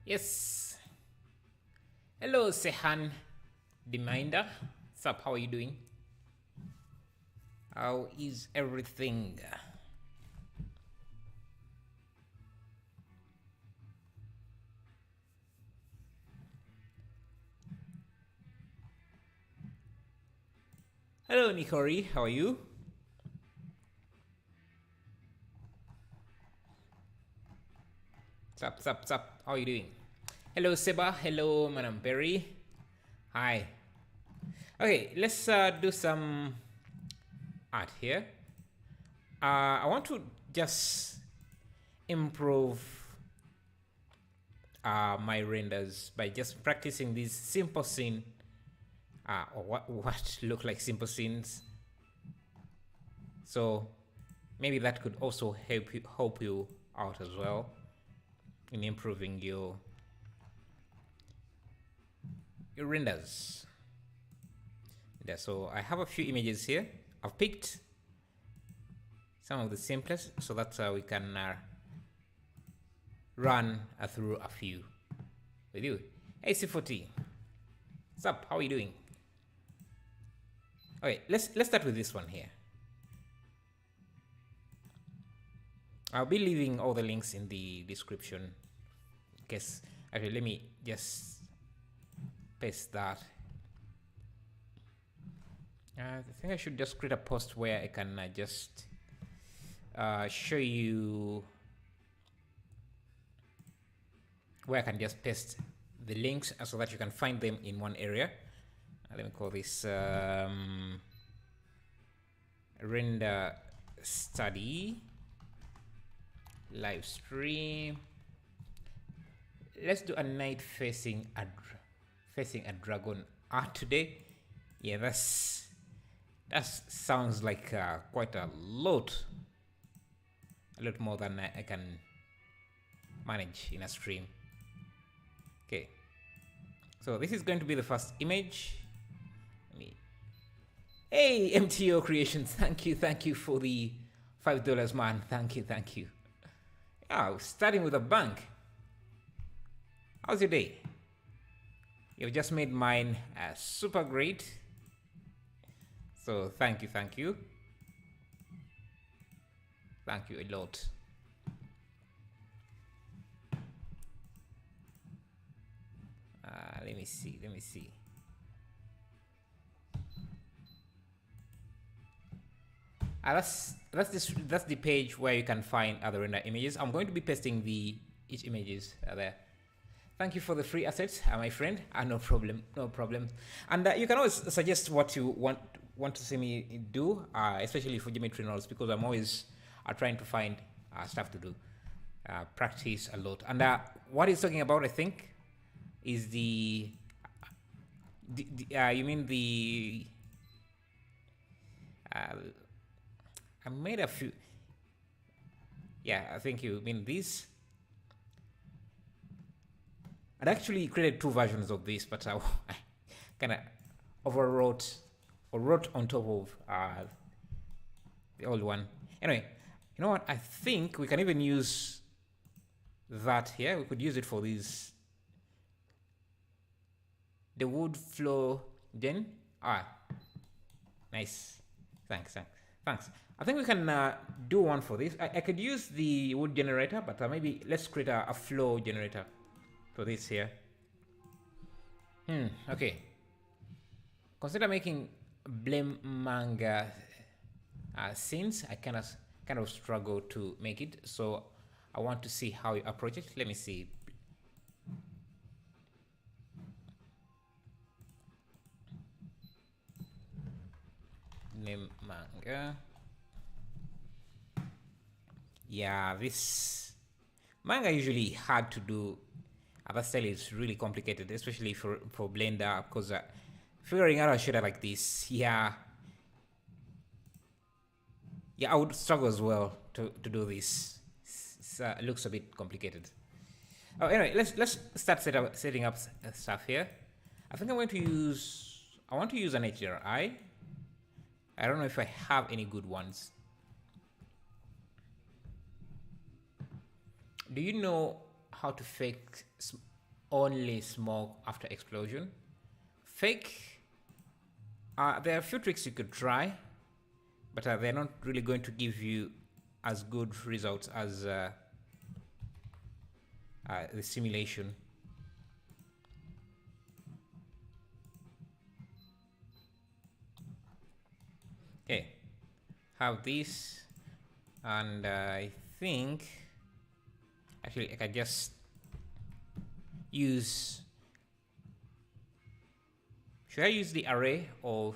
Yes. Hello, Sehan Deminder. What's up? How are you doing? How is everything? Hello, Nikori. How are you? What's up? What's up? What's up? How are you doing? Hello, Seba. Hello, Madam Perry. Hi. Okay, let's do some art here. I want to just improve my renders by just practicing these simple scene or what look like simple scenes. So maybe that could also help you out as well in improving your renders. Yeah, so I have a few images here. I've picked some of the simplest so that we can run through a few with you. Hey C40, what's up? How are you doing? Okay, let's start with this one here. I'll be leaving all the links in the description. In case, actually, let me just paste that. I think I should just create a post where I can just show you where I can just paste the links so that you can find them in one area. Let me call this render study live stream. Let's do a knight facing a dragon art today. Yeah, that sounds like quite a lot more than I can manage in a stream. Okay, so this is going to be the first image. Hey, MTO Creations, thank you for the $5, man. Thank you. Yeah, starting with a bang. How's your day? You've just made mine super great. So thank you. Thank you a lot. Let me see. That's the page where you can find other render images. I'm going to be pasting each images there. Thank you for the free assets, my friend. No problem. And you can always suggest what you want to see me do, especially for geometry nodes, because I'm always trying to find stuff to do. Practice a lot. And what he's talking about, I think, is you mean the I made a few. Yeah, I think you mean this. I'd actually created two versions of this, but I kind of overwrote or wrote on top of the old one. Anyway, you know what? I think we can even use that here. We could use it for these. The wood flow gen. Nice. Thanks. I think we can do one for this. I could use the wood generator, but maybe let's create a flow generator for this here. Okay. Consider making blame manga scenes. I kind of struggle to make it, so I want to see how you approach it. Let me see. Blame manga. Yeah, this manga usually hard to do. That style is really complicated, especially for Blender, because figuring out a shader like this, yeah, I would struggle as well to do this. It looks a bit complicated. Oh, anyway, let's start setting up stuff here. I think I want to use an HDRI. I don't know if I have any good ones. Do you know how to fake only smoke after explosion. Fake, there are a few tricks you could try, but they're not really going to give you as good results as the simulation. Okay, have this, and I think actually I can just use, should I use the array, or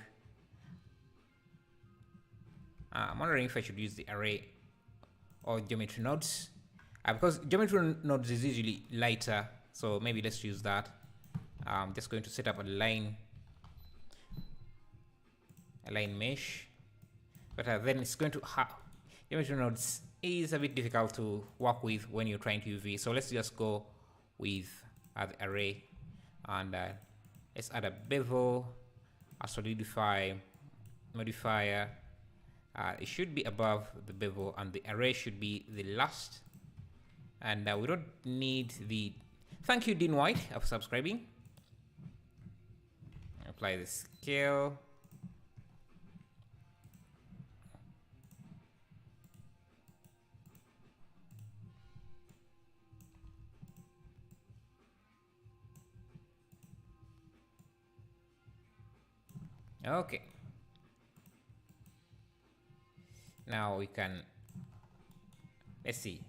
I'm wondering if I should use the array or geometry nodes, because geometry nodes is usually lighter, so maybe let's use that. I'm just going to set up a line mesh, but then it's going to have geometry nodes is a bit difficult to work with when you're trying to UV. So let's just go with the array, and let's add a bevel, a solidify, modifier. It should be above the bevel, and the array should be the last. And we don't need the. Thank you, Dean White, for subscribing. Apply the scale. Okay. Now we can, let's see,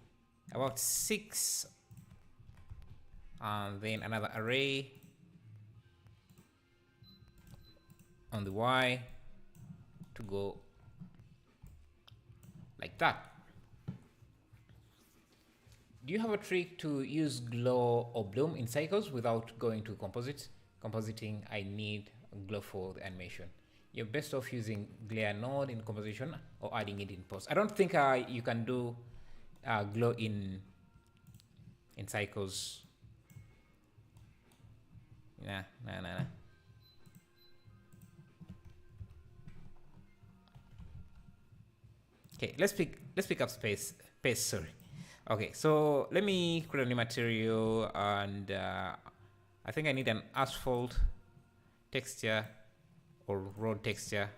about 6, and then another array on the Y to go like that. Do you have a trick to use glow or bloom in cycles without going to composite? Compositing, I need glow for the animation. You're best off using glare node in composition or adding it in post. I don't think you can do glow in cycles. Nah. Okay, let's pick up space. Sorry. Okay, so let me create a new material, and I think I need an asphalt texture or road texture,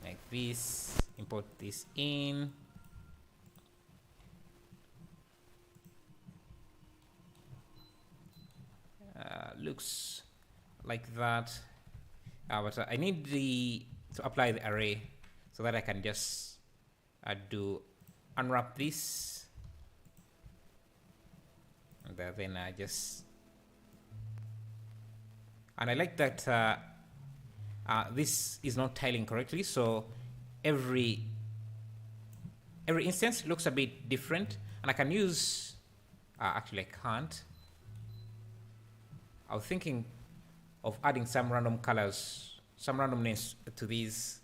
like this. Import this in. Looks like that, but I need to apply the array so that I can just unwrap this, and then I just, and I like that this is not tiling correctly, so every instance looks a bit different, and I can use actually I can't. I was thinking of adding some random colors, some randomness to these.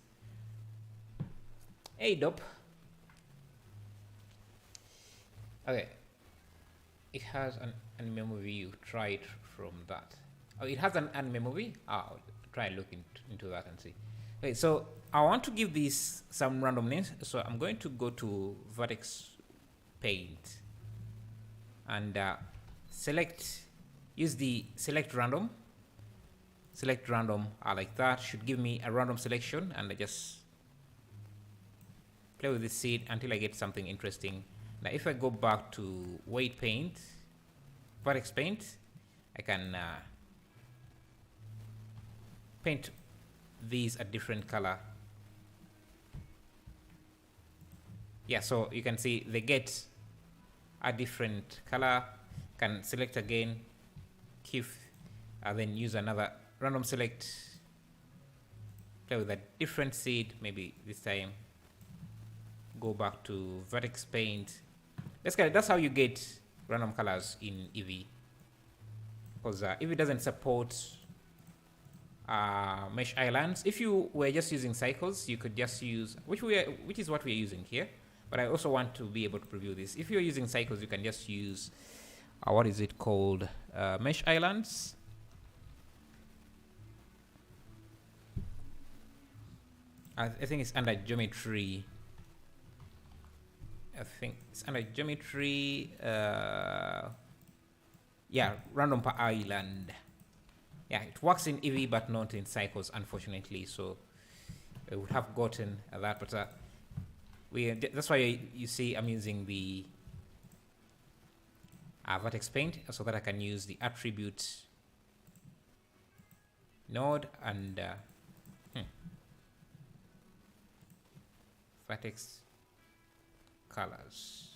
Hey, dope. Okay. It has an anime movie. You try it from that. Oh, it has an anime movie? I'll try and look into that and see. Okay, so I want to give these some randomness. So I'm going to go to vertex paint and use the select random like that. Should give me a random selection, and I just play with the seed until I get something interesting. Now if I go back to weight paint, vertex paint, I can paint these a different color. Yeah, so you can see they get a different color. Can select again, keep, then use another random select, play with a different seed, maybe this time go back to vertex paint. That's how you get random colors in Eevee, because Eevee doesn't support mesh islands. If you were just using cycles, you could just use, which is what we're using here, but I also want to be able to preview this. If you're using cycles, you can just use what is it called, mesh islands. I think it's under geometry I think it's under geometry. Yeah, random per island. Yeah, it works in Eevee but not in cycles, unfortunately. So I would have gotten that, but that's why you see I'm using the vertex paint so that I can use the attribute node and vertex colors.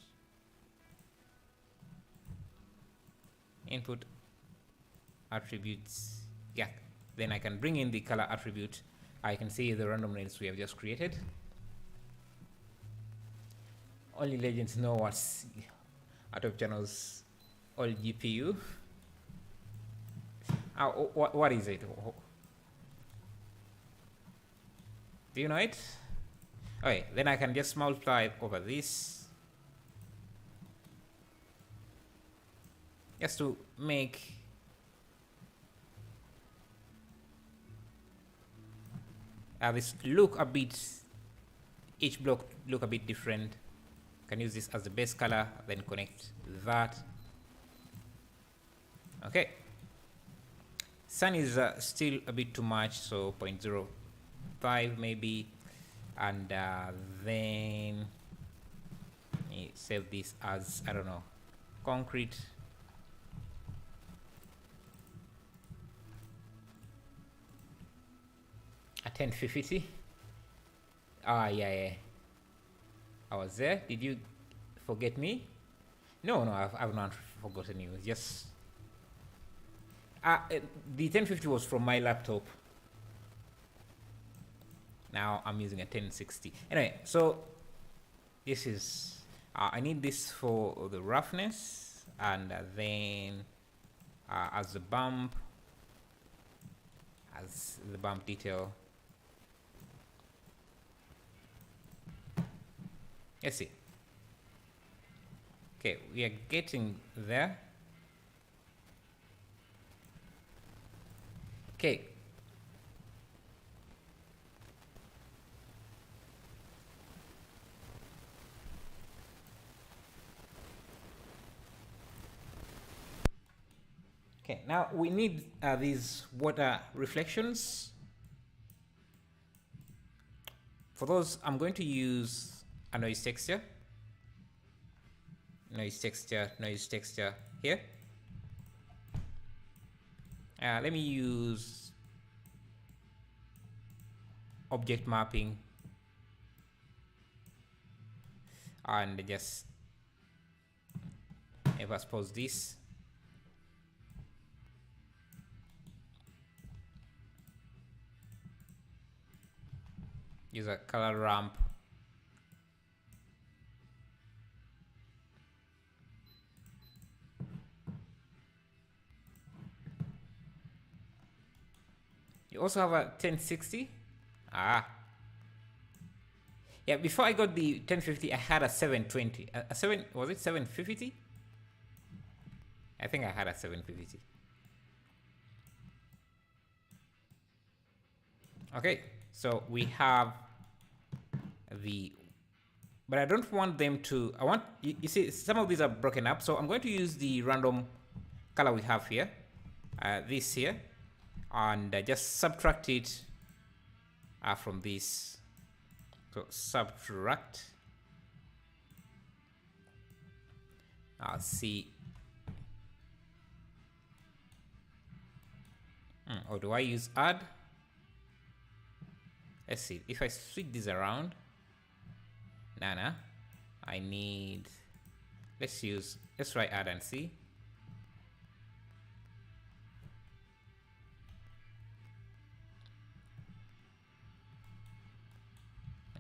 Input attributes. Yeah, then I can bring in the color attribute. I can see the random nails we have just created. Only legends know what's out of channels. All GPU. What is it? Do you know it? Okay, then I can just multiply over this just to make this look a bit, each block look a bit different. Can use this as the base color, then connect that. Okay, sun is still a bit too much, so 0.05 maybe, and then save this as, I don't know, concrete. A 1050. Yeah. I was there. Did you forget me? No, I've not forgotten you. Just the 1050 was from my laptop. Now I'm using a 1060. Anyway, so this is I need this for the roughness, and then as the bump detail. Let's see. Okay, we are getting there. Okay. Okay, now we need these water reflections. For those, I'm going to use a noise texture here. Let me use object mapping and just expose this. Use a color ramp. You also have a 1060. Yeah, before I got the 1050, I had a 720. Was it 750? I think I had a 750. Okay, so we have but I don't want them to, you see, some of these are broken up, so I'm going to use the random color we have here, this here, and just subtract it from this. So subtract. See. Or do I use add? Let's see. If I switch this around, I need. Let's try add and see.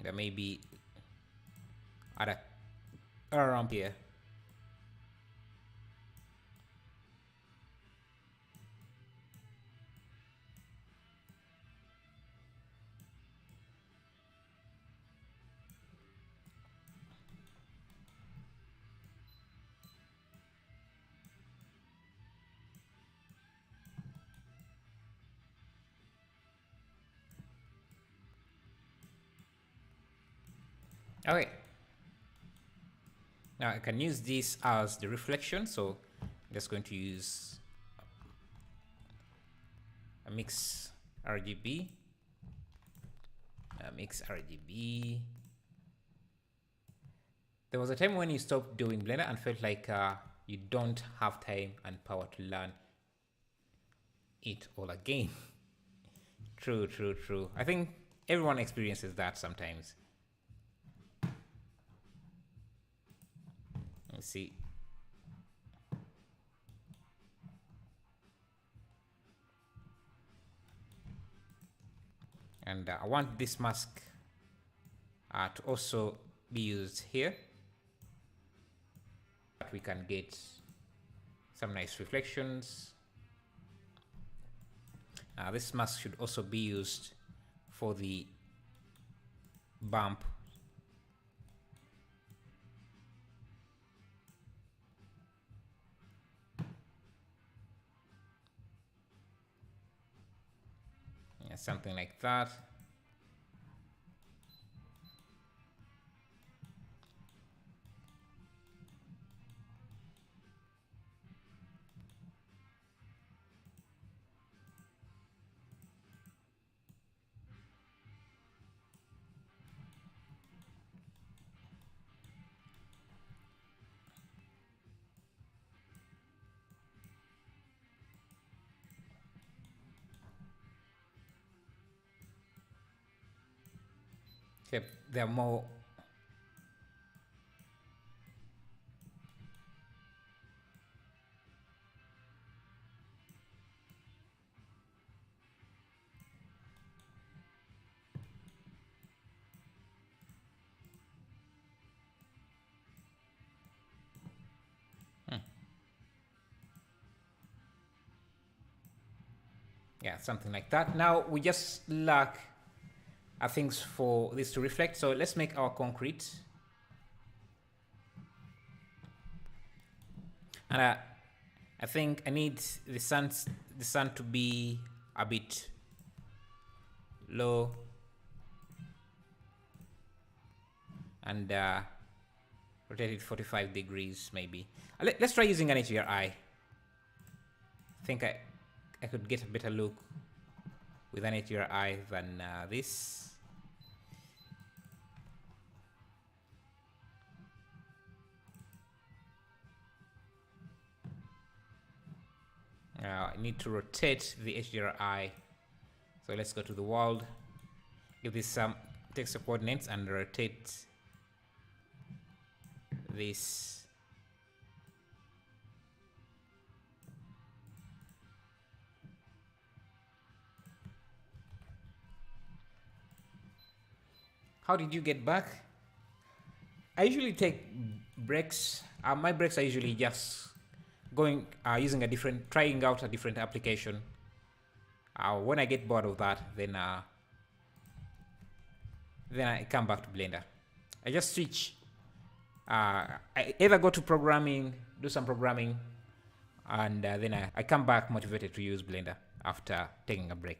And maybe add a ramp here. Okay. Now I can use this as the reflection, so I'm just going to use a mix RGB. Mix RGB. There was a time when you stopped doing Blender and felt like you don't have time and power to learn it all again. True, true, true. I think everyone experiences that sometimes. Let's see. And I want this mask to also be used here. We can get some nice reflections. This mask should also be used for the bump. Yeah, something like that. Okay, there are more. Yeah, something like that. Now we just lack things for this to reflect. So let's make our concrete. And I think I need the sun to be a bit low and rotate it 45 degrees maybe. Let's try using an HDRI. I think I could get a better look with an HDRI than this. I need to rotate the HDRI. So let's go to the world, give this some texture coordinates and rotate this. How did you get back? I usually take breaks. My breaks are usually just going using trying out a different application. When I get bored of that, then I come back to Blender. I just switch. I either go to programming, do some programming, and then I come back motivated to use Blender after taking a break.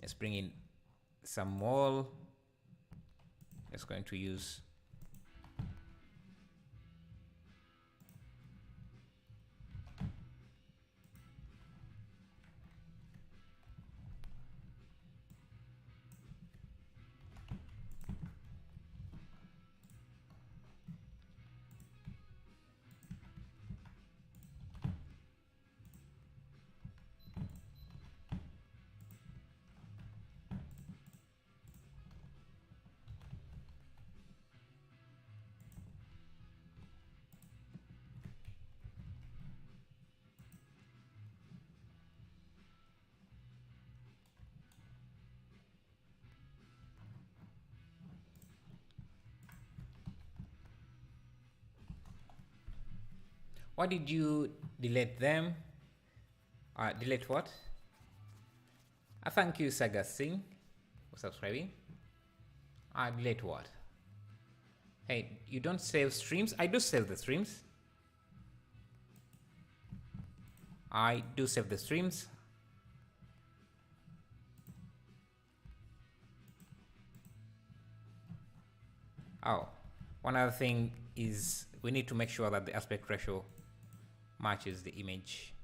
Let's bring in some wall. Just going to use Why did you delete them? Delete what? Thank you, Saga Singh, for subscribing. Delete what? Hey, you don't save streams? I do save the streams. I do save the streams. One other thing is we need to make sure that the aspect ratio matches the image.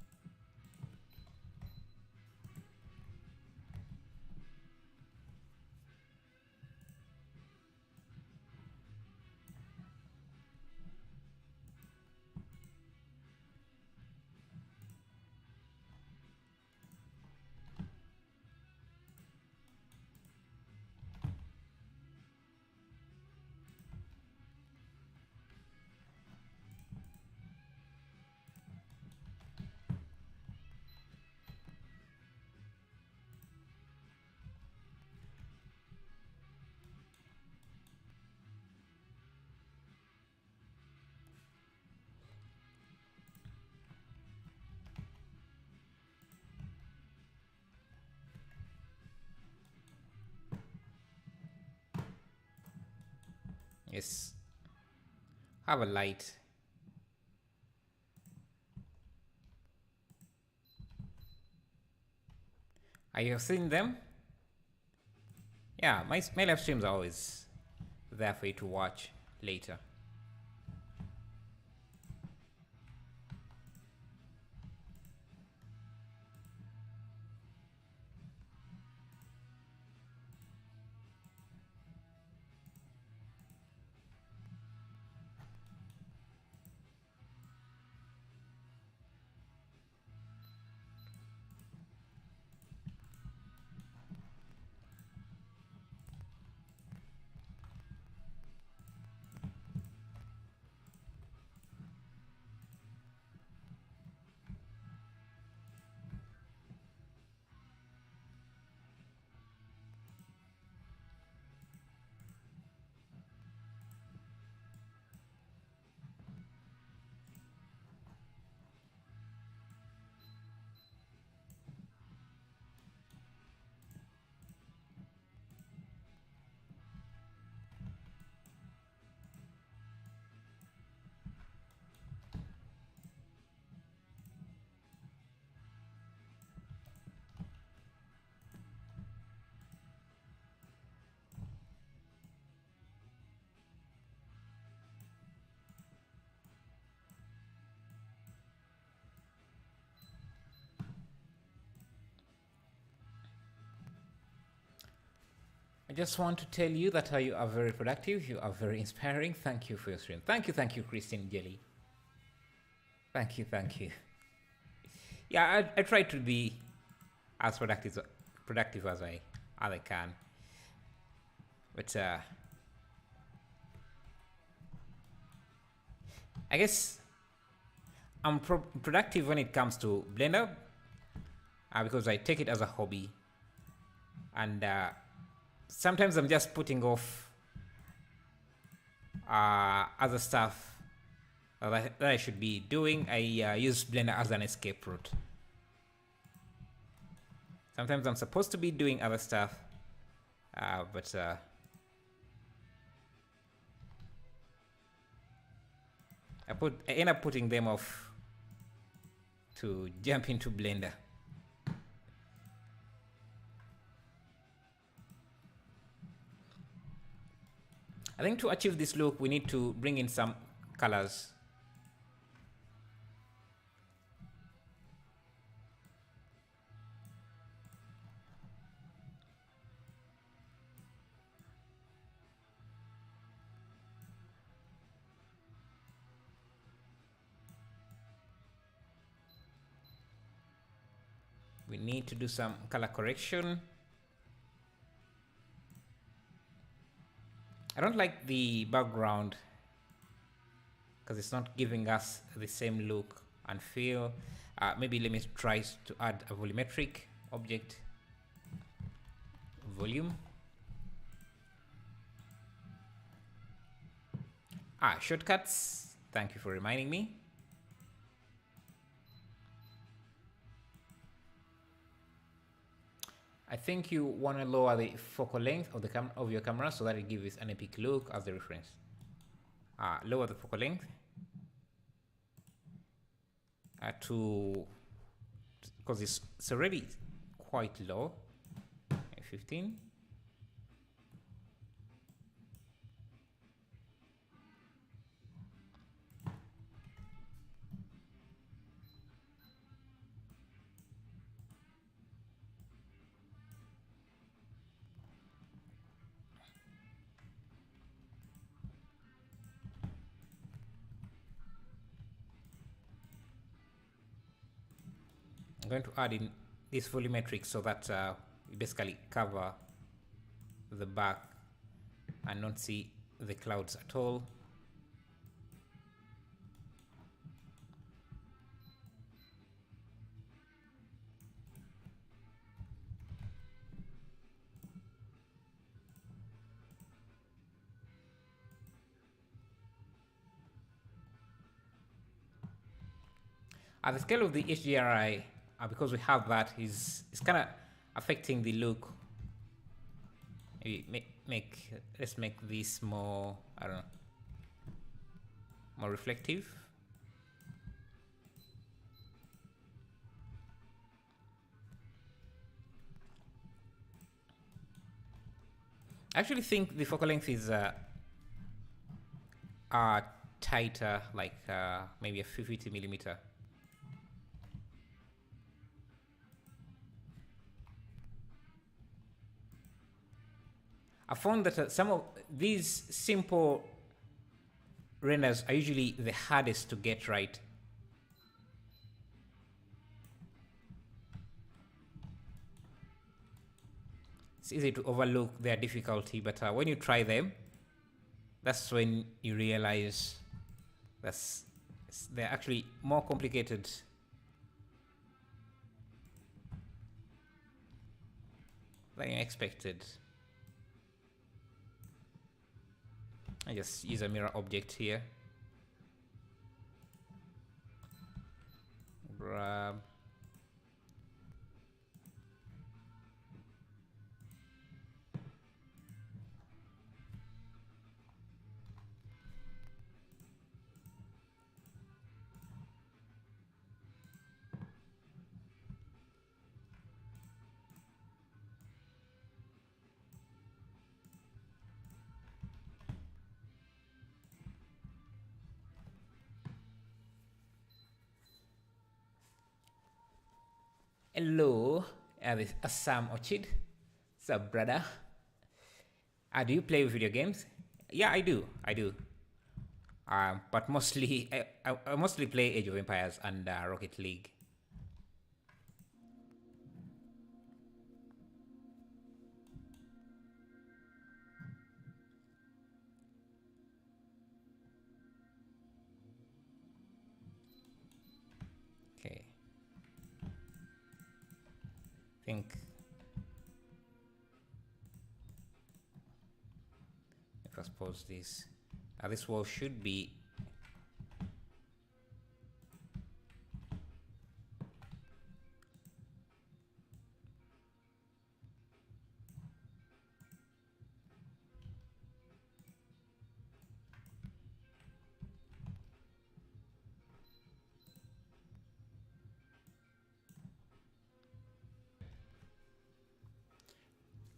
Yes, have a light. Are you seeing them? Yeah, my live streams are always there for you to watch later. I just want to tell you that you are very productive. You are very inspiring. Thank you for your stream. Thank you, Christine Jelly. Thank you. Yeah, I try to be as productive as I can. But I guess I'm productive when it comes to Blender because I take it as a hobby, and sometimes I'm just putting off other stuff that I should be doing. I use Blender as an escape route. Sometimes I'm supposed to be doing other stuff, but I end up putting them off to jump into Blender. I think to achieve this look, we need to bring in some colors. We need to do some color correction. I don't like the background because it's not giving us the same look and feel. Maybe let me try to add a volumetric object. Volume. Shortcuts. Thank you for reminding me. I think you want to lower the focal length of of your camera so that it gives an epic look as the reference. Lower the focal length because it's already quite low. 15. I'm going to add in this volumetric so that we basically cover the back and not see the clouds at all. The scale of the HDRI, because we have that, is kind of affecting the look. Maybe let's make this more, I don't know, more reflective. I actually think the focal length is tighter, like maybe a 50 millimeter. I found that some of these simple renders are usually the hardest to get right. It's easy to overlook their difficulty, but when you try them, that's when you realize they're actually more complicated than you expected. I just use a mirror object here. Grab. Hello, this is Sam Ochid. What's up, brother? Do you play video games? Yeah, I do. But mostly, I mostly play Age of Empires and Rocket League. Okay. I think if I suppose this wall should be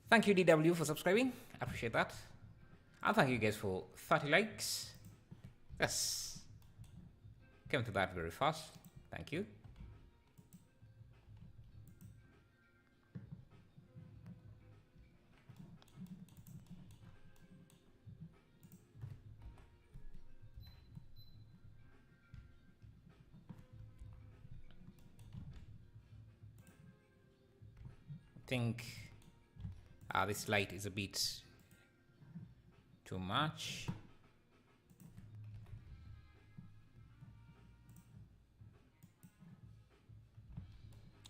Thank you, DW, for subscribing. I appreciate that. And thank you guys for 30 likes. Yes. Came to that very fast. Thank you. I think this light is a bit too much.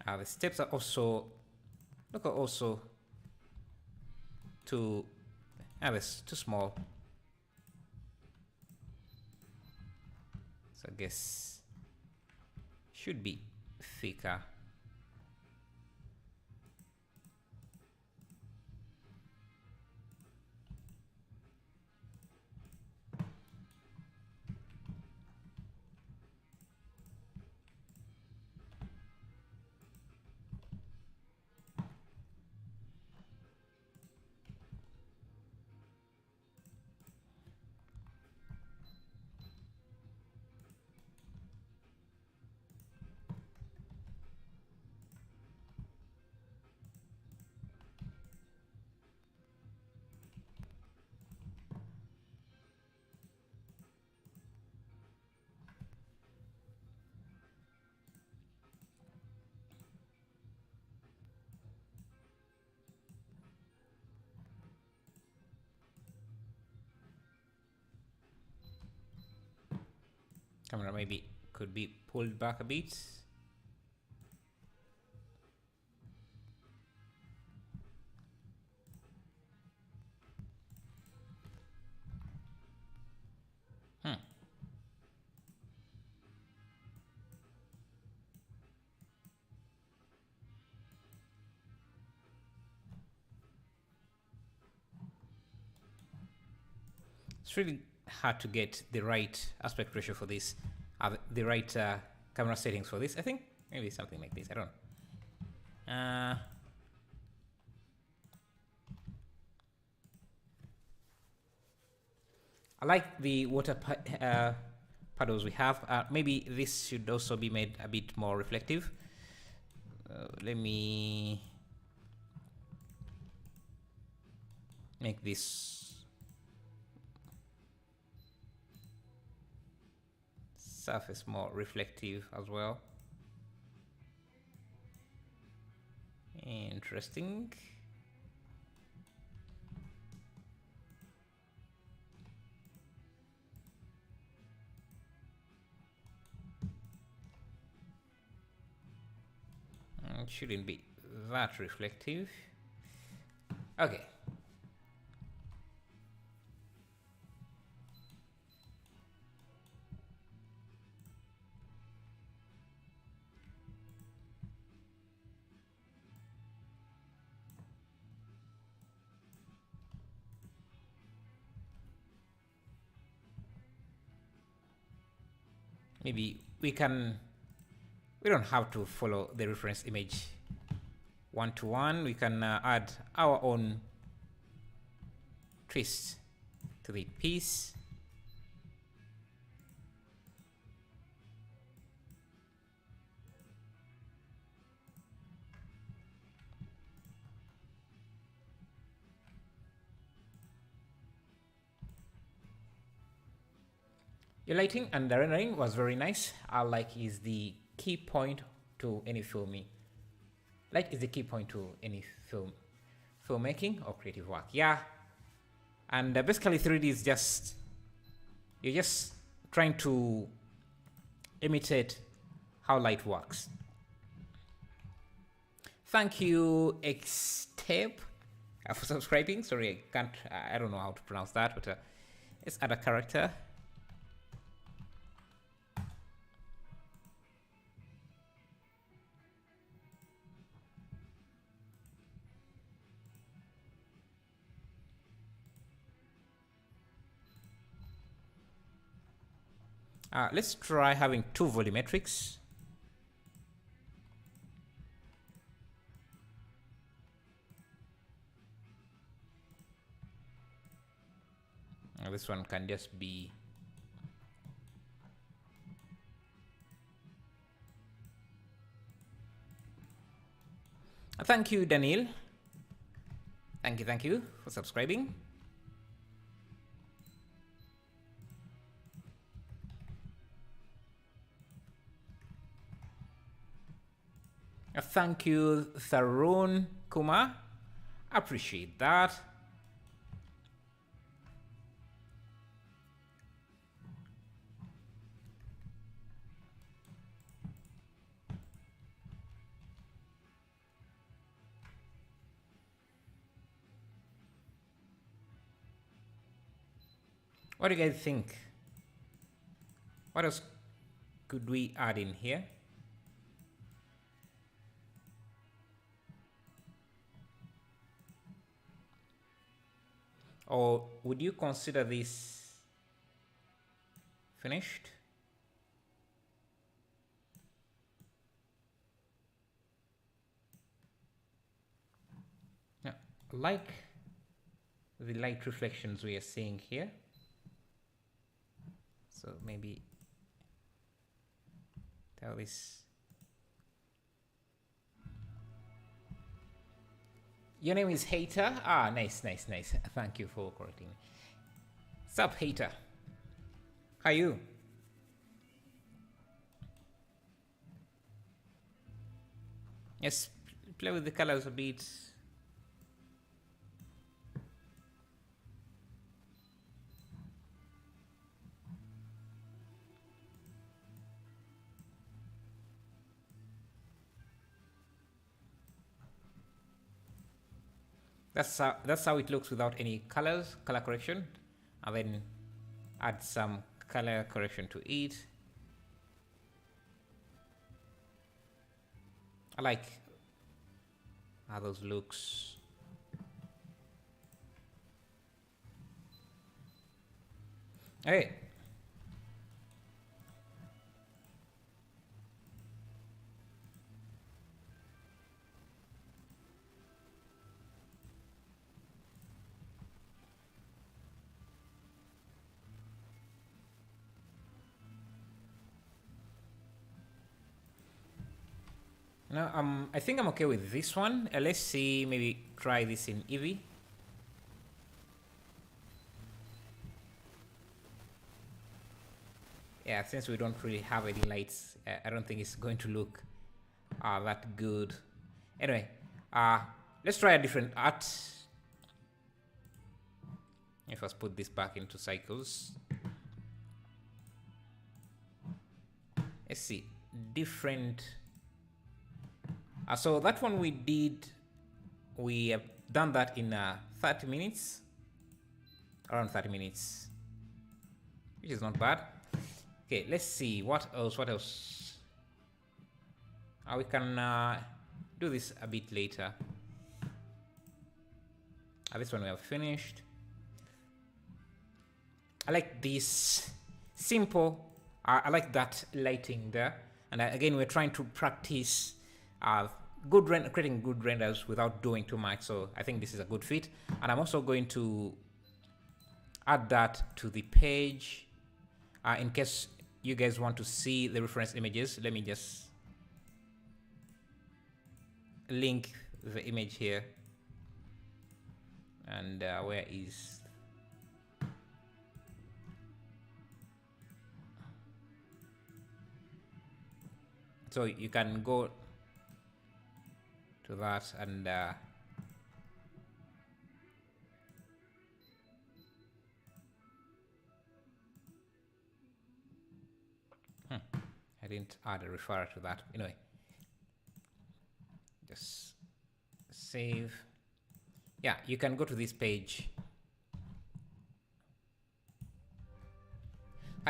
The steps are also too too small. So I guess should be thicker. Camera maybe could be pulled back a bit. It's really hard to get the right aspect ratio for this, the right camera settings for this. I think maybe something like this. I don't know. I like the water puddles we have. Maybe this should also be made a bit more reflective. Let me make this surface more reflective as well. Interesting. It shouldn't be that reflective. Okay. Maybe we don't have to follow the reference image one-to-one. We can add our own twist to the piece. Your lighting and the rendering was very nice. I like is the key point to any filming. Light is the key point to any filmmaking or creative work. Yeah. And basically 3D is just, you're just trying to imitate how light works. Thank you, Xtape, for subscribing. Sorry, I don't know how to pronounce that, but it's add a character. Let's try having 2 volumetrics. This one can just be thank you, Daniel. Thank you for subscribing. Thank you, Tharun Kumar. Appreciate that. What do you guys think? What else could we add in here? Or would you consider this finished? Now, like the light reflections we are seeing here. So maybe tell this. Your name is Hater? Ah, nice. Thank you for correcting me. Sup, Hater? How are you? Yes, play with the colors a bit. That's how it looks without any color correction, and then add some color correction to it. I like how those looks. Okay. Now, I think I'm okay with this one. Let's see, maybe try this in Eevee. Yeah, since we don't really have any lights, I don't think it's going to look that good. Anyway, let's try a different art. If I put this back into cycles. Let's see, different. So that one we have done that in 30 minutes, around 30 minutes, which is not bad. Okay, let's see, what else, we can do this a bit later. This one we have finished. I like this simple, I like that lighting there. And again, we're trying to practice creating good renders without doing too much. So I think this is a good fit. And I'm also going to add that to the page in case you guys want to see the reference images. Let me just link the image here. And where is... So you can go to that and I didn't add a referrer to that. Anyway, just save. Yeah, you can go to this page.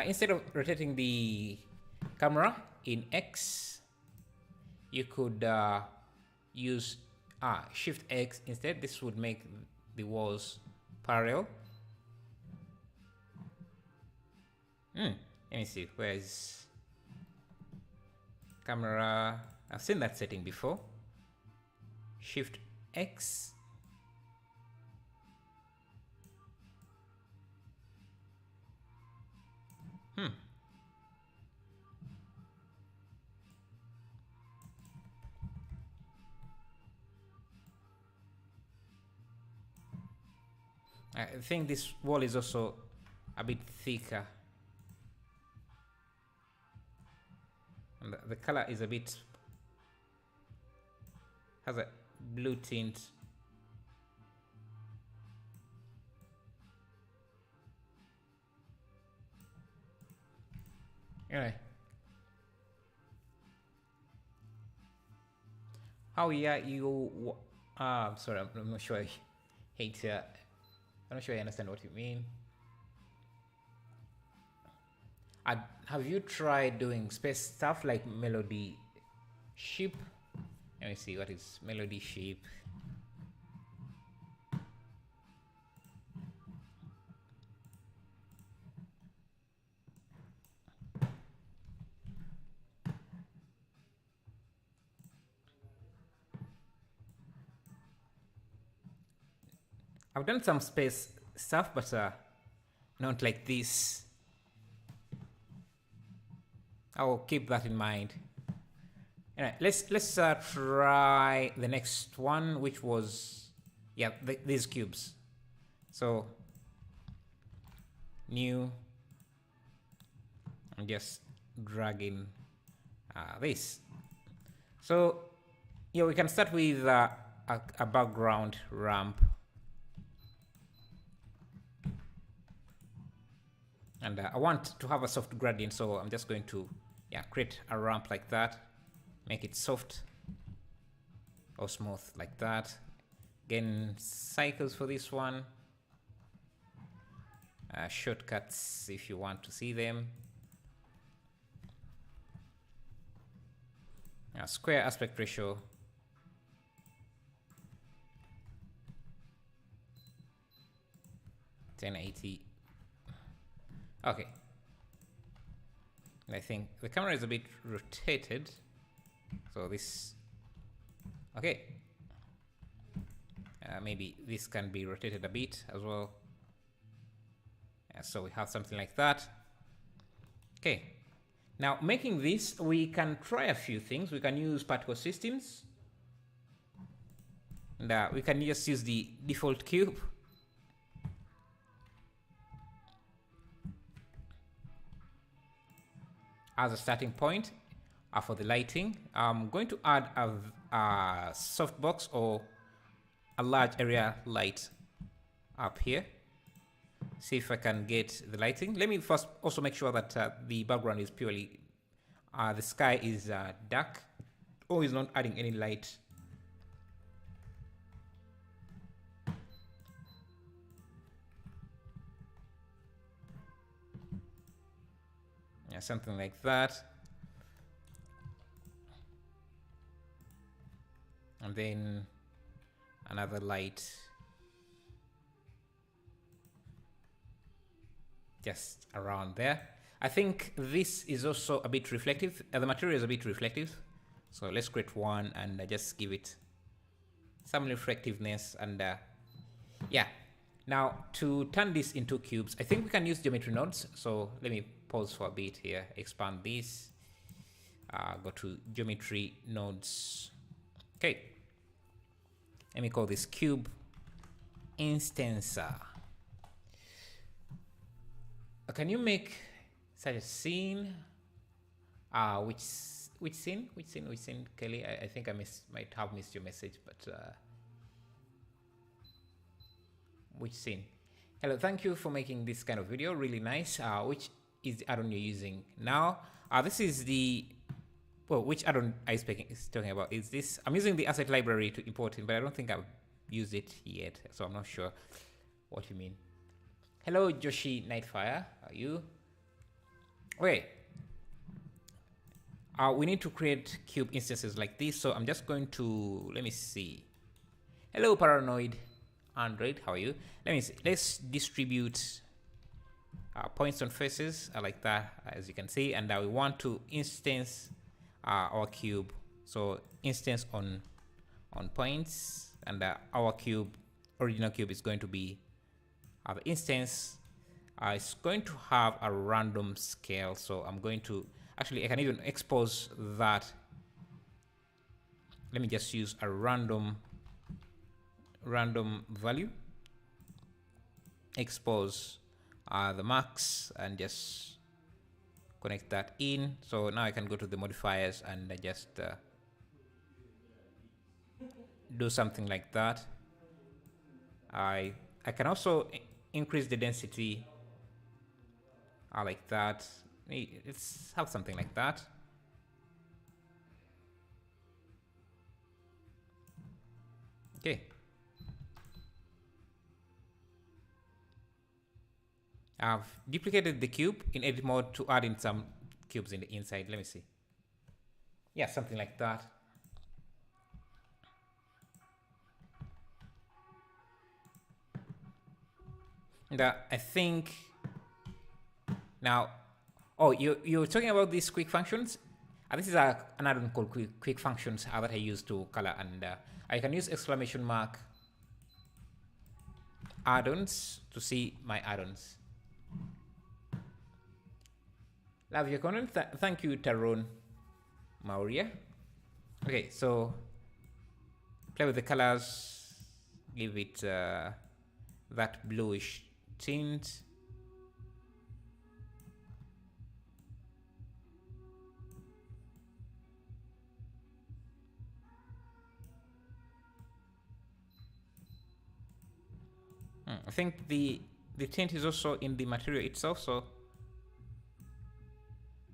Instead of rotating the camera in X, you could use Shift X instead. This would make the walls parallel. Let me see, where is camera? I've seen that setting before. Shift X. I think this wall is also a bit thicker. And the color is a bit, has a blue tint. Anyway. How you I'm sorry, I'm not sure I hate I'm not sure I understand what you mean. Have you tried doing space stuff like melody shape? Let me see, what is melody shape? I've done some space stuff, but not like this. I'll keep that in mind. Anyway, let's try the next one, which was these cubes. So new, I'm just dragging this. So we can start with a background ramp. And I want to have a soft gradient, so I'm just going to create a ramp like that, make it soft or smooth like that. Again, cycles for this one. Shortcuts if you want to see them. Square aspect ratio. (1080). Okay. I think the camera is a bit rotated, so this. Okay. Maybe this can be rotated a bit as well. So we have something like that. Okay. Now making this, we can try a few things. We can use particle systems. And we can just use the default cube. As a starting point for the lighting. I'm going to add a softbox or a large area light up here. See if I can get the lighting. Let me first also make sure that the background is purely, the sky is dark, or is not adding any light. Yeah, something like that. And then another light just around there. I think this is also a bit reflective. The material is a bit reflective. So let's create one and just give it some reflectiveness. And yeah. Now to turn this into cubes, I think we can use geometry nodes. So let me pause for a bit here, expand this, go to geometry nodes. Okay. Let me call this cube instance. Can you make such a scene? Which scene, Kelly? I think I might have missed your message, but which scene? Hello, thank you for making this kind of video, really nice. Which is the add-on you're using now? This is the, well, which add-on is talking about? Is this, I'm using the asset library to import it, but I don't think I've used it yet, so I'm not sure what you mean. Hello, Joshi Nightfire, are you? Okay. We need to create cube instances like this, so I'm just going to, let me see. Hello, Paranoid Android, how are you? Let me see. Let's distribute points on faces like that, as you can see, and we want to instance our cube. So instance on points, and our cube, original cube, is going to be the instance. It's going to have a random scale, so I'm going to actually, I can even expose that. Let me just use a random value, expose the max, and just connect that in. So now I can go to the modifiers and just do something like that. I can also increase the density like that. Let's have something like that. Okay. I've duplicated the cube in edit mode to add in some cubes in the inside. Let me see. Yeah, something like that. And I think now, oh, you're talking about these quick functions. This is an add-on called quick functions that I use to color, and I can use exclamation mark add-ons to see my add-ons. Love your comment. Thank you, Taron Mauria. Okay, so play with the colors, give it that bluish tint. I think the tint is also in the material itself, so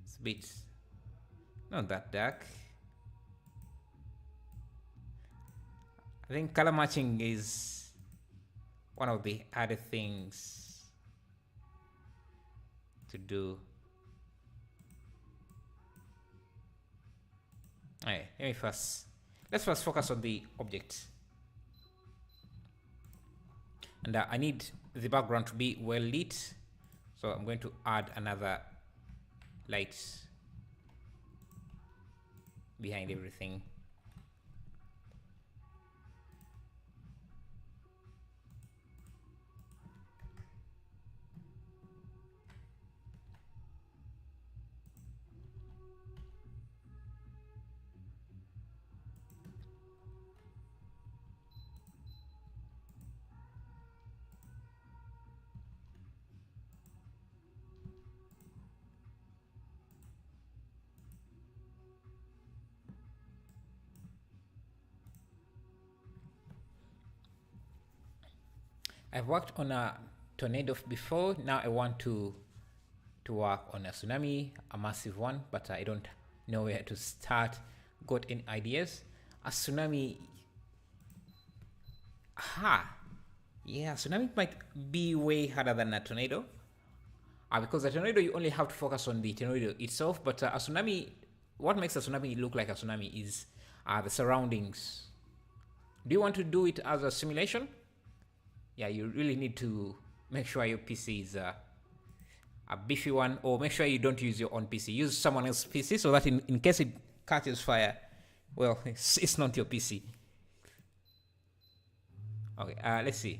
it's a bit not that dark. I think color matching is one of the harder things to do. Alright, let's first focus on the object. And I need the background to be well lit, so I'm going to add another light behind everything. I've worked on a tornado before. Now I want to work on a tsunami, a massive one, but I don't know where to start. Got any ideas? A tsunami. Aha! Yeah, tsunami might be way harder than a tornado. Because a tornado, you only have to focus on the tornado itself, but a tsunami, what makes a tsunami look like a tsunami is the surroundings. Do you want to do it as a simulation? Yeah, you really need to make sure your PC is a beefy one, or make sure you don't use your own PC. Use someone else's PC so that in case it catches fire, well, it's not your PC. Okay, let's see.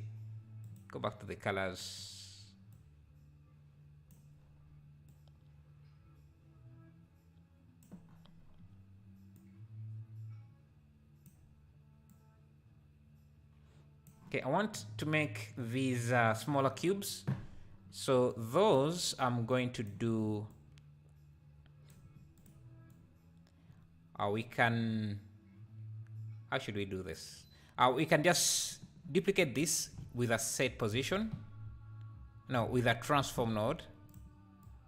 Go back to the colors. Okay, I want to make these smaller cubes. So those I'm going to do, we can, how should we do this? We can just duplicate this with a set position. No, with a transform node.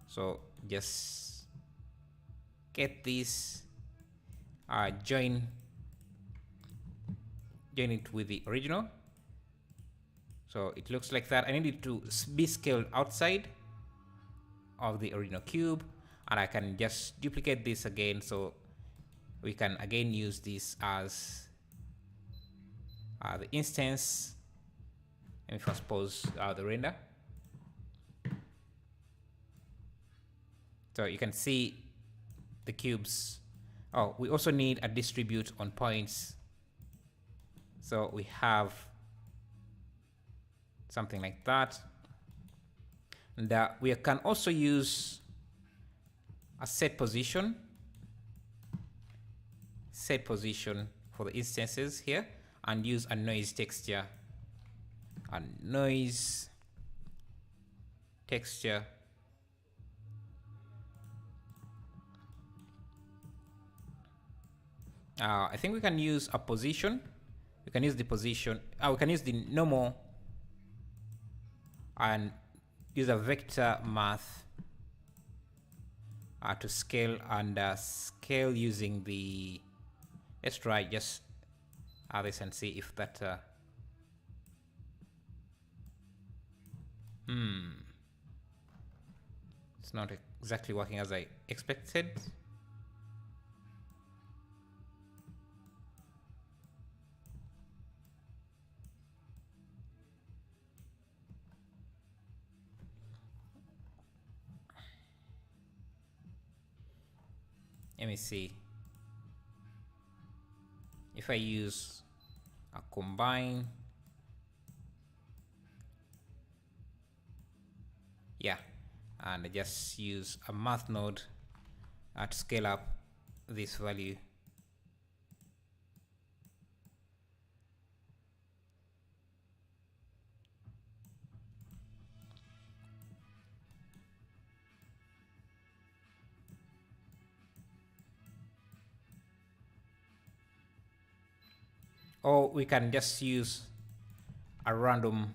So just get this, join it with the original. So it looks like that. I need it to be scaled outside of the original cube, and I can just duplicate this again, so we can again use this as the instance. Let me first pause the render. So you can see the cubes. Oh, we also need a distribute on points. So we have something like that. And we can also use a set position for the instances here, and use a noise texture. A noise texture. I think we can use a position. We can use the position. We can use the normal and use a vector math to scale, and scale using the, let's try just this and see if that it's not exactly working as I expected. Let me see if I use a combine. Yeah, and I just use a math node to scale up this value. Or we can just use a random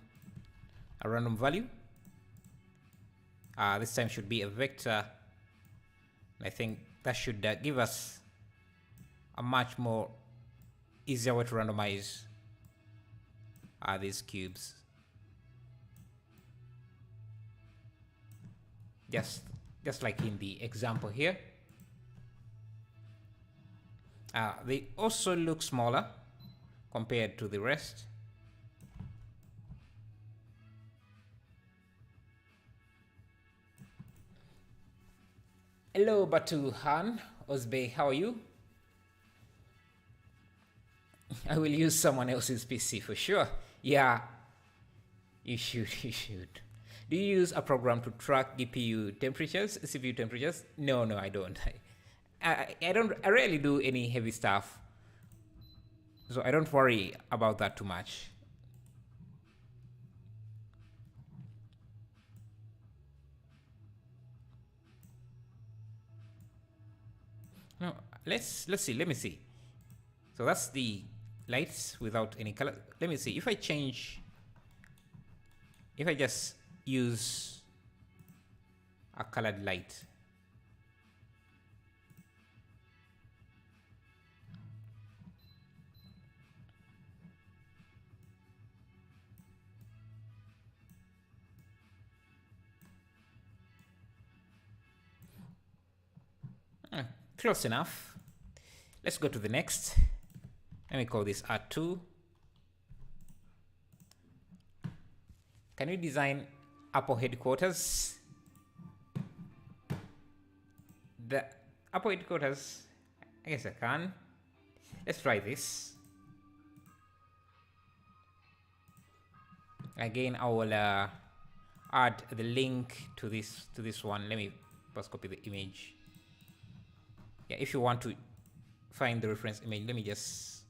value. This time should be a vector. I think that should give us a much more easier way to randomize these cubes. Just like in the example here. They also look smaller compared to the rest. Hello, Batu Han Osbey, how are you? I will use someone else's PC for sure. Yeah, you should. Do you use a program to track GPU temperatures, CPU temperatures? No, I don't. I rarely do any heavy stuff, so I don't worry about that too much. No, let's see. Let me see. So that's the lights without any color. Let me see if I just use a colored light. Close enough. Let's go to the next. Let me call this R2. Can we design Apple headquarters? The Apple headquarters, I guess I can. Let's try this. Again, I will add the link to this one. Let me first copy the image. Yeah, if you want to find the reference image, let me just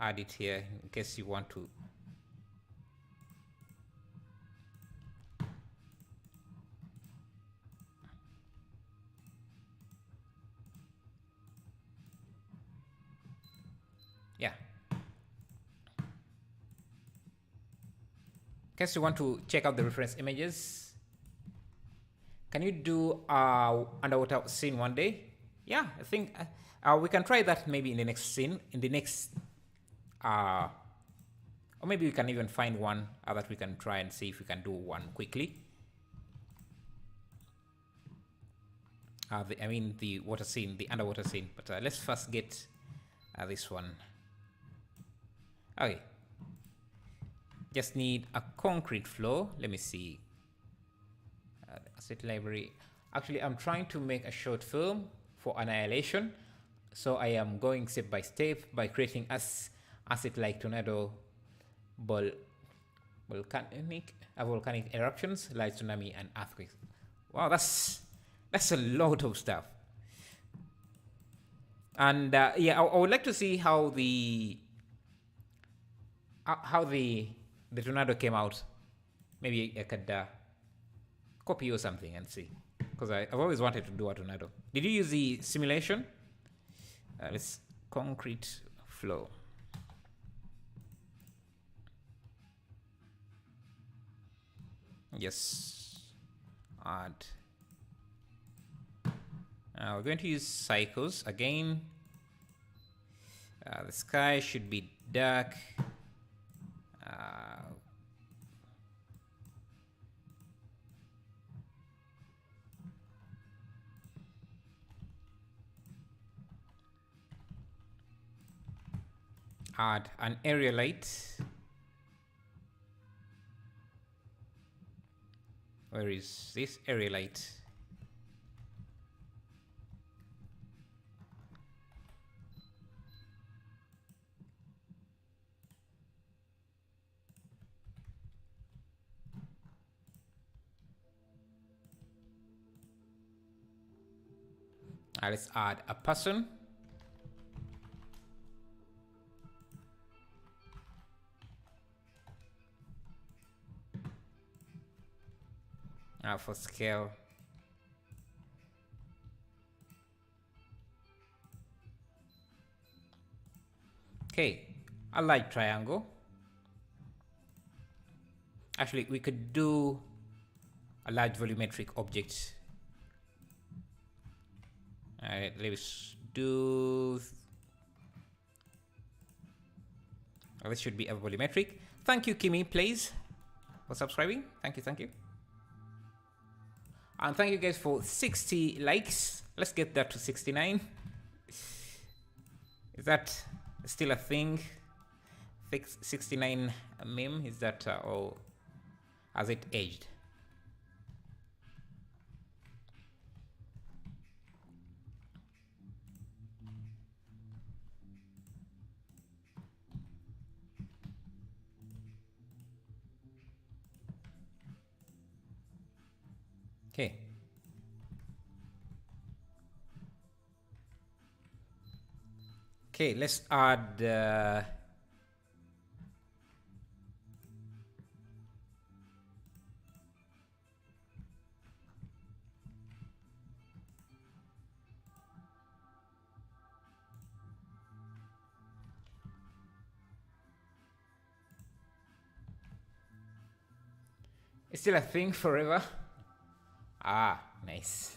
add it here in case you want to. Yeah. In case you want to check out the reference images, can you do underwater scene one day? Yeah, I think we can try that maybe in the next scene, or maybe we can even find one that we can try and see if we can do one quickly. I mean the water scene, the underwater scene. But let's first get this one. Okay. Just need a concrete floor. Let me see. Asset library. Actually, I'm trying to make a short film for Annihilation. So I am going step by step by creating asset like tornado, volcanic eruptions like tsunami and earthquakes. Wow, that's a lot of stuff. And yeah, I would like to see how the tornado came out. Maybe I could copy or something and see, because I've always wanted to do a tornado. Did you use the simulation? Let's concrete flow. Yes. Add. We're going to use cycles again. The sky should be dark. Add an area light. Where is this area light? Let's add a person. For scale. Okay, a light triangle. Actually, we could do a large volumetric object. Alright, let's do. This should be a volumetric. Thank you, Kimi, please, for subscribing. Thank you, thank you. And thank you guys for 60 likes. Let's get that to 69. Is that still a thing? 69 meme, is that, or has it aged? Okay. Okay, let's add it's still a thing forever. Ah, nice.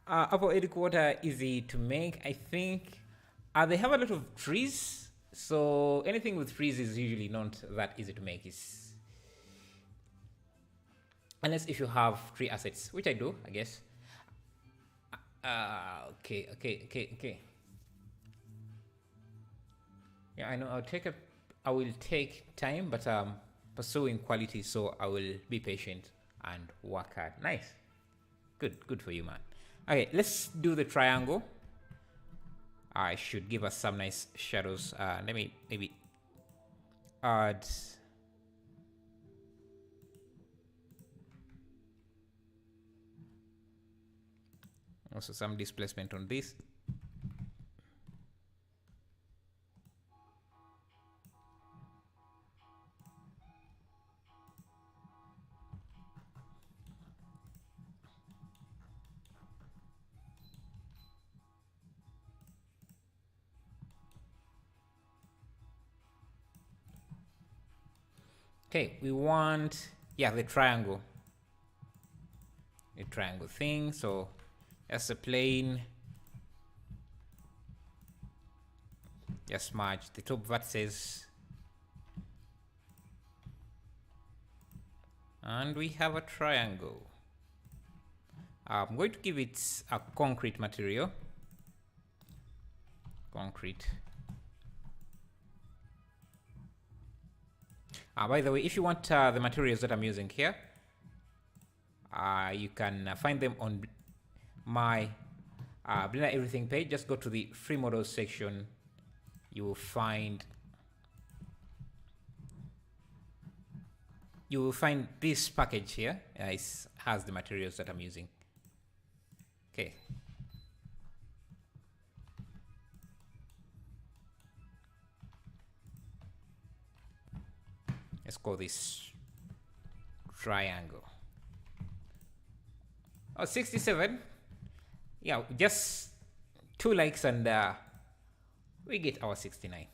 Apple edit quarter easy to make, I think. They have a lot of trees, so anything with trees is usually not that easy to make. Unless if you have tree assets, which I do, I guess. Okay. Yeah, I know. I will take time, but pursuing quality, so I will be patient and work hard. Nice, good for you, man. Okay, let's do the triangle. I should give us some nice shadows. Let me maybe add also some displacement on this. Okay, we want, yeah, the triangle thing. So that's a plane. Just merge the top vertices, and we have a triangle. I'm going to give it a concrete material. Concrete. By the way, if you want the materials that I'm using here, you can find them on my Blender Everything page. Just go to the free models section. You will find this package here. It has the materials that I'm using. Okay. Let's call this triangle. Oh, 67. Yeah, just 2 likes and we get our 69.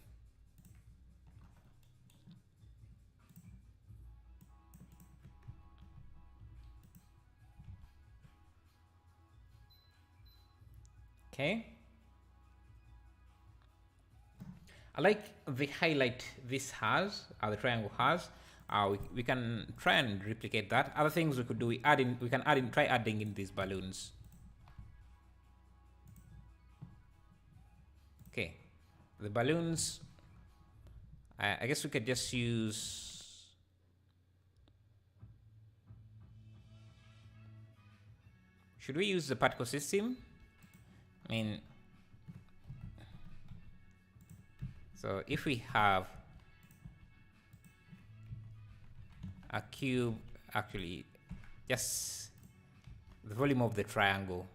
Okay. I like the highlight this has, the triangle has. We can try and replicate that. Other things we could do, try adding in these balloons. Okay, the balloons, I guess we could just use, should we use the particle system? I mean, so if we have a cube, actually just the volume of the triangle.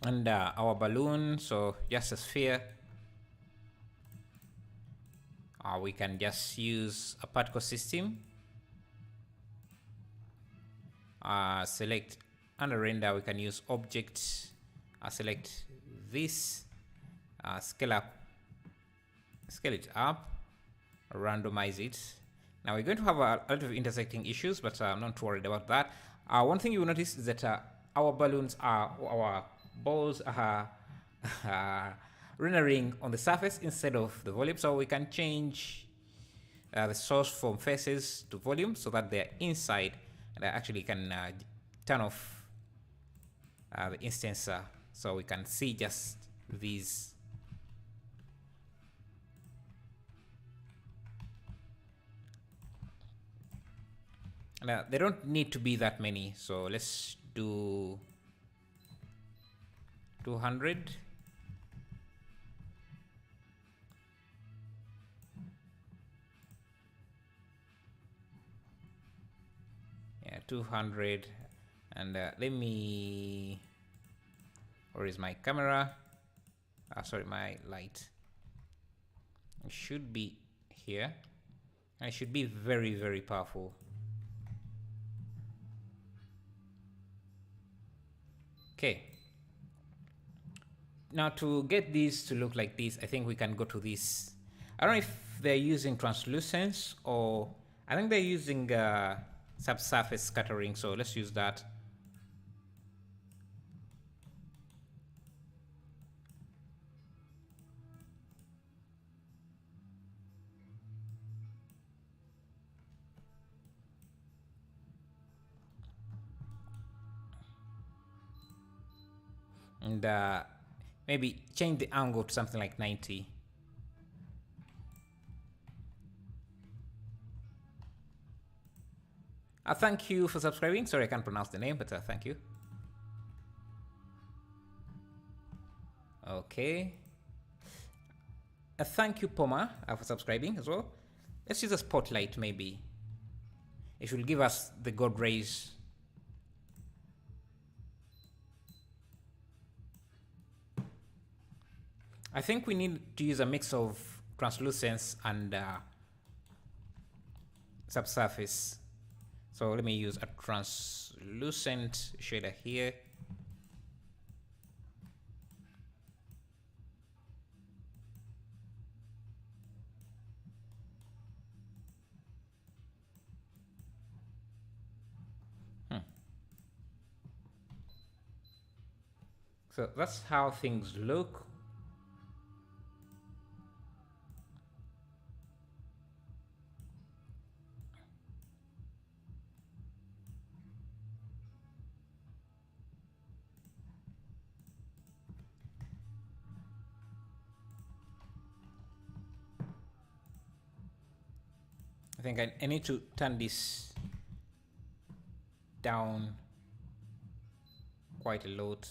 And our balloon, so just a sphere. We can just use a particle system. Select under render, we can use object, select this, scale it up, randomize it. Now we're going to have a lot of intersecting issues, but I'm not worried about that. One thing you will notice is that our balls are rendering on the surface instead of the volume, so we can change the source from faces to volume so that they're inside, and I actually can turn off the instance so we can see just these. Now, they don't need to be that many, so let's do 200. Yeah, 200. And let me... Where is my camera? Sorry, my light. It should be here. And it should be very, very powerful. Okay. Now to get these to look like this, I think we can go to this. I don't know if they're using translucence or I think they're using subsurface scattering. So let's use that. And maybe change the angle to something like 90. Thank you for subscribing. Sorry, I can't pronounce the name, but thank you. Okay. Thank you, Poma, for subscribing as well. Let's use a spotlight, maybe. It will give us the God rays. I think we need to use a mix of translucence and subsurface. So let me use a translucent shader here. So that's how things look. I think I need to turn this down quite a lot.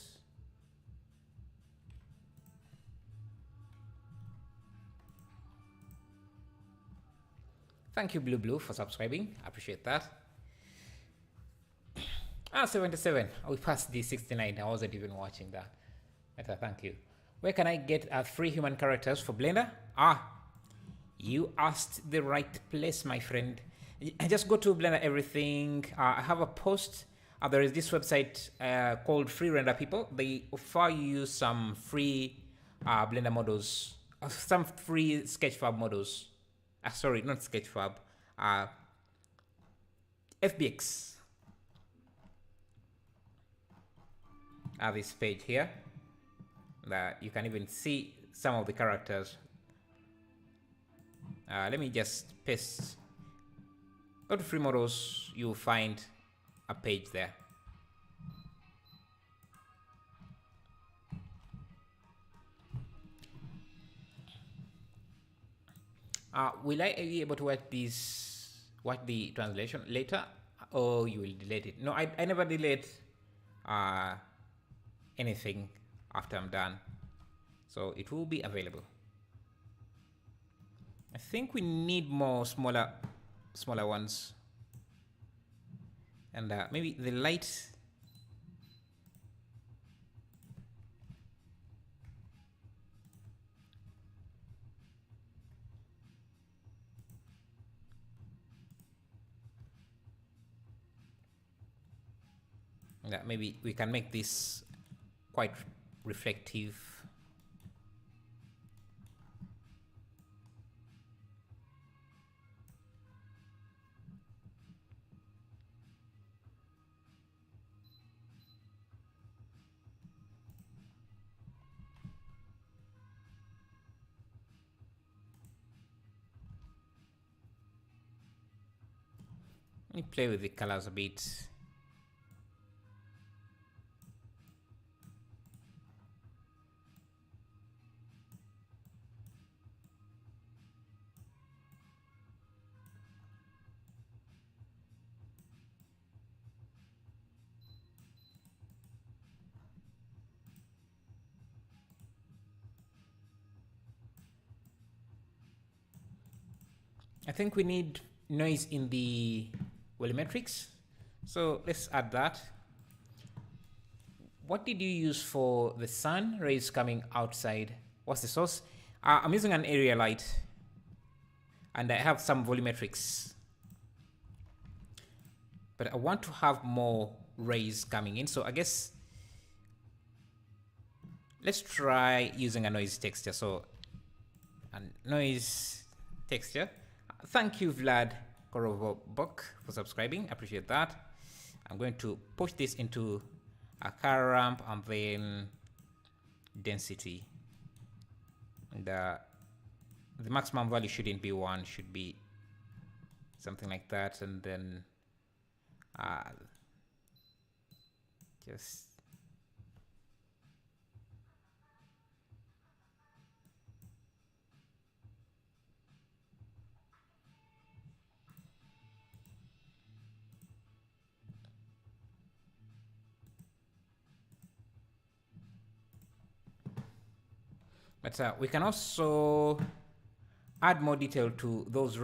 Thank you, Blue, for subscribing. I appreciate that. 77. We passed the 69. I wasn't even watching that. But thank you. Where can I get free human characters for Blender? You asked the right place, my friend. Just go to Blender Everything. I have a post. There is this website called Free Render People. They offer you some free Blender models, some free Sketchfab models. Sorry, not Sketchfab. FBX. This page here. You can even see some of the characters. Let me just paste. Go to free models, you'll find a page there. Will I be able to watch the translation later, or you will delete it? No, I never delete anything after I'm done, so it will be available. I think we need more smaller ones, and maybe the light. Maybe we can make this quite reflective. Let me play with the colors a bit. I think we need noise in the volumetrics. So let's add that. What did you use for the sun rays coming outside? What's the source? I'm using an area light, and I have some volumetrics, but I want to have more rays coming in. So I guess let's try using a noise texture. So a noise texture. Thank you, Vlad Korovobok, for subscribing. Appreciate that. I'm going to push this into a car ramp and then density. And the maximum value shouldn't be 1, should be something like that. And then just but we can also add more detail to those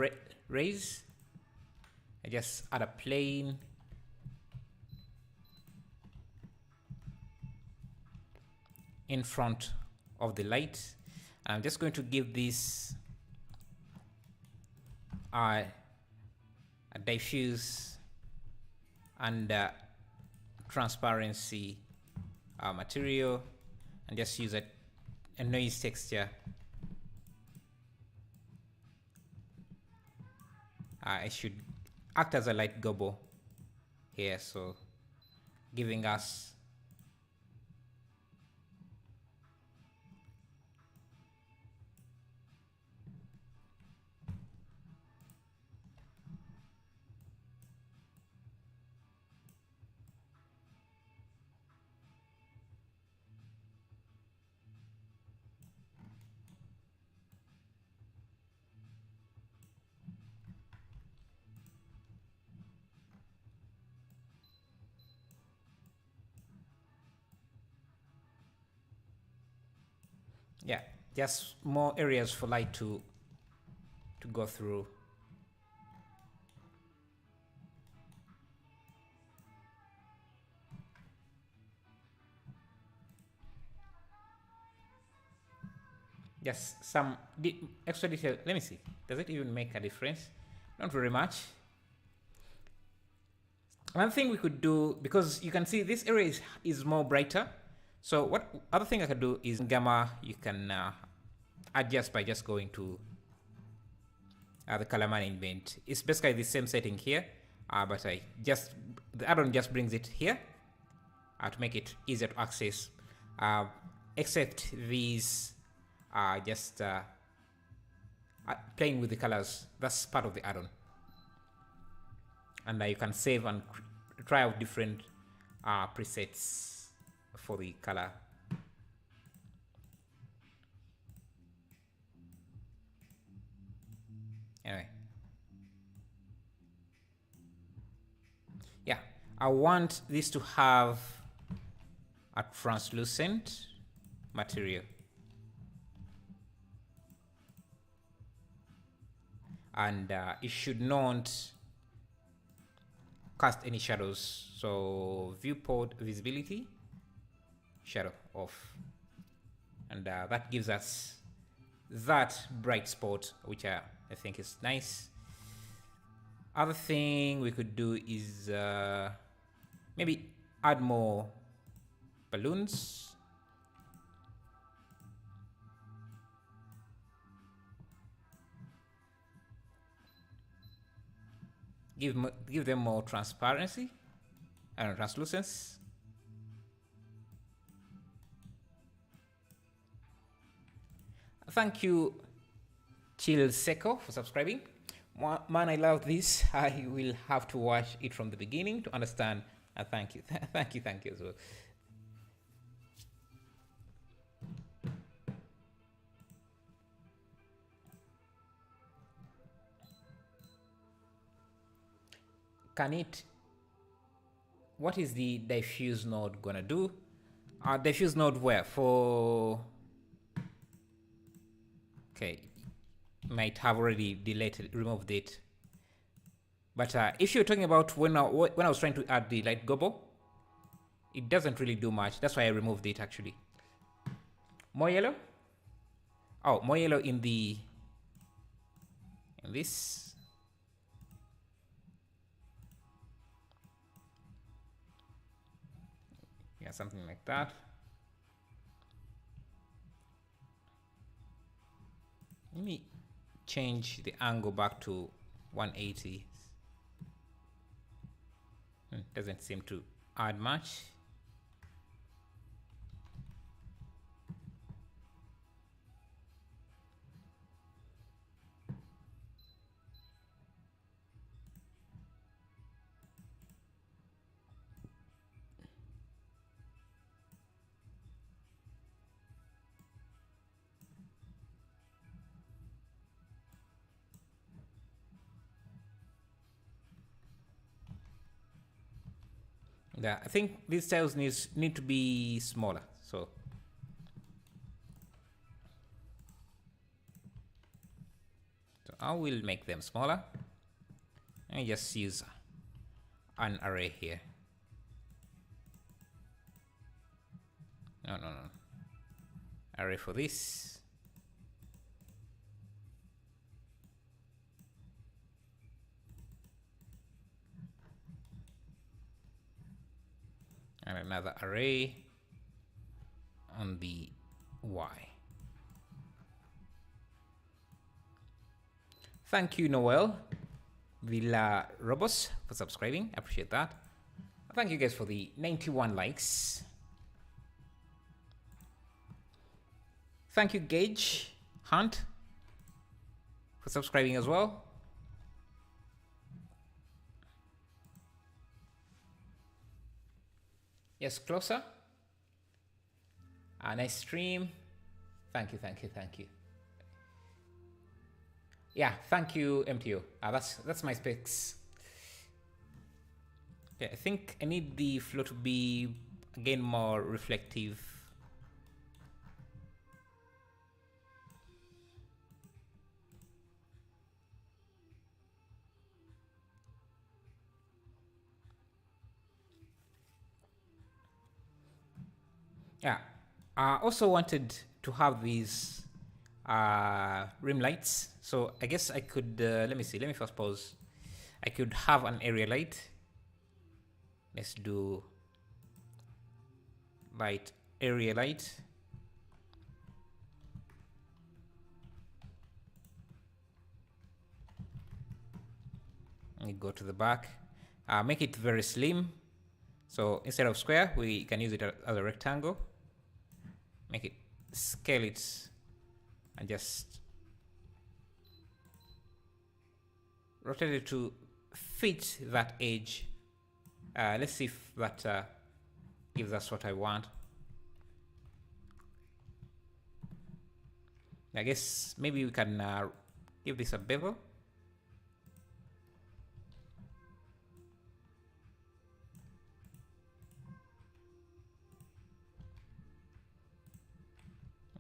rays. I just add a plane. In front of the light. I'm just going to give this a diffuse and transparency material, and just use a noise texture. It should act as a light gobble here, so giving us yeah, just more areas for light to go through. Just some extra detail. Let me see. Does it even make a difference? Not very much. One thing we could do, because you can see this area is more brighter. So what other thing I could do is gamma. You can adjust by just going to the color management. It's basically the same setting here, but the add-on just brings it here to make it easier to access. Except these just playing with the colors. That's part of the add-on, and you can save and try out different presets for the color. Anyway, yeah, I want this to have a translucent material, and it should not cast any shadows. So viewport visibility, shadow off, and that gives us that bright spot, which I think is nice. Other thing we could do is maybe add more balloons. Give them more transparency and translucence. Thank you, Chill Seco, for subscribing. Man, I love this. I will have to watch it from the beginning to understand. Thank you. Thank you as well. Can it, what is the diffuse node gonna do? Diffuse node where? For, okay, might have already deleted, removed it. But if you're talking about when I was trying to add the light gobble, it doesn't really do much. That's why I removed it actually. More yellow? Oh, more yellow in this. Yeah, something like that. Let me change the angle back to 180. Doesn't seem to add much. Yeah, I think these tiles need to be smaller. So I will make them smaller. And just use an array here. No. Array for this. And another array on the Y. Thank you, Noel Villa Robos, for subscribing. I appreciate that. Thank you guys for the 91 likes. Thank you, Gage Hunt, for subscribing as well. Yes, closer. Nice stream. Thank you. Yeah, thank you, MTO. That's my specs. Yeah, I think I need the flow to be again more reflective. Yeah, I also wanted to have these rim lights. So I guess I could, let me first pause. I could have an area light. Let's do light, area light. And go to the back, make it very slim. So instead of square, we can use it as a rectangle. Make it, scale it, and just rotate it to fit that edge. Let's see if that gives us what I want. I guess maybe we can give this a bevel.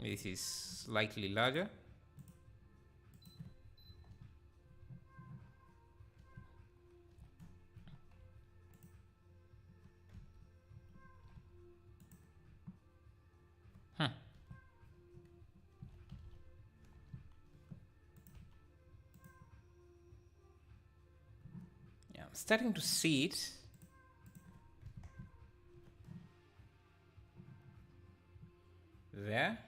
This is slightly larger. Yeah, I'm starting to see it. There.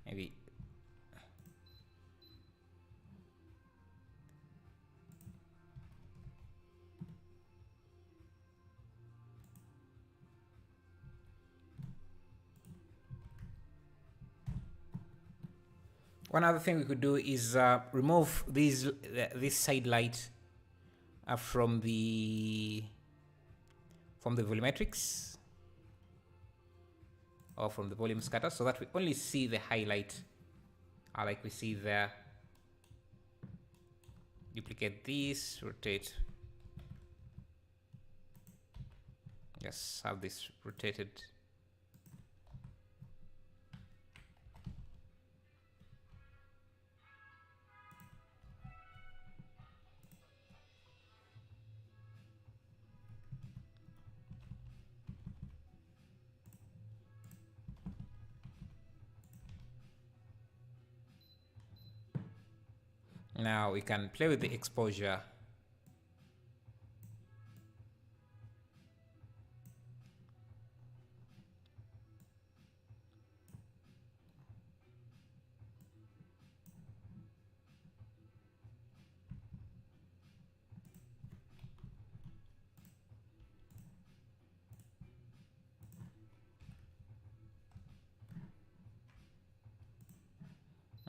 Maybe. One other thing we could do is remove this side light from the volumetrics or from the volume scatter, so that we only see the highlight like we see there. Duplicate this, rotate. Just have this rotated. Now we can play with the exposure.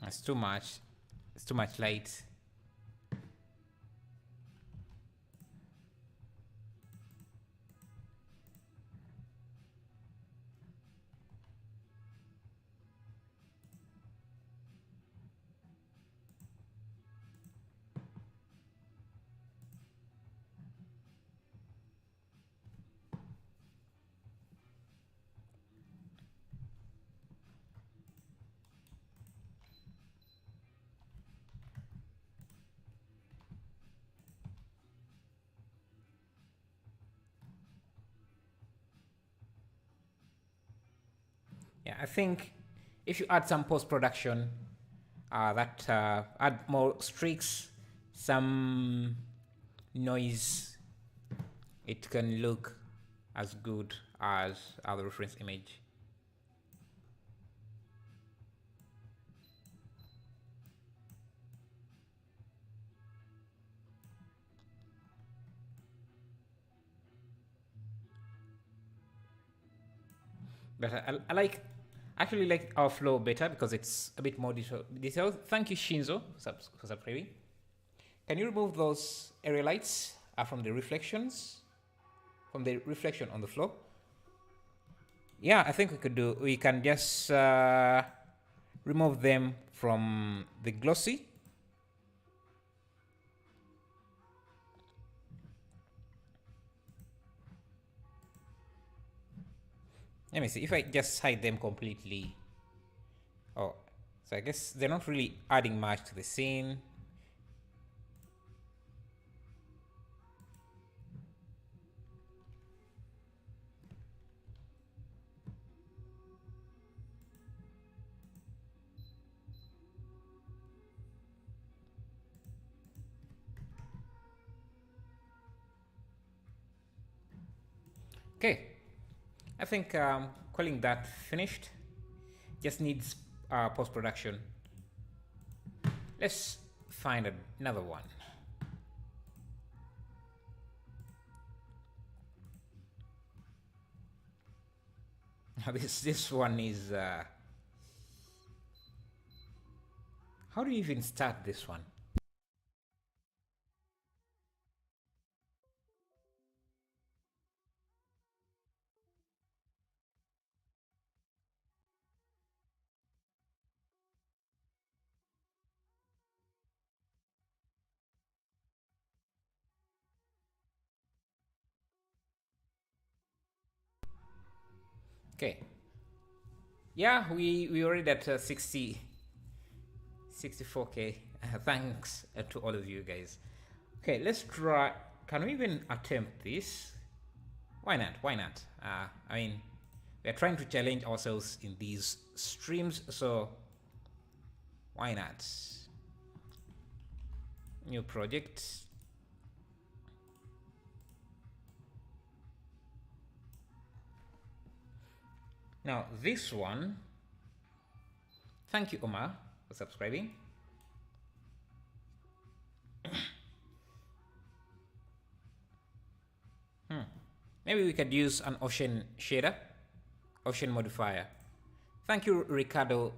It's too much. It's too much light. Yeah, I think if you add some post-production, add more streaks, some noise, it can look as good as the reference image. But I actually like our flow better because it's a bit more detailed. Thank you, Shinzo, for subscribing. Can you remove those area lights from the reflections, from the reflection on the floor? Yeah, I think we can just remove them from the glossy. Let me see if I just hide them completely. Oh, so I guess they're not really adding much to the scene. Okay, I think calling that finished. Just needs post-production. Let's find another one. This one is how do you even start this one? Okay. Yeah, we already at 64k. Thanks to all of you guys. Okay, let's try. Can we even attempt this? Why not? Why not? I mean, we're trying to challenge ourselves in these streams, so why not? New project. Now this one, thank you Omar for subscribing. Maybe we could use an ocean shader, ocean modifier. Thank you Ricardo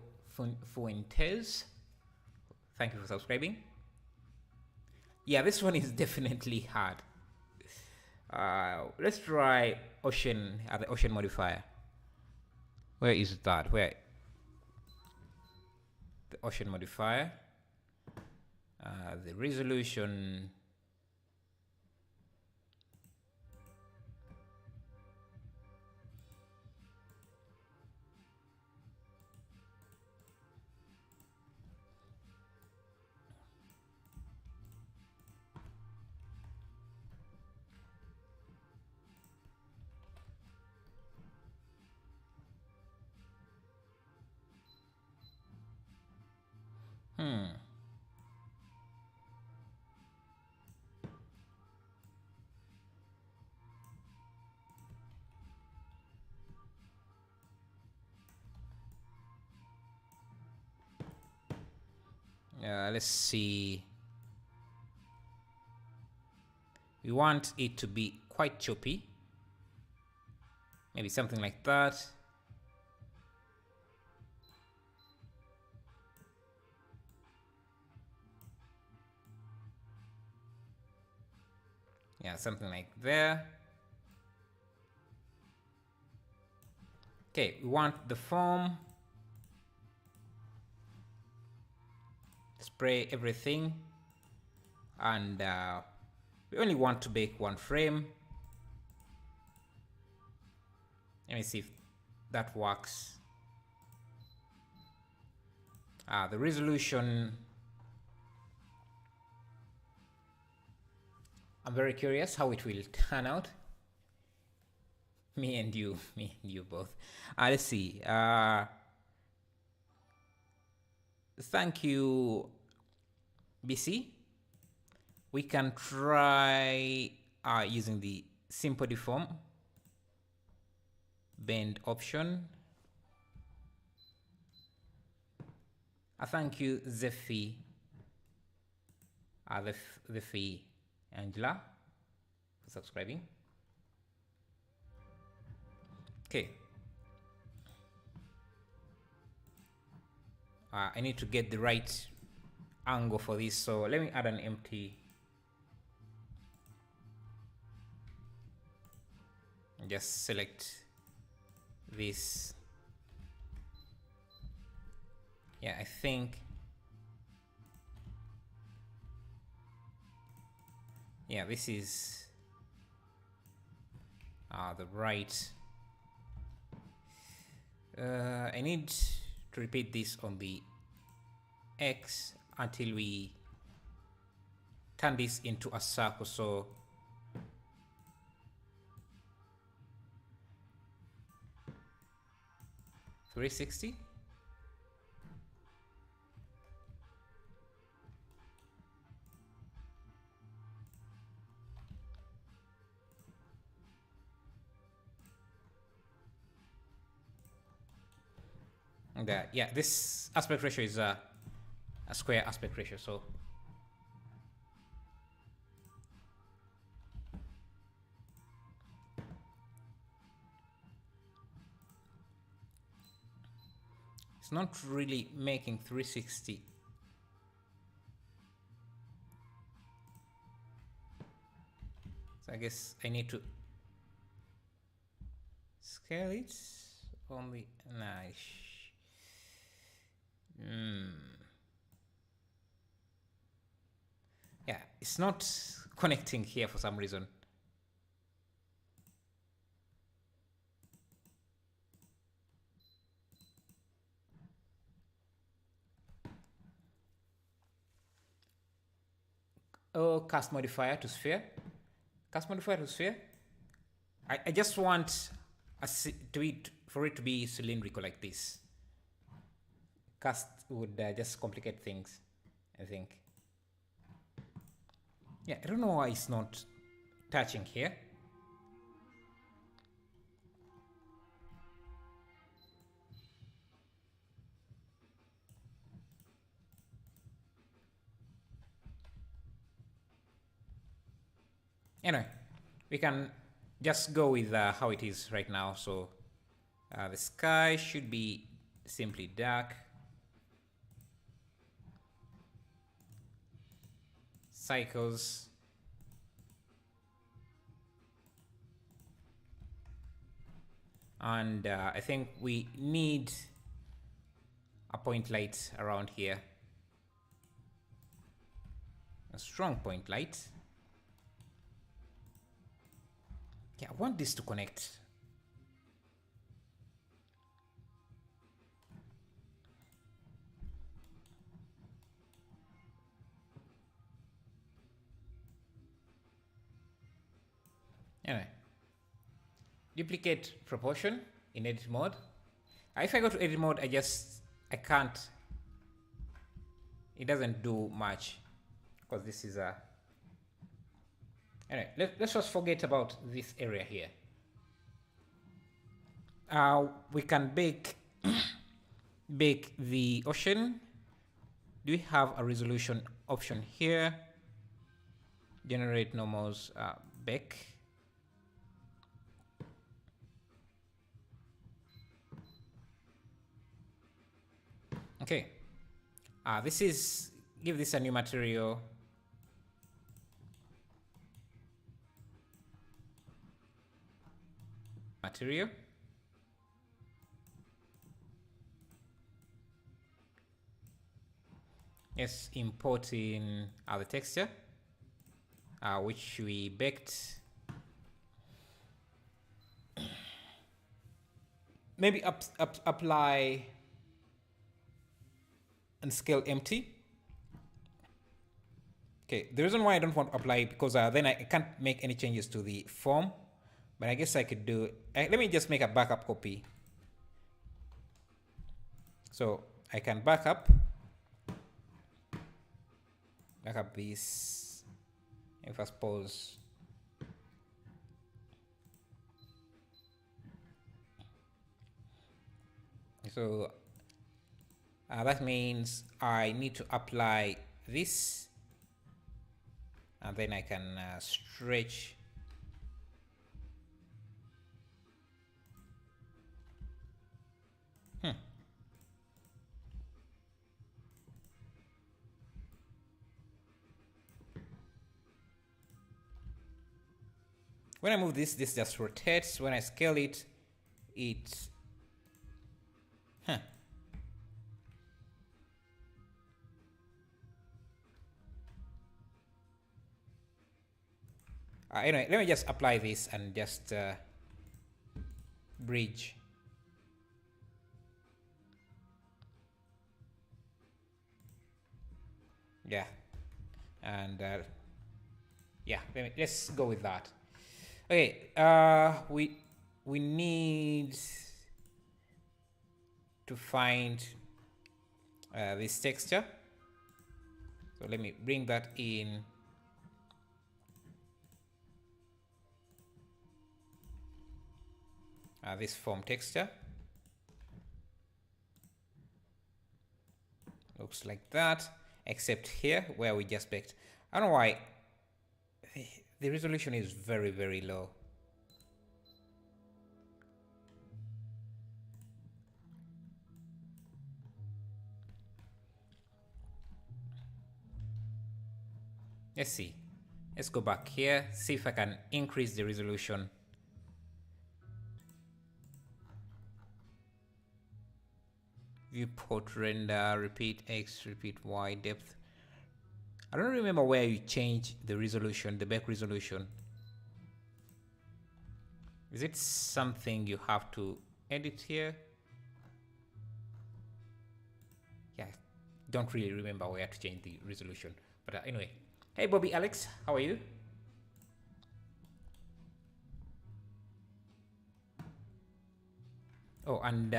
Fuentes. Thank you for subscribing. Yeah, this one is definitely hard. Let's try ocean, the ocean modifier. Where is that? Where? The ocean modifier. The resolution. Let's see. We want it to be quite choppy. Maybe something like that. Yeah, something like there. Okay, we want the foam. Spray everything. And we only want to bake one frame. Let me see if that works. The resolution. I'm very curious how it will turn out. Me and you both. Let's see. Thank you, BC. We can try using the simple deform bend option. Thank you, Zephy. Zephy Angela for subscribing. Okay. I need to get the right angle for this, so let me add an empty. Just select this. Yeah, I think. Yeah, this is the right. I need to repeat this on the X until we turn this into a circle. So $360. And yeah, this aspect ratio is a square aspect ratio, so it's not really making 360. So I guess I need to scale it on the nice. Yeah, it's not connecting here for some reason. Oh, cast modifier to sphere. Cast modifier to sphere. I just want for it to be cylindrical like this. Cast would just complicate things, I think. Yeah, I don't know why it's not touching here. Anyway, we can just go with how it is right now. So the sky should be simply dark. cycles. And I think we need a point light around here. A strong point light. Yeah, I want this to connect. Anyway, duplicate proportion in edit mode. If I go to edit mode, I can't. It doesn't do much because this is a. Anyway, let's just forget about this area here. We can bake bake the ocean. Do we have a resolution option here? Generate normals, bake. Okay. This is, give this a new material. Yes, importing the texture, which we baked. Maybe apply and scale empty. Okay, the reason why I don't want to apply because then I can't make any changes to the form, but I guess I could do. Let me just make a backup copy. So I can back up this. If I suppose. So that means I need to apply this, and then I can stretch. When I move this just rotates. When I scale it, anyway, let me just apply this and just bridge. Yeah, and yeah, let's go with that. Okay, we need to find this texture. So let me bring that in. This form texture looks like that, except here where we just baked. I don't know why the resolution is very, very low. Let's see. Let's go back here, see if I can increase the resolution. Viewport render, repeat X, repeat Y, depth. I don't remember where you change the resolution, the back resolution. Is it something you have to edit here? Yeah, don't really remember where to change the resolution. But anyway, hey Bobby Alex, how are you? Oh, and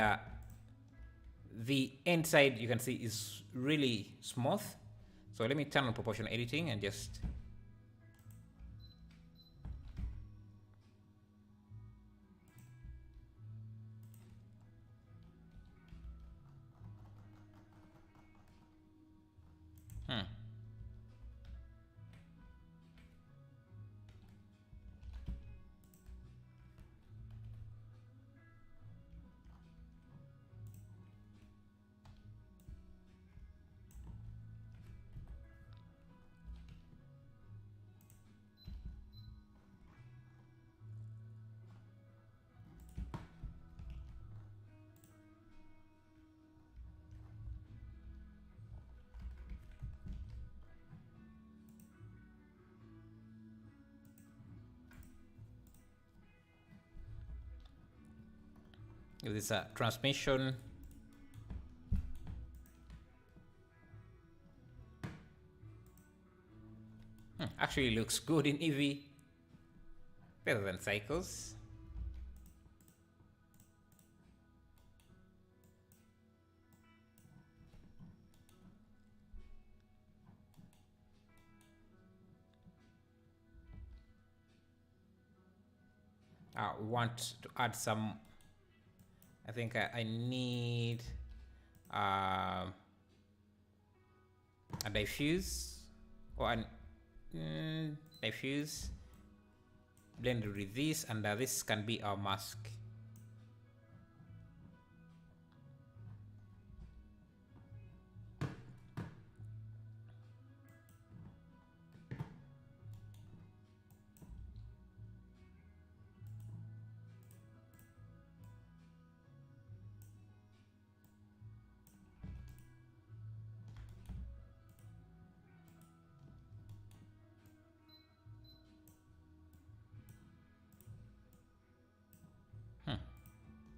the inside you can see is really smooth. So let me turn on proportion editing and just Give this a transmission. Actually looks good in Eevee. Better than Cycles. We want to add some. I think I need a diffuse or an diffuse blended with this, and this can be our mask.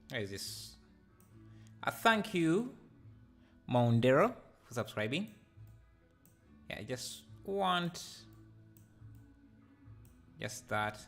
Where is this? Thank you, Mondero, for subscribing. Yeah, I just want just that.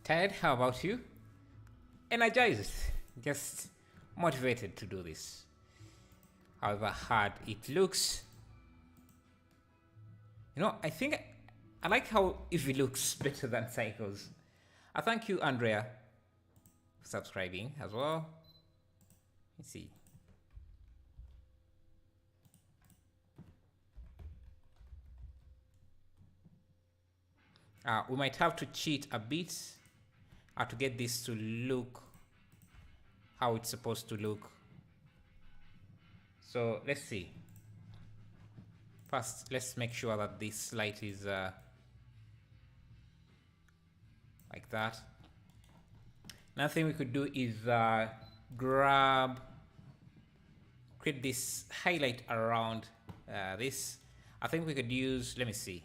Tired? How about you? Energized, just motivated to do this. However hard it looks. You know, I think I like how Eevee looks better than Cycles. Thank you, Andrea, for subscribing as well. Let's see. We might have to cheat a bit to get this to look how it's supposed to look. So let's see. First, let's make sure that this light is like that. Another thing we could do is create this highlight around this. I think we could use, let me see.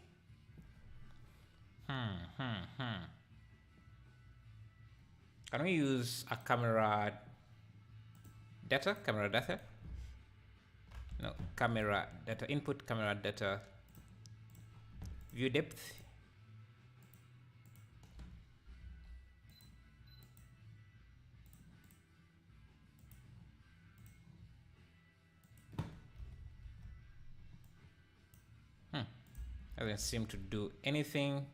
Can we use a camera data? No, camera data, input camera data, view depth. Doesn't seem to do anything.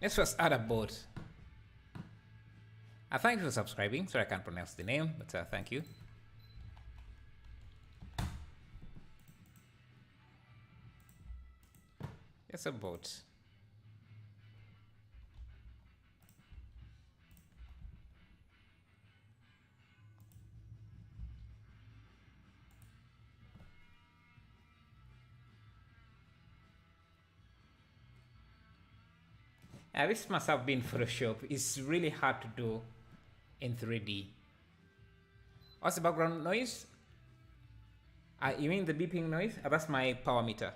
Let's first add a bot. Thank you for subscribing. Sorry I can't pronounce the name, but thank you. It's a bot. This must have been Photoshop. It's really hard to do in 3D. What's the background noise? You mean the beeping noise? That's my power meter.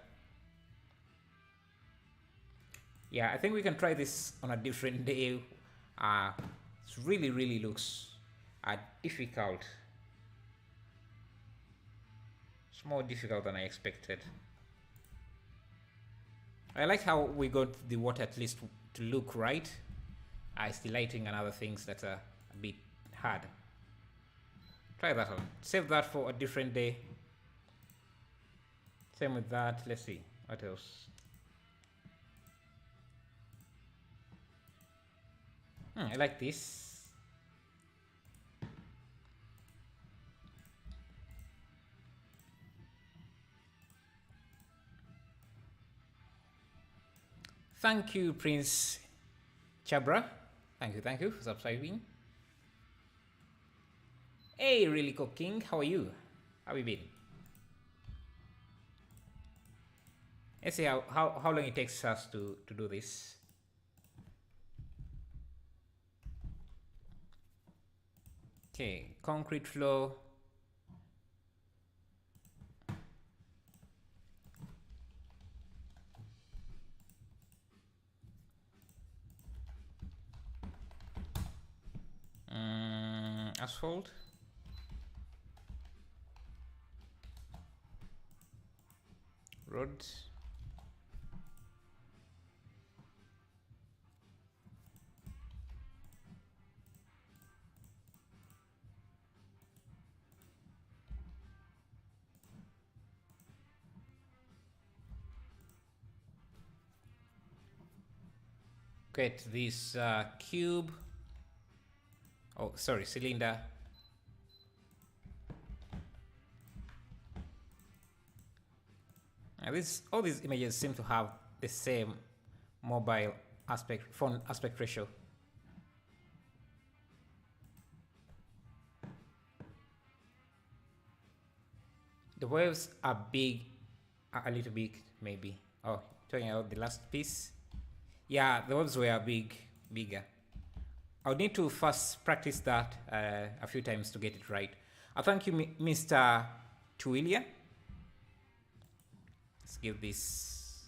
Yeah, I think we can try this on a different day. It really looks difficult. It's more difficult than I expected. I like how we got the water at least to look right. It's the lighting and other things that are a bit hard. Try that one. Save that for a different day. Same with that. Let's see. What else? I like this. Thank you, Prince Chabra, thank you for subscribing. Hey, really cooking, how are you? How have you been? Let's see how long it takes us to do this. Okay, concrete floor. Asphalt. Road. Get this cube. Oh, sorry, cylinder. All these images seem to have the same mobile phone aspect ratio. The waves are big, a little big maybe. Oh, talking about the last piece. Yeah, the waves were bigger. I'll need to first practice that a few times to get it right. Thank you, Mr. Tuilia. Let's give this.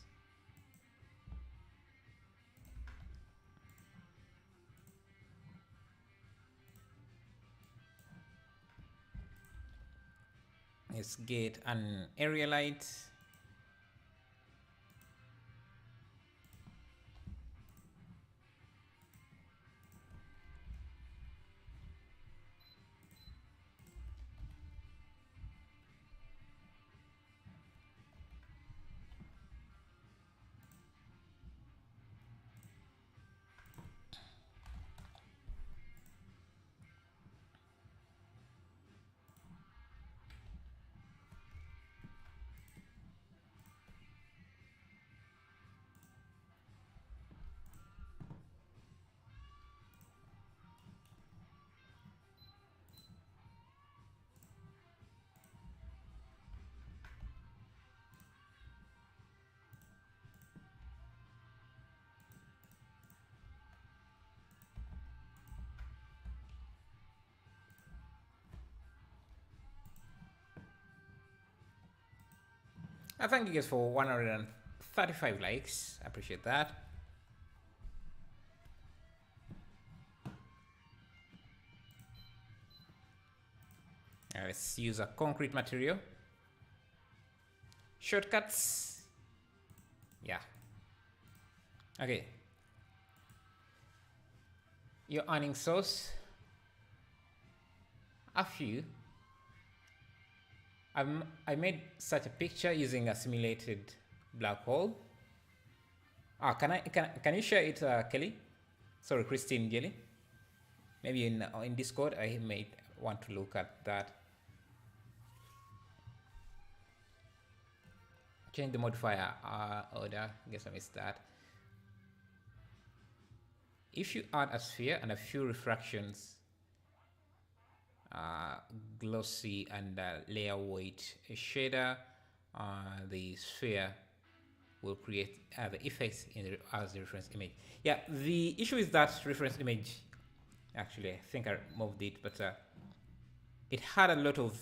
Let's get an area light. Thank you guys for 135 likes. I appreciate that. Let's use a concrete material. Shortcuts. Yeah. Okay. Your earning source. A few. I made such a picture using a simulated black hole. Can you share it, Kelly? Sorry, Christine Jelly. Maybe in Discord, I might want to look at that. Change the modifier order. Guess I missed that. If you add a sphere and a few refractions, glossy and layer weight shader, the sphere will create the effects as the reference image. Yeah, the issue is that reference image, actually I think I moved it, but it had a lot of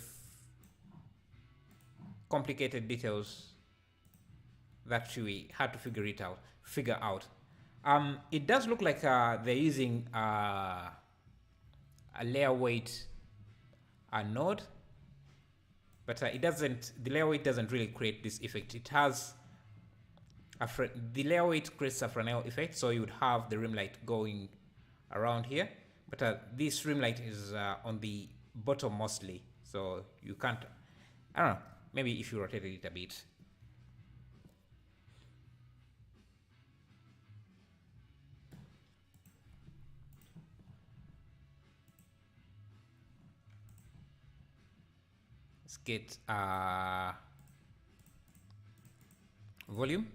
complicated details that we had to figure out. It does look like they're using a layer weight node, but the layer weight doesn't really create this effect. It has the layer weight creates a Fresnel effect, so you would have the rim light going around here, but this rim light is on the bottom mostly, so you can't, I don't know, maybe if you rotate it a bit. Let's get volume.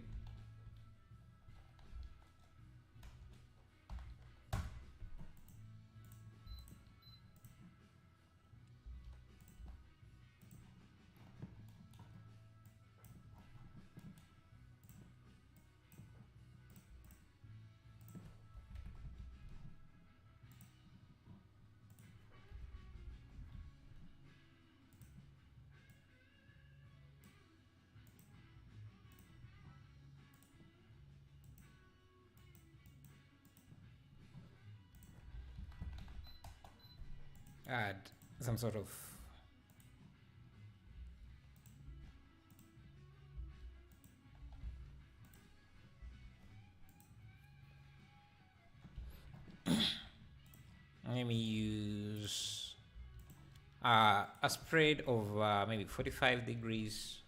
add some sort of maybe use a spread of maybe 45 degrees.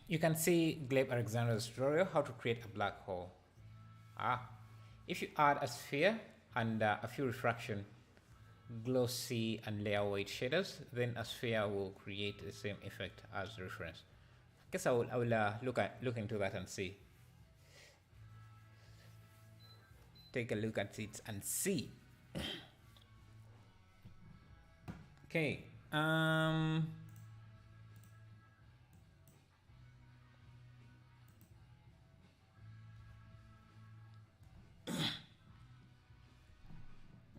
You can see Gleb Alexander's tutorial how to create a black hole. If you add a sphere and a few refraction, glossy and layer weight shaders, then a sphere will create the same effect as the reference. I guess I will look into that and see. Take a look at it and see. Okay.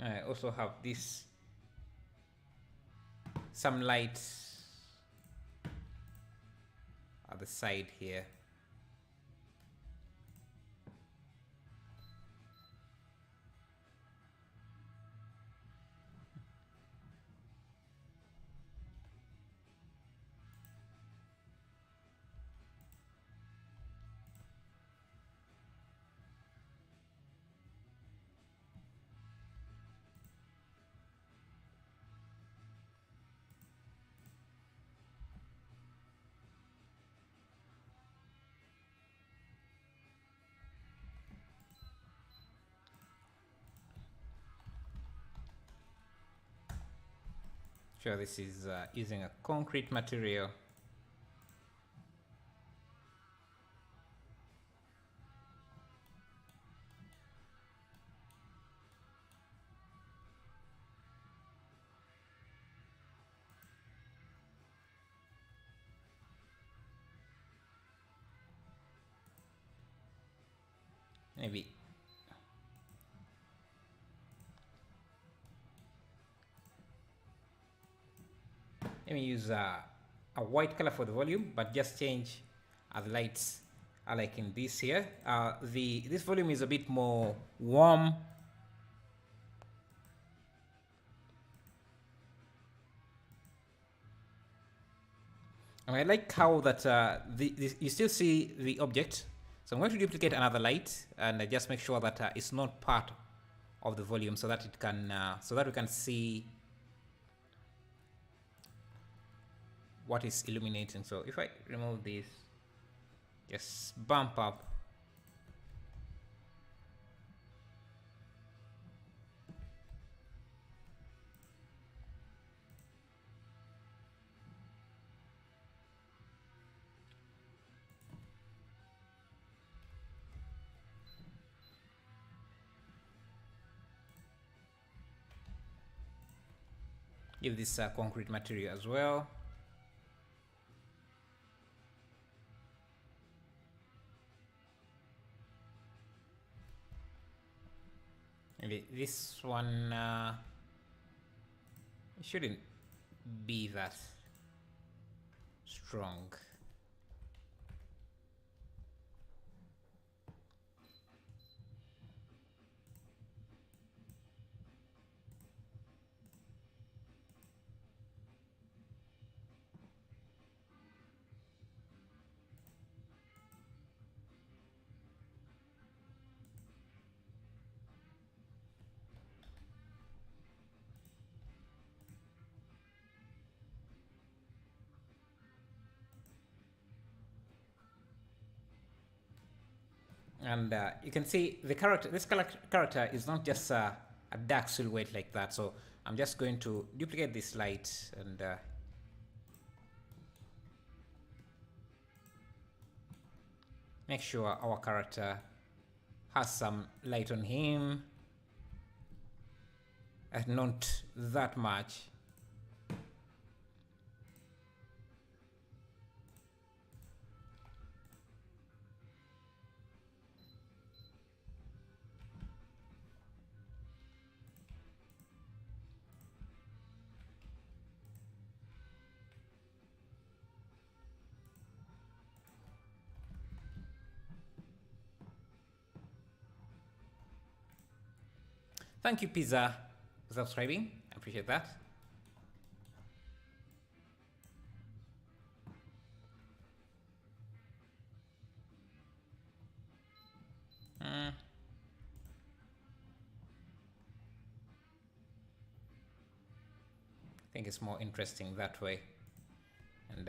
I also have this, some lights at the side here. Sure, this is using a concrete material. Maybe let me use a white color for the volume, but just change the lights like in this here. This volume is a bit more warm. And I like how that you still see the object. So I'm going to duplicate another light and just make sure that it's not part of the volume, so that it can so that we can see what is illuminating. So if I remove this, just bump up. Give this concrete material as well. Maybe this one shouldn't be that strong. And you can see the character. This character is not just a dark silhouette like that. So I'm just going to duplicate this light and make sure our character has some light on him, and not that much. Thank you, Pizza, for subscribing. I appreciate that. I think it's more interesting that way. And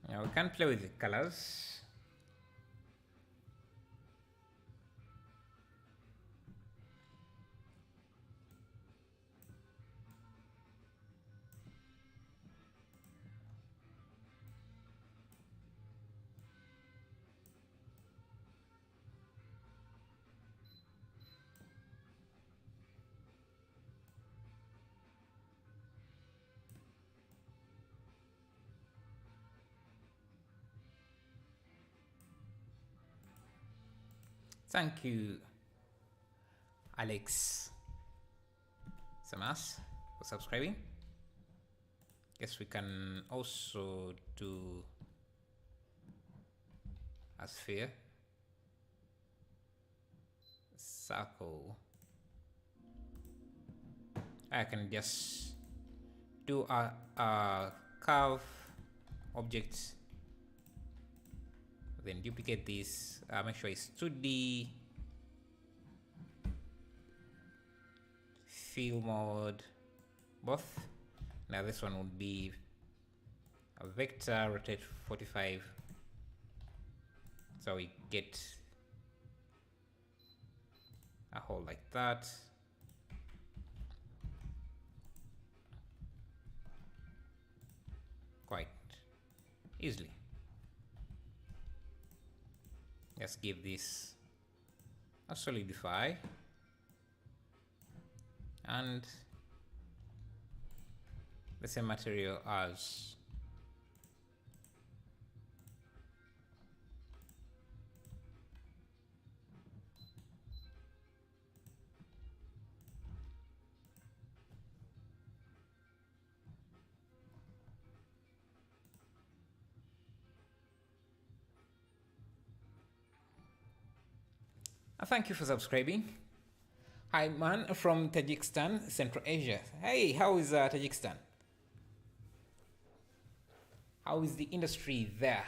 now we can play with the colors. Thank you, Alex Samas, for subscribing. Guess we can also do a sphere, circle. I can just do a curve object, then duplicate this, make sure it's 2D, fill mode, both. Now this one would be a vector, rotate 45, so we get a hole like that. Quite easily. Let's give this a solidify and the same material as thank you for subscribing. Hi man from Tajikistan, Central Asia. Hey, how is Tajikistan? How is the industry there?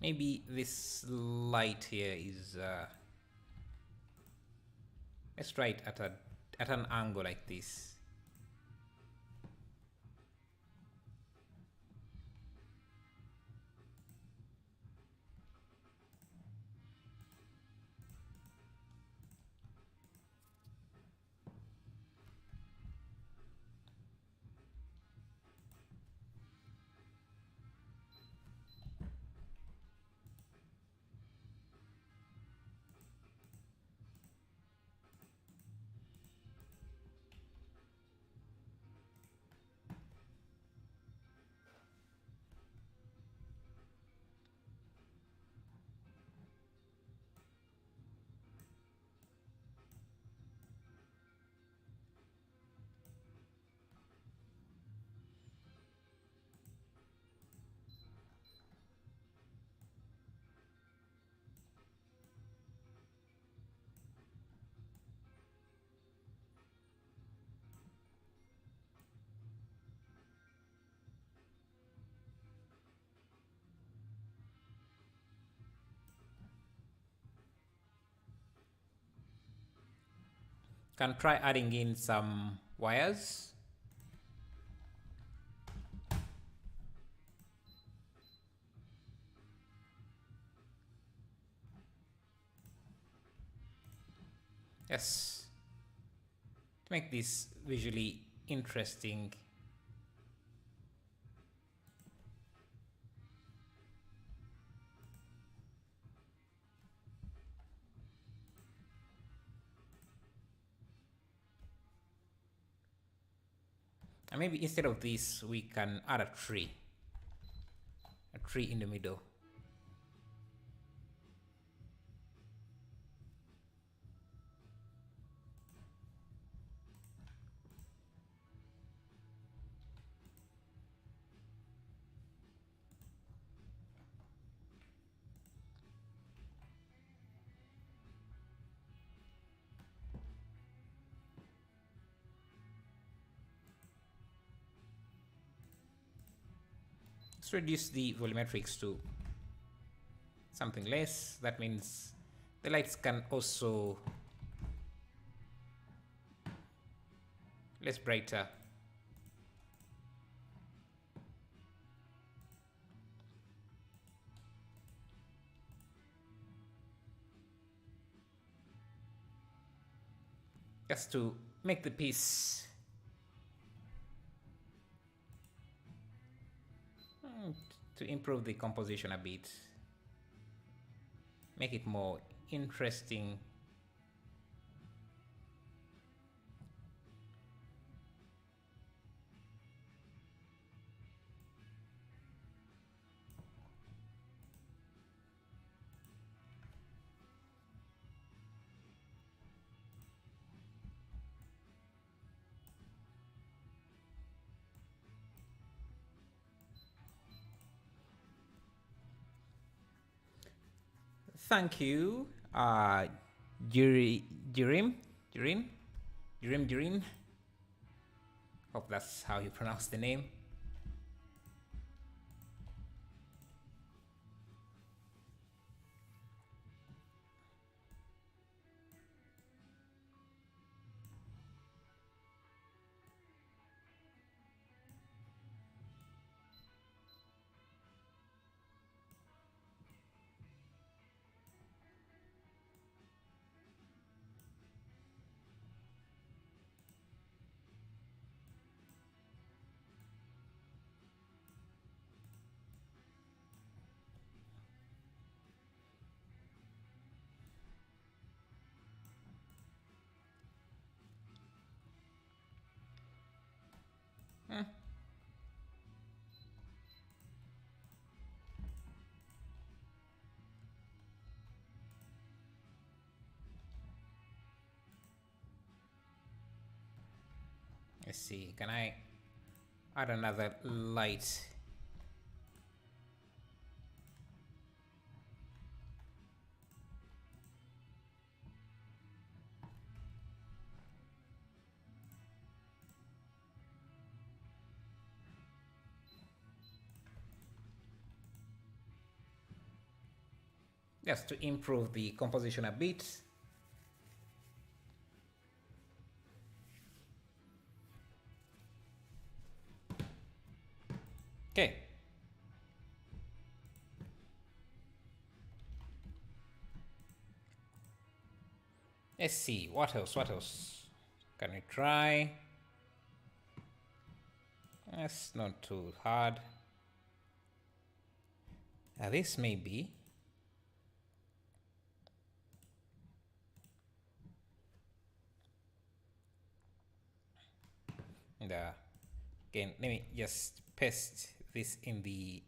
Maybe this light here is let's try it at an angle like this. Can try adding in some wires. Yes. To make this visually interesting. And maybe instead of this, we can add a tree in the middle. Let's reduce the volumetrics to something less. That means the lights can also less brighter. Just to make the piece to improve the composition a bit, make it more interesting. Thank you, Jirim. Hope that's how you pronounce the name. Let's see, can I add another light? Just to improve the composition a bit. Okay. Let's see, what else can we try? That's not too hard. This may be. And again, let me just paste this in the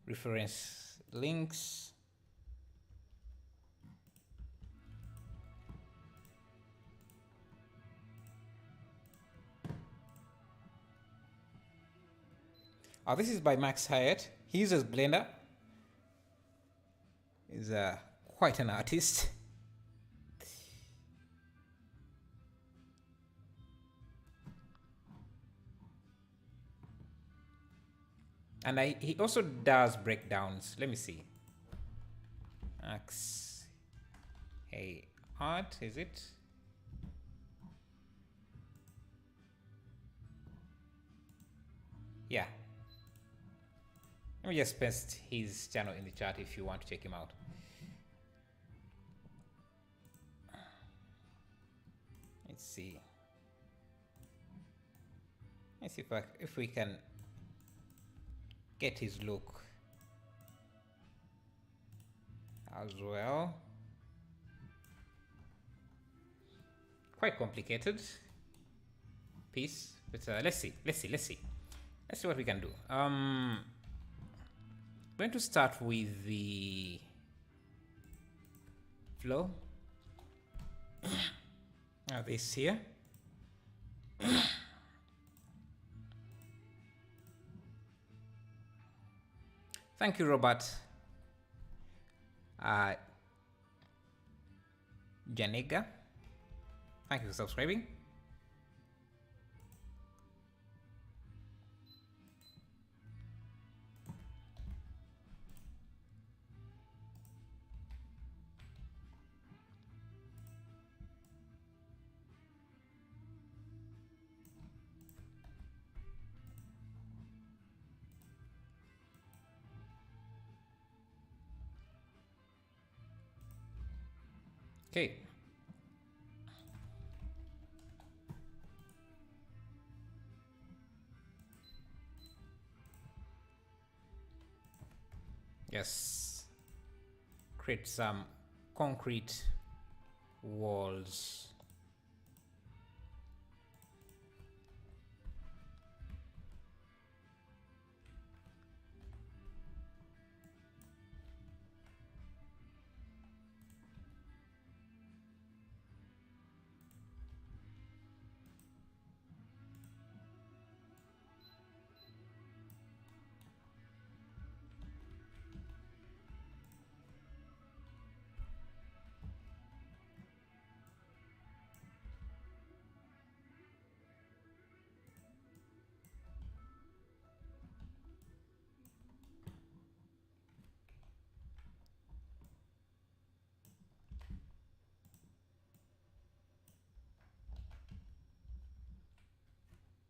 reference links. This is by Max Hyatt. He uses Blender. He's quite an artist. And he also does breakdowns. Let me see. Max Hyatt, is it? Yeah. Let me just paste his channel in the chat if you want to check him out. Let's see. Let's see if we can get his look as well. Quite complicated piece, but let's see what we can do. I'm going to start with the flow. Now this here. Thank you, Robert. Janega. Thank you for subscribing. Okay. Yes. Create some concrete walls.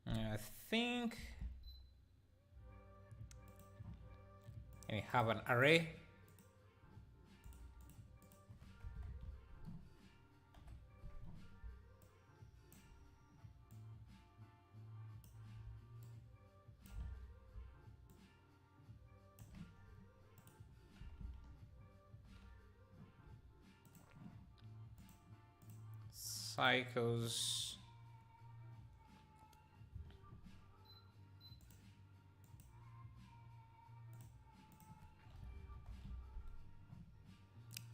I think we have an array. Cycles.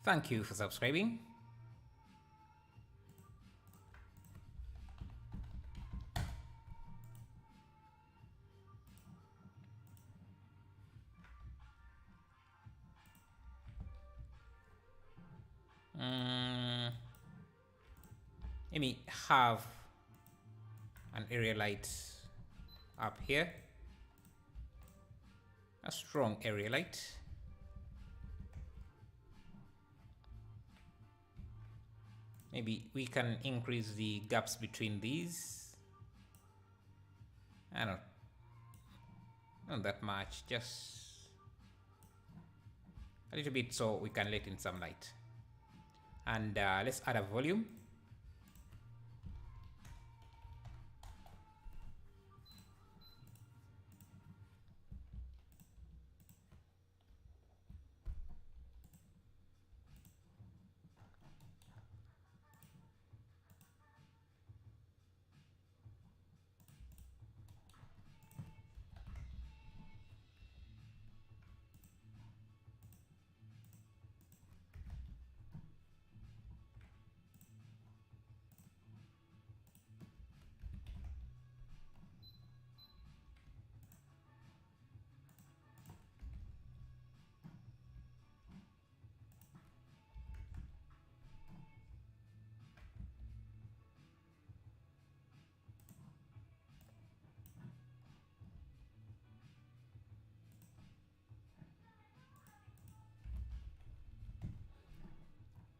Thank you for subscribing. Let me have an area light up here. A strong area light. Maybe we can increase the gaps between these. I don't, not that much, just a little bit so we can let in some light. And let's add a volume.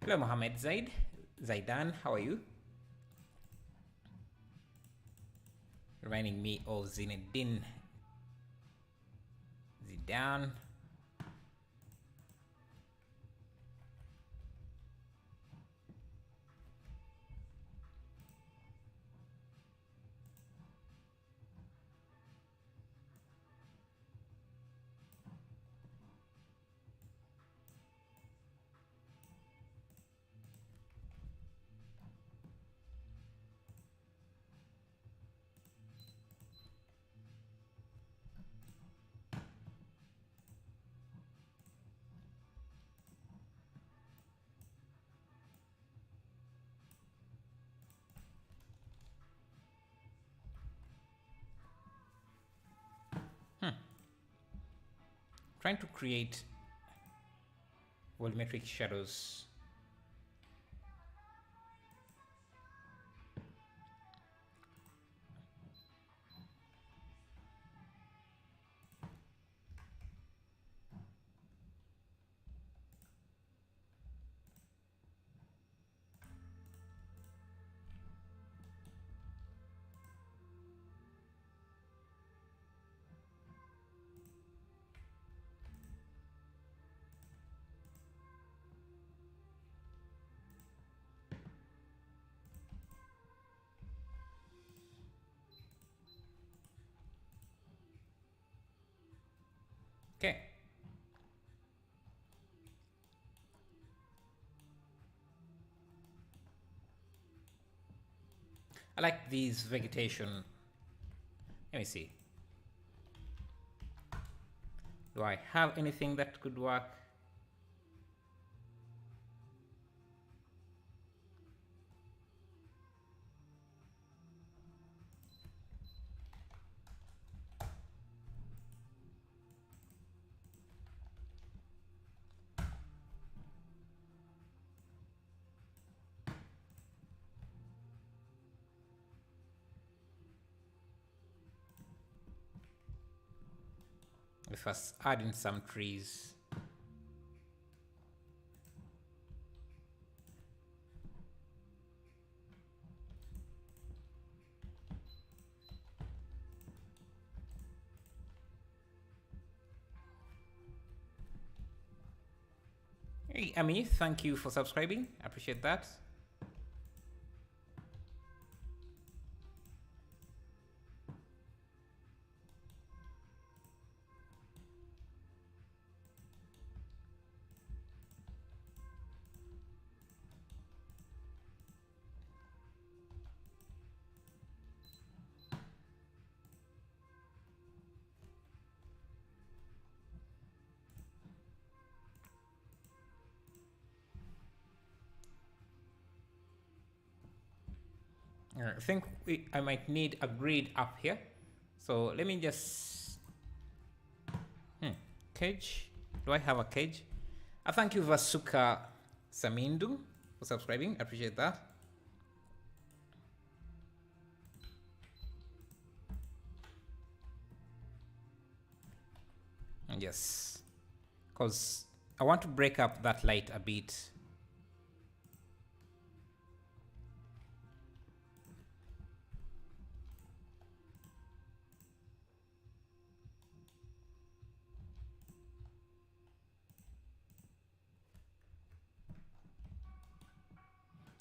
Hello, Mohammed Zaidan, how are you? Reminding me of Zinedine down. Trying to create volumetric shadows. Okay. I like these vegetation. Let me see. Do I have anything that could work? If I add in some trees. Hey, Ami, thank you for subscribing. I appreciate that. I think I might need a grid up here. So let me just... Cage. Do I have a cage? Thank you, Vasuka Samindu, for subscribing. I appreciate that. Yes. Because I want to break up that light a bit.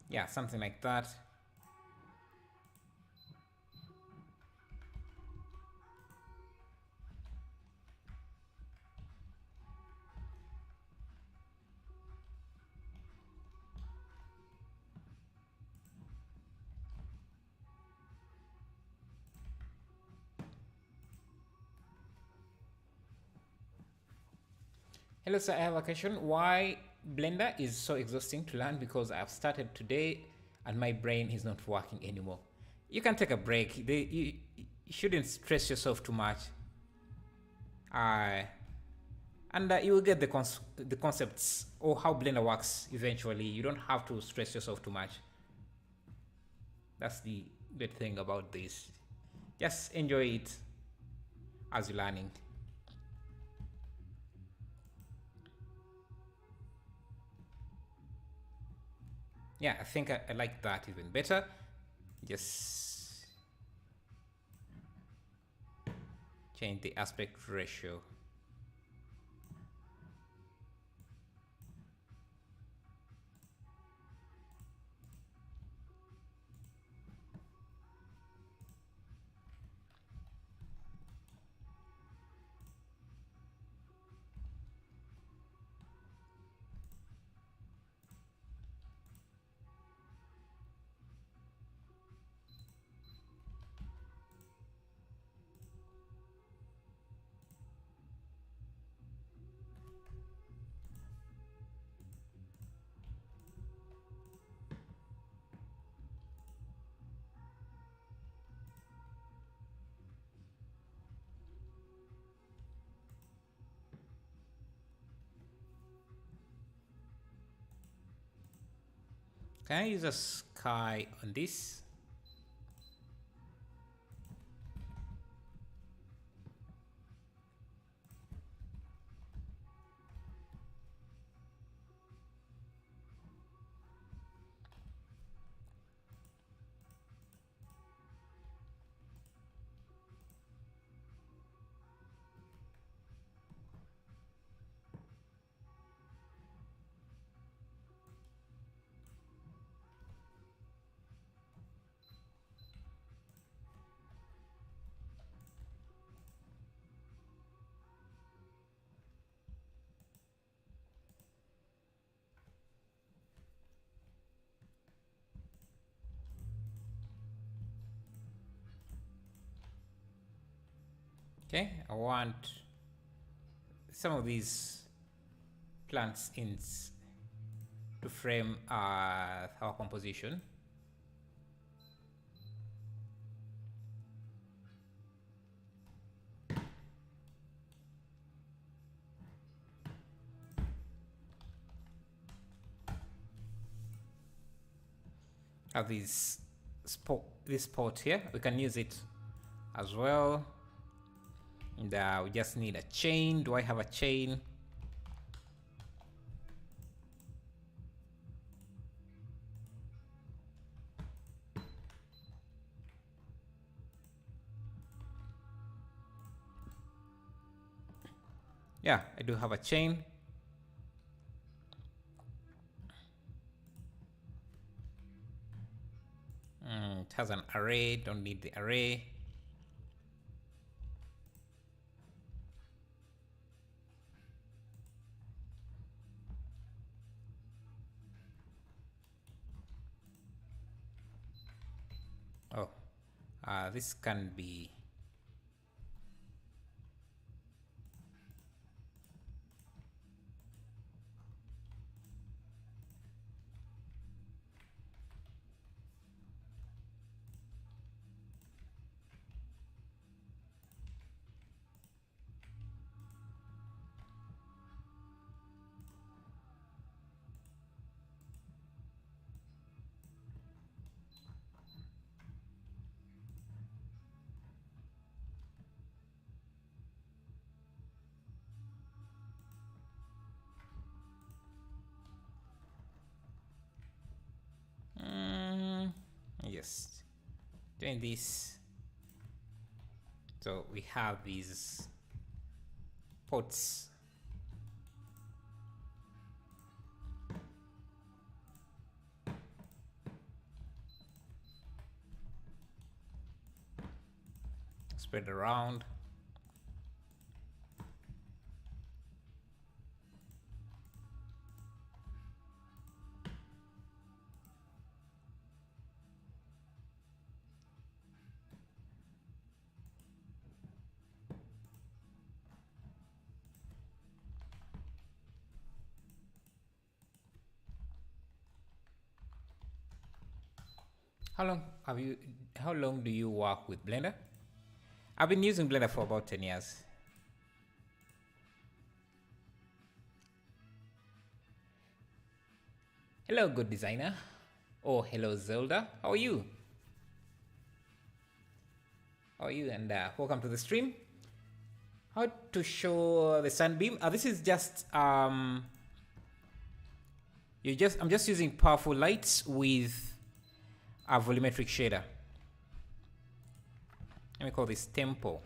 Yeah, something like that. Hello sir, I have a question. Why Blender is so exhausting to learn? Because I've started today and my brain is not working anymore. You can take a break. You shouldn't stress yourself too much. And you will get the concepts or how Blender works eventually. You don't have to stress yourself too much. That's the good thing about this. Just enjoy it as you're learning. Yeah, I think I like that even better. Just change the aspect ratio. Can I use a sky on this? Okay, I want some of these plants in to frame our composition. Have this spot here, we can use it as well. And we just need a chain. Do I have a chain? Yeah, I do have a chain. It has an array, don't need the array. Oh, this can be yes, doing this. So we have these pots. Spread around. How long do you work with Blender? I've been using Blender for about 10 years. Hello, good designer. Oh, hello, Zelda. How are you? How are you? And welcome to the stream. How to show the sunbeam? This is just I'm just using powerful lights with a volumetric shader. Let me call this tempo.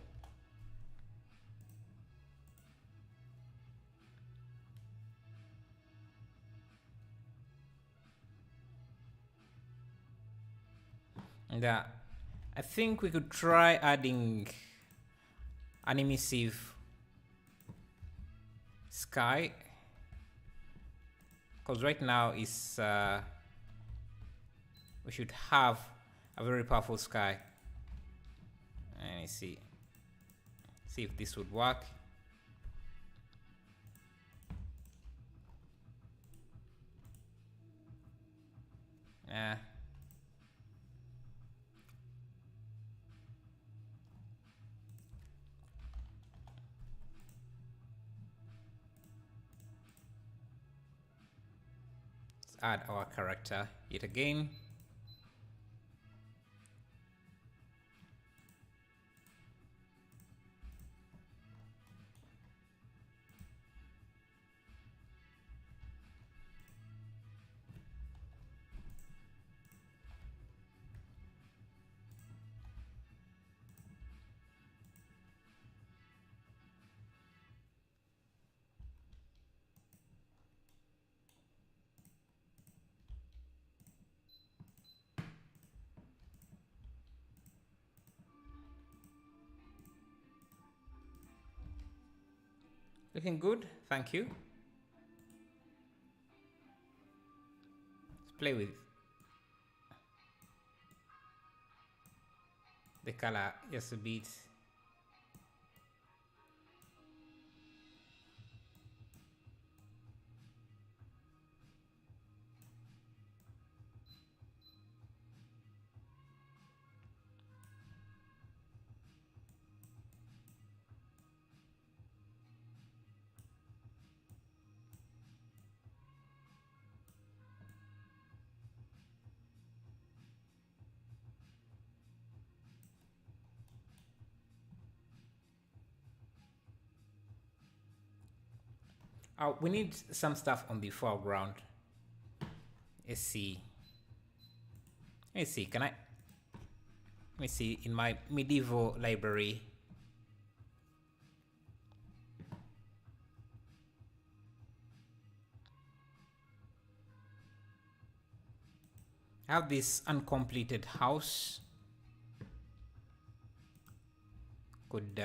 And I think we could try adding an emissive sky, because right now is we should have a very powerful sky. Let me see if this would work. add our character yet again. Looking good, thank you. Let's play with the color just a bit. We need some stuff on the foreground. Let's see. Let me see. Let me see in my medieval library. I have this uncompleted house. Could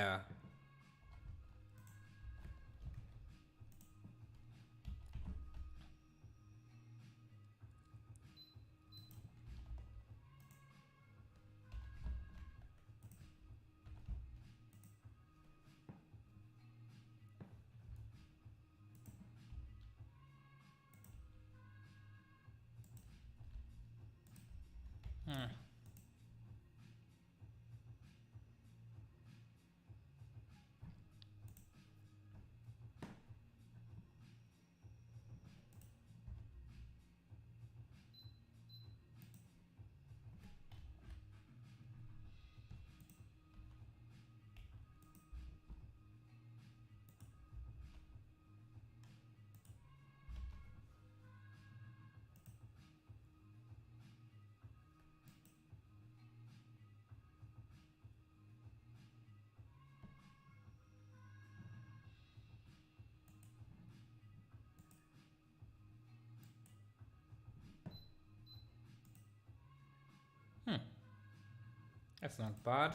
that's not bad.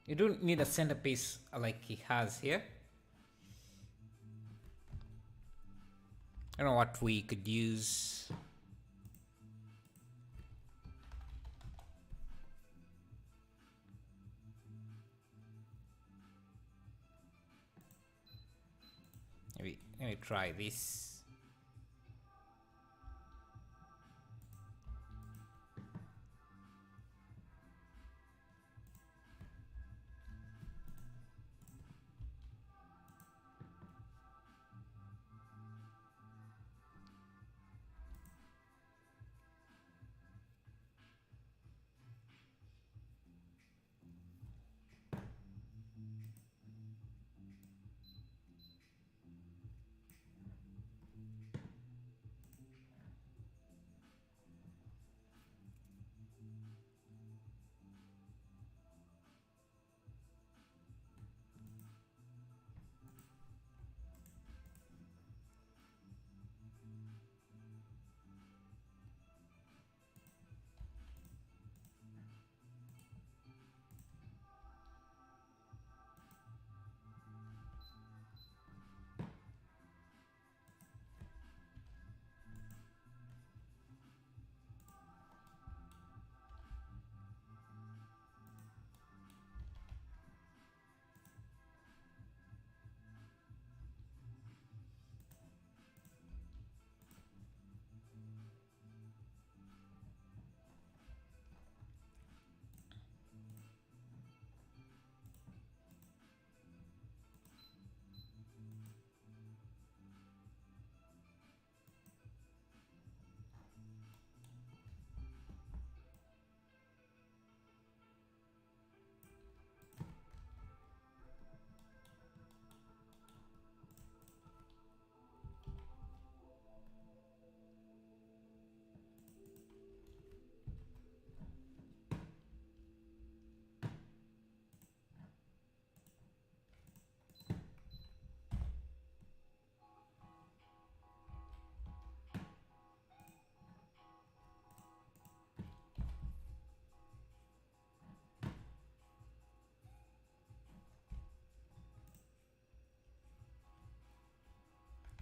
You don't need a centerpiece like he has here. I don't know what we could use. Maybe try this.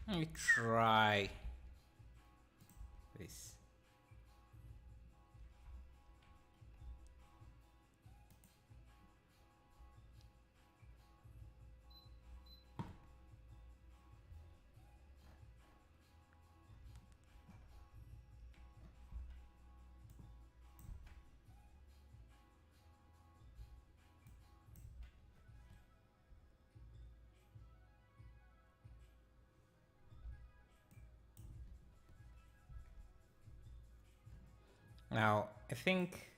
Let me try this. Now, I think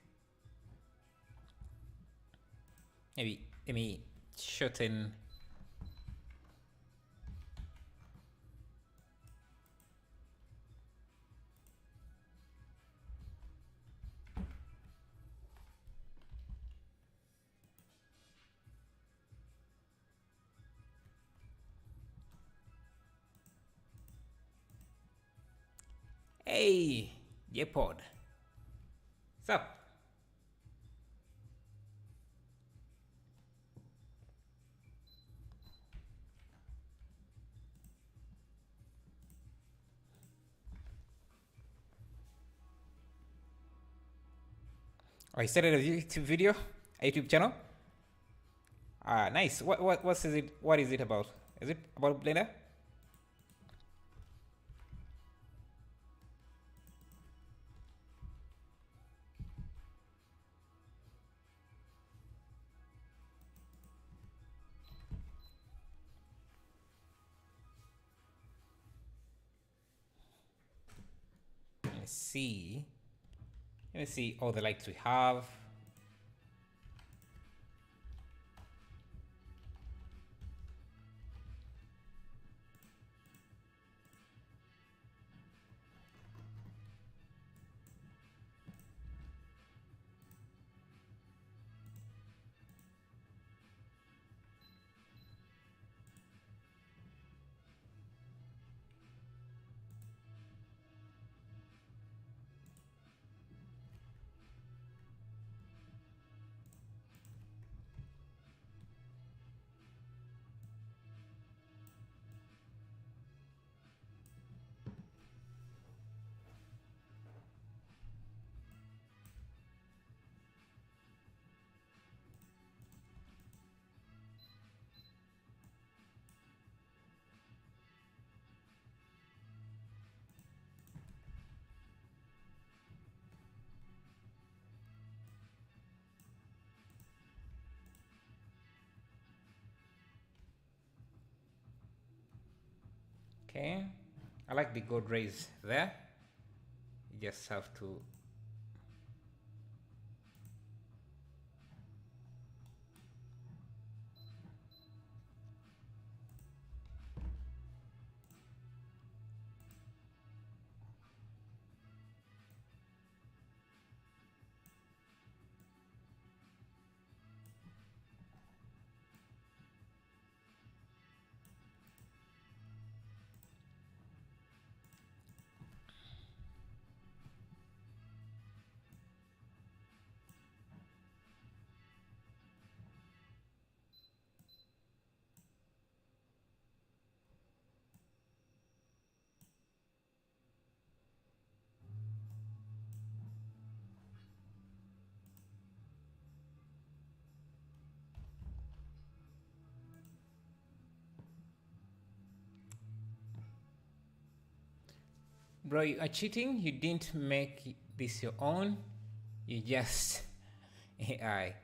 maybe let me shorten. Hey, Jpod. What's up? Oh, I started a YouTube video, a YouTube channel. Ah, nice. What is it? What is it about? Is it about Blender? Let me see. Let me see all the lights we have. Okay, I like the gold rays there. You just have to. Bro, you are cheating. You didn't make this your own. You just AI.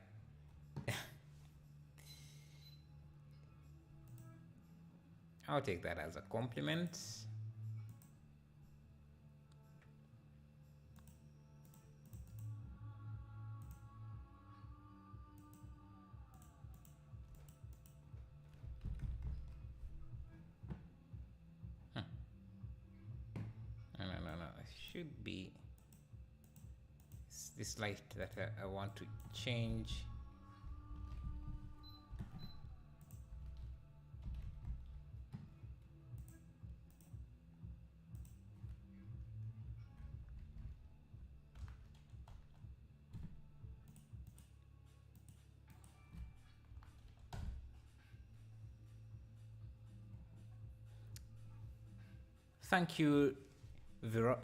I'll take that as a compliment. No. It should be this light that I want to change. Thank you, Viro,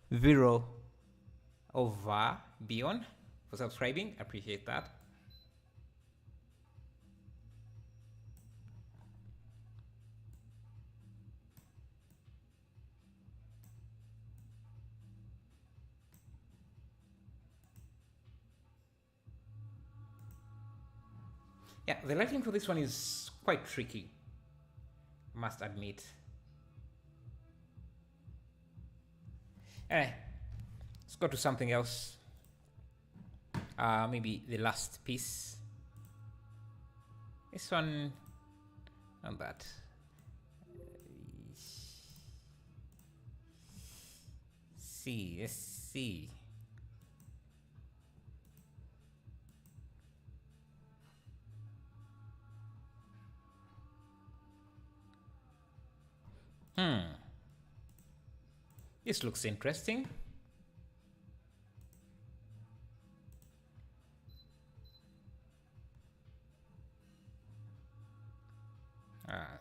Viro over Beyond for subscribing. Appreciate that. Yeah, the lighting for this one is quite tricky, must admit. Anyway, let's go to something else. Maybe the last piece. This one, not that. Let's see. This looks interesting.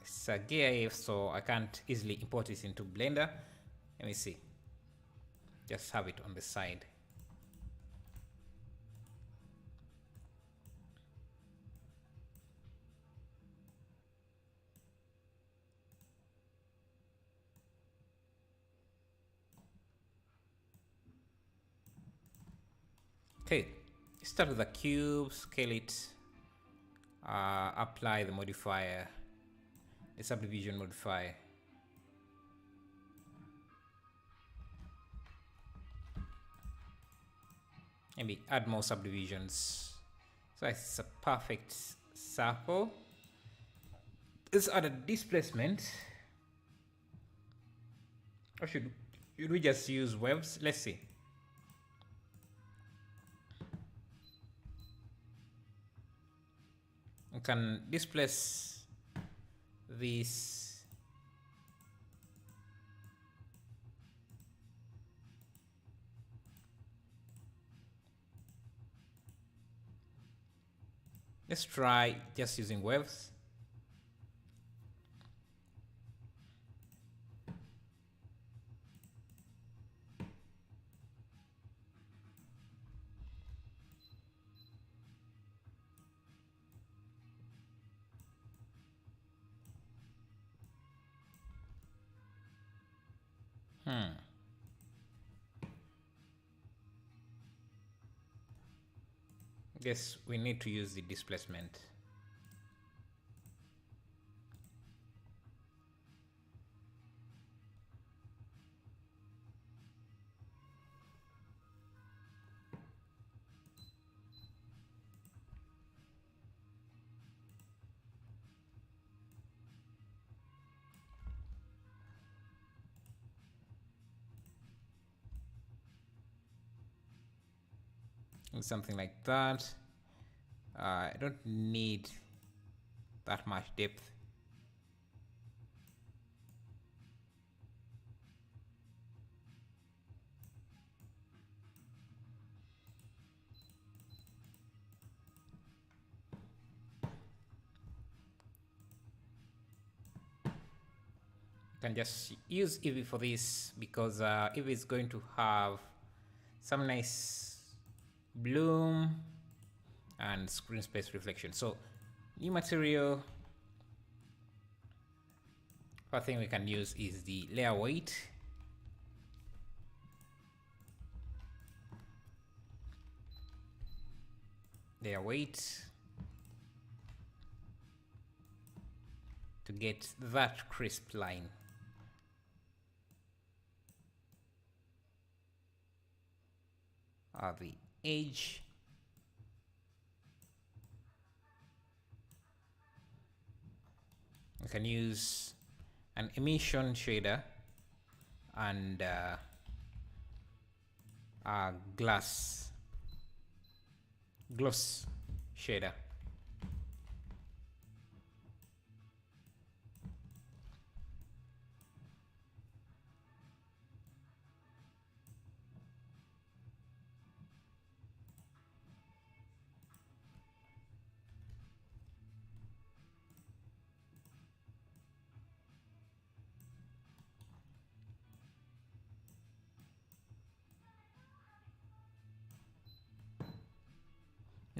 It's a GIF, so I can't easily import it into Blender. Let me see. Just have it on the side. Okay, start with the cube, scale it, apply the modifier, the subdivision modifier. Maybe add more subdivisions. So it's a perfect circle. Let's add a displacement. Or should we just use waves? Let's see. We can displace this. Let's try just using waves. Guess we need to use the displacement. Something like that. I don't need that much depth. You can just use Eevee for this because Eevee is going to have some nice bloom and screen space reflection. So new material, first thing we can use is the layer weight. Layer weight to get that crisp line. The edge. We can use an emission shader and a gloss shader.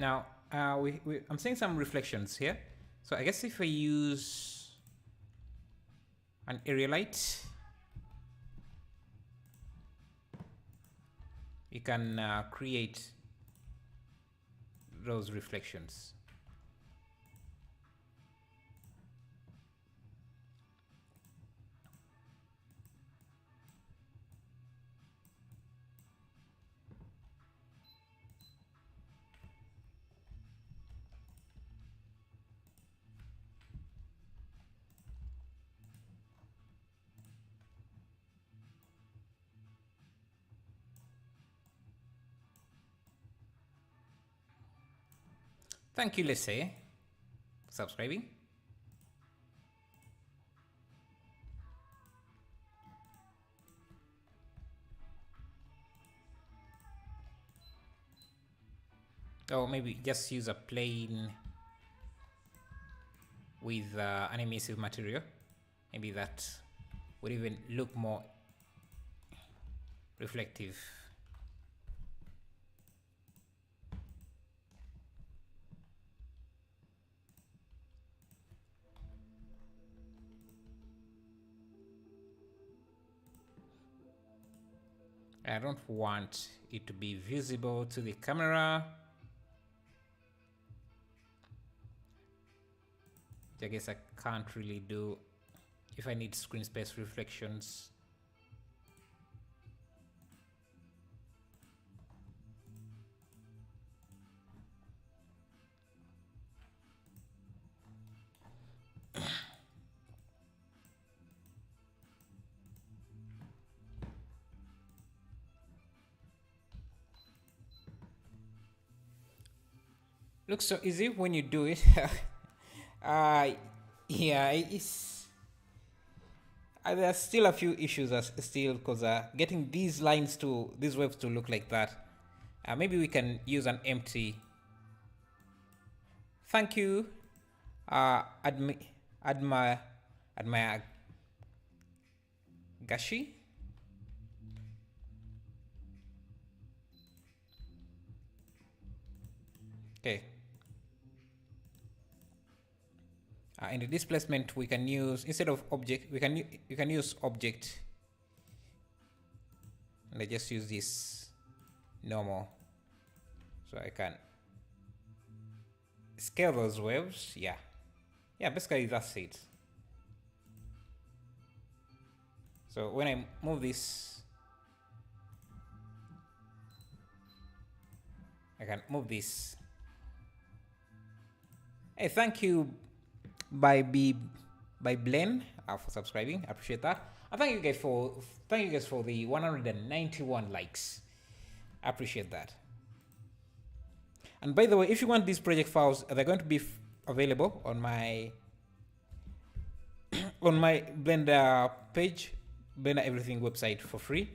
Now, I'm seeing some reflections here. So I guess if I use an area light, you can create those reflections. Thank you, let's say, for subscribing. Or maybe just use a plane with an emissive material. Maybe that would even look more reflective. I don't want it to be visible to the camera. I guess I can't really do if I need screen space reflections. Looks so easy when you do it. Yeah, it's there's still a few issues still, because getting these lines to these waves to look like that. Maybe we can use an empty. Thank you, admire Gashi. Okay. In the displacement, we can use, instead of object, you can use object, and I just use this normal, so I can scale those waves. Yeah, basically that's it. So when I move this, I can move this. Hey, thank you by Blaine for subscribing. I appreciate that. And thank you guys for the 191 likes. I appreciate that. And by the way, if you want these project files, they're going to be available on my on my Blender page, Blender Everything website, for free.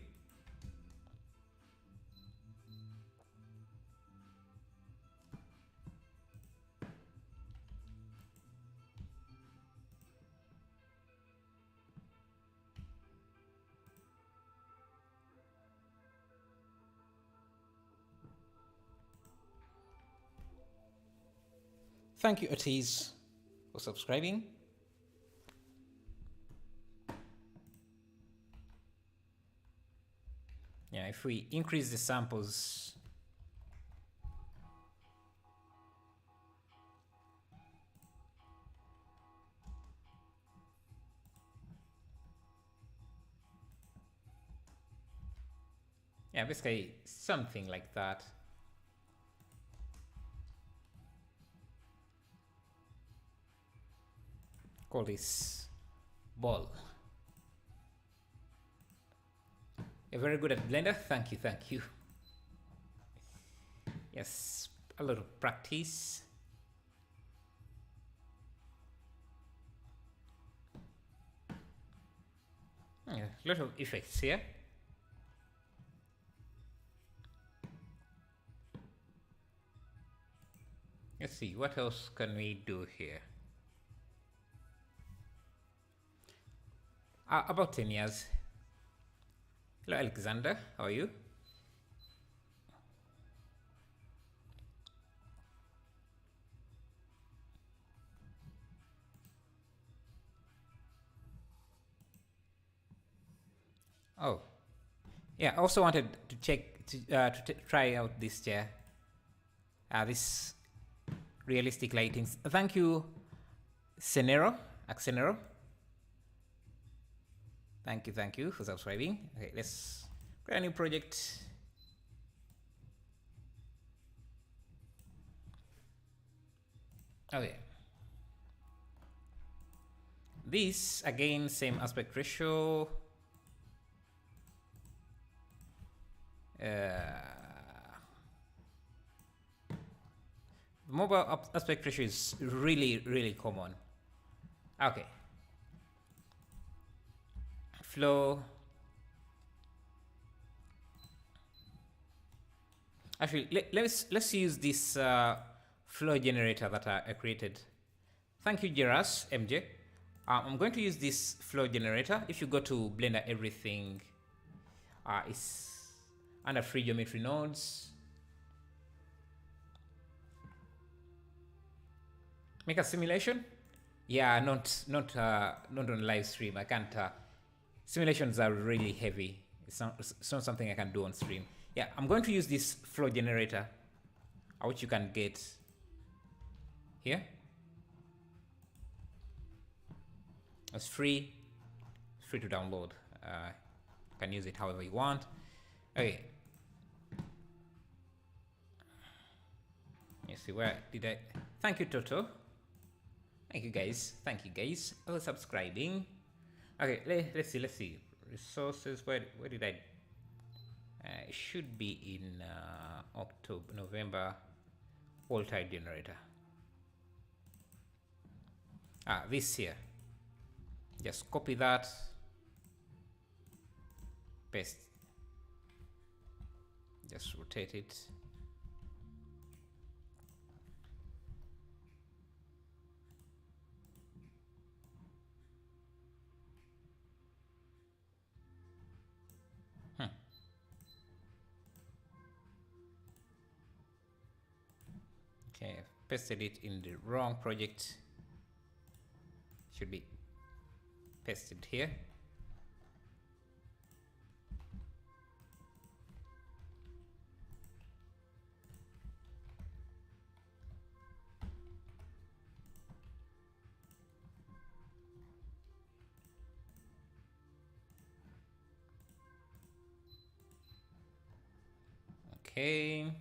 Thank you, Ortiz, for subscribing. Yeah, if we increase the samples, yeah, basically something like that. Call this ball. You're very good at Blender. Thank you. Yes, a lot of practice. Yeah, a lot of effects here. Let's see, what else can we do here? About 10 years. Hello, Alexander. How are you? Oh, yeah. I also wanted to check to try out this chair. This realistic lightings. Thank you, Axenero. Thank you for subscribing. Okay, let's create a new project. Okay. This again, same aspect ratio. Mobile aspect ratio is really common. Okay. Flow. Actually, let's use this flow generator that I created. Thank you, Jeras MJ. I'm going to use this flow generator. If you go to Blender, everything is under free geometry nodes. Make a simulation? Yeah, not on live stream. I can't. Simulations are really heavy. It's not something I can do on stream. Yeah, I'm going to use this flow generator, which you can get here. It's free to download. You can use it however you want. Okay. Let's see, where did I? Thank you, Toto. Thank you guys for subscribing. Okay, let's see. Resources, where did I? It should be in October, November. All type generator. This here. Just copy that, paste, just rotate it. Okay, I've pasted it in the wrong project. Should be pasted here. Okay.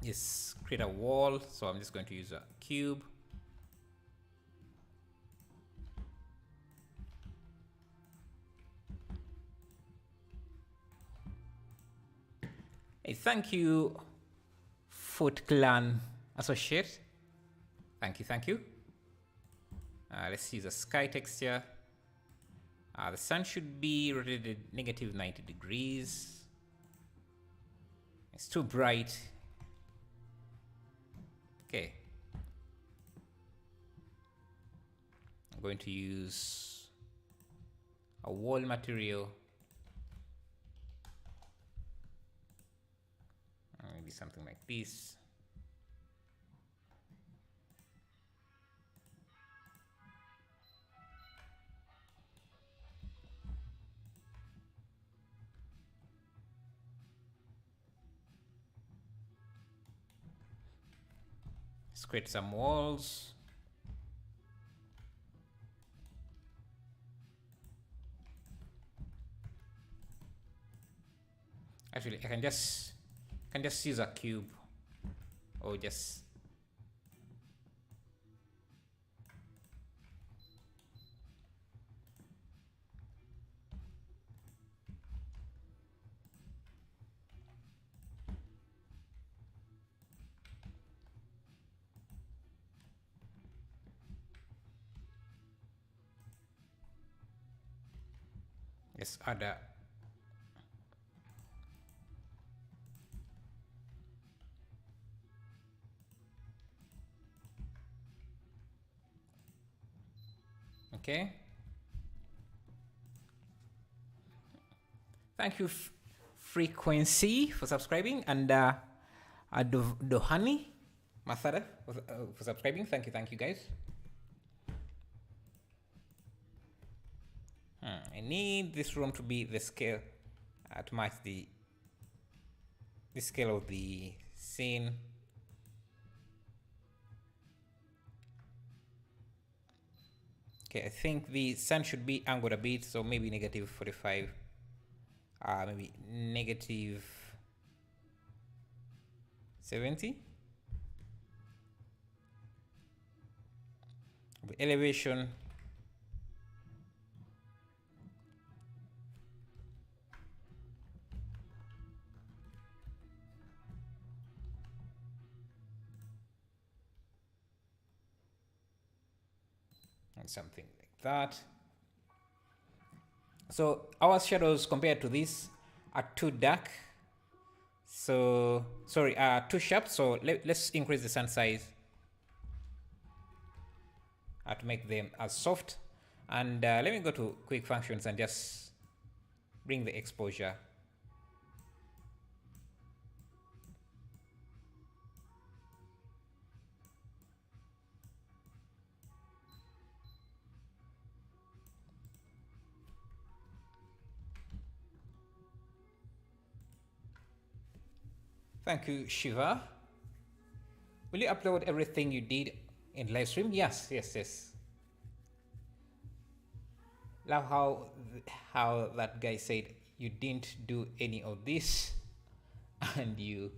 Yes, create a wall. So I'm just going to use a cube. Hey, thank you, Foot Clan Associate. Thank you. Let's use a sky texture. The sun should be rotated negative 90 degrees. It's too bright. Okay. I'm going to use a wall material. Maybe something like this. Let's create some walls. Actually, I can just use a cube, or just add a okay. Thank you, Frequency, for subscribing, and Dohani Masada for subscribing. Thank you guys. I need this room to be the scale to match the scale of the scene. Okay, I think the sun should be angled a bit, so maybe negative 45. Maybe negative 70. The elevation. And something like that. So our shadows compared to this are too dark. So, sorry, too sharp. So let's increase the sun size to make them as soft. And let me go to quick functions and just bring the exposure. Thank you, Shiva. Will you upload everything you did in live stream? Yes, yes, yes. Love how that guy said you didn't do any of this and you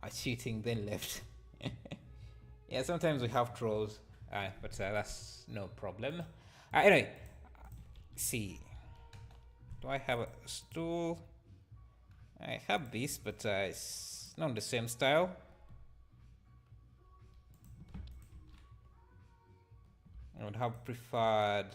are cheating, then left. Yeah, sometimes we have trolls, but that's no problem. Anyway, see, do I have a stool? I have this, but it's not the same style. I would have preferred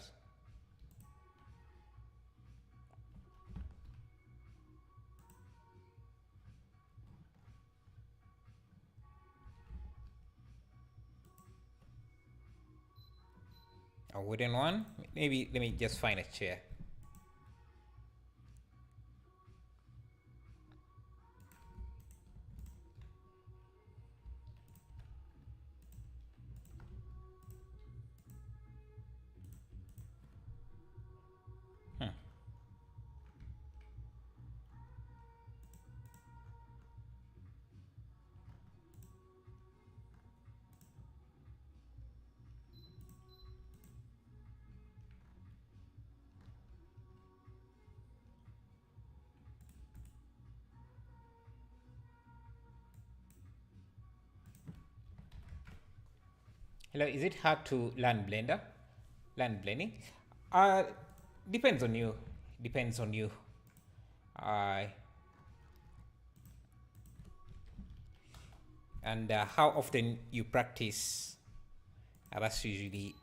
a wooden one. Maybe let me just find a chair. Hello, is it hard to learn Blender? Learn blending? Depends on you. Depends on you. And how often you practice. That's usually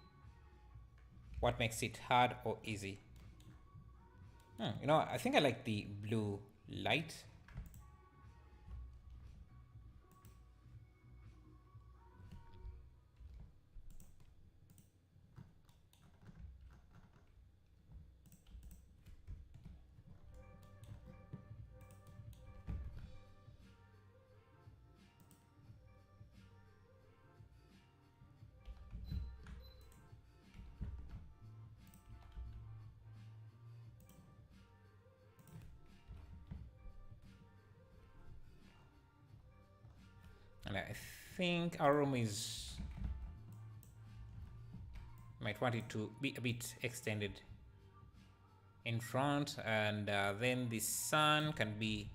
what makes it hard or easy. You know, I think I like the blue light. And I think our room might want it to be a bit extended in front, and then the sun can be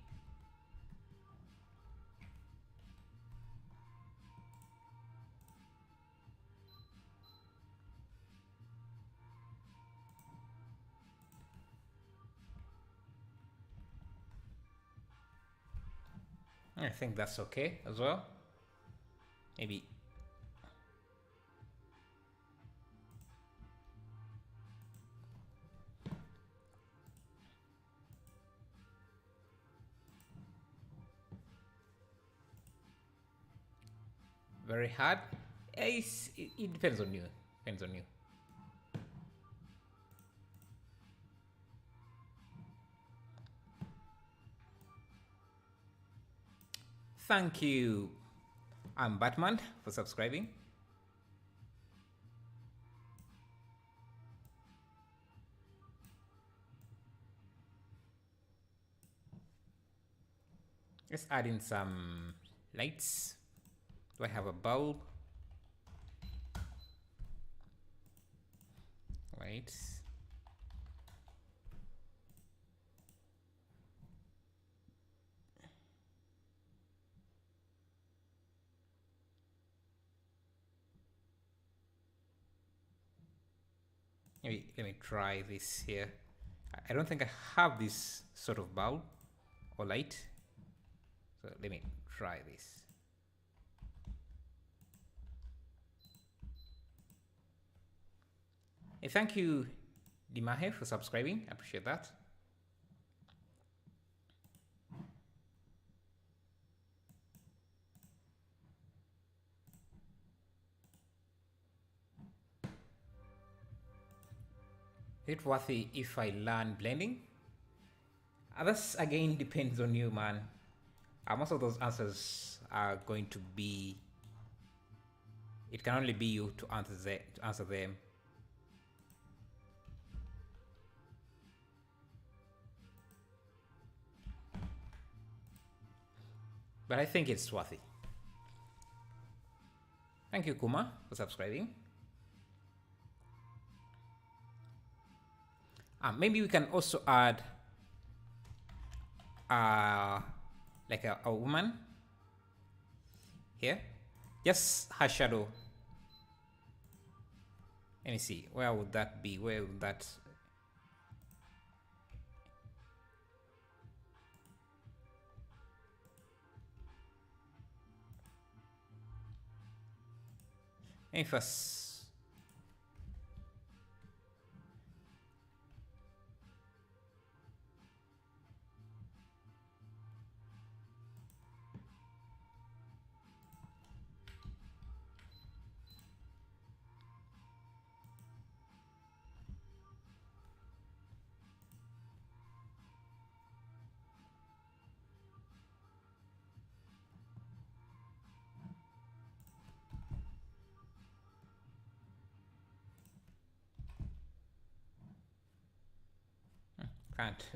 I think that's okay as well. Maybe very hard. It depends on you. Depends on you. Thank you, I'm Batman, for subscribing. Let's add in some lights. Do I have a bulb? Wait. Maybe let me try this here. I don't think I have this sort of bulb or light. So let me try this. Hey, thank you, Dimahe, for subscribing. I appreciate that. Is it worthy if I learn blending? This again depends on you, man. Most of those answers are going to be. It can only be you to answer them. But I think it's worthy. Thank you, Kuma, for subscribing. Maybe we can also add like a woman here. Just her shadow. Let me see. Where would that be? Where would that... Let me first...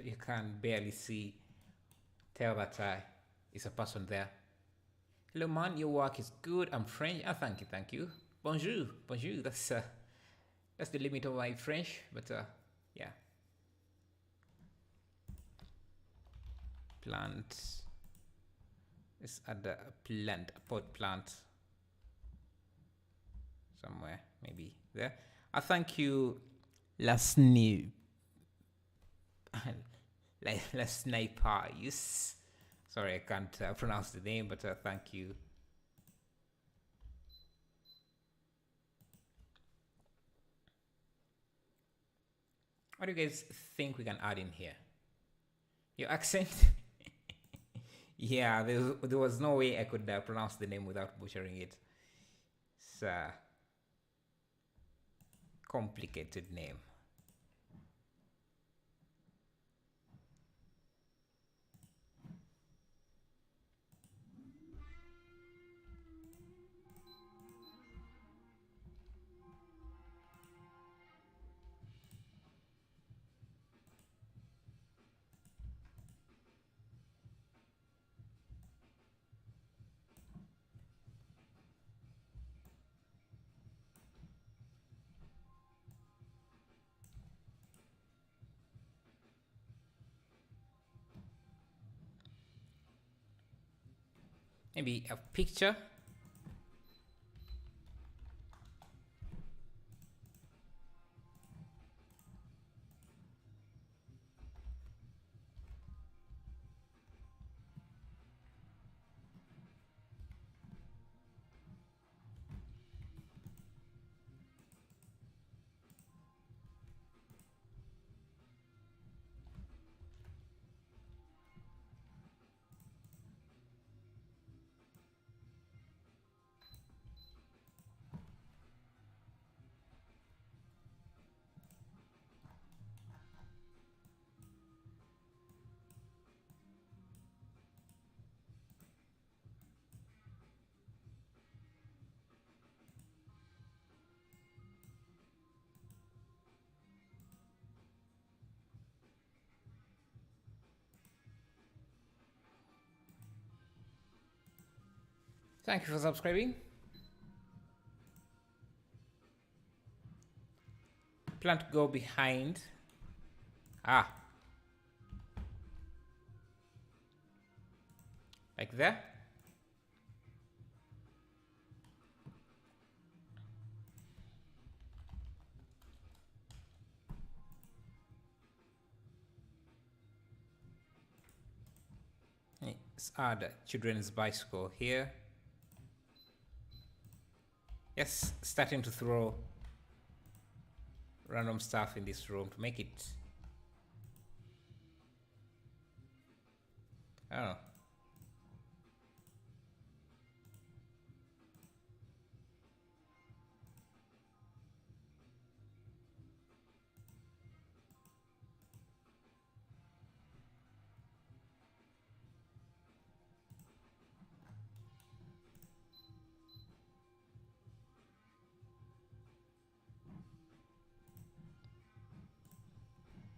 You can't barely tell that it's a person there. Hello man, your work is good. I'm French. Thank you. Bonjour. That's the limit of my French, but yeah. Plant. Let's add a pot plant somewhere, maybe there. Thank you, Lasni. La Sniper. Yes. Sorry, I can't pronounce the name, but thank you. What do you guys think we can add in here? Your accent? Yeah, there was no way I could pronounce the name without butchering it. It's a complicated name. Maybe a picture. Thank you for subscribing. Plant go behind. Ah. Like there. Let's add children's bicycle here. Yes, starting to throw random stuff in this room to make it, I don't know.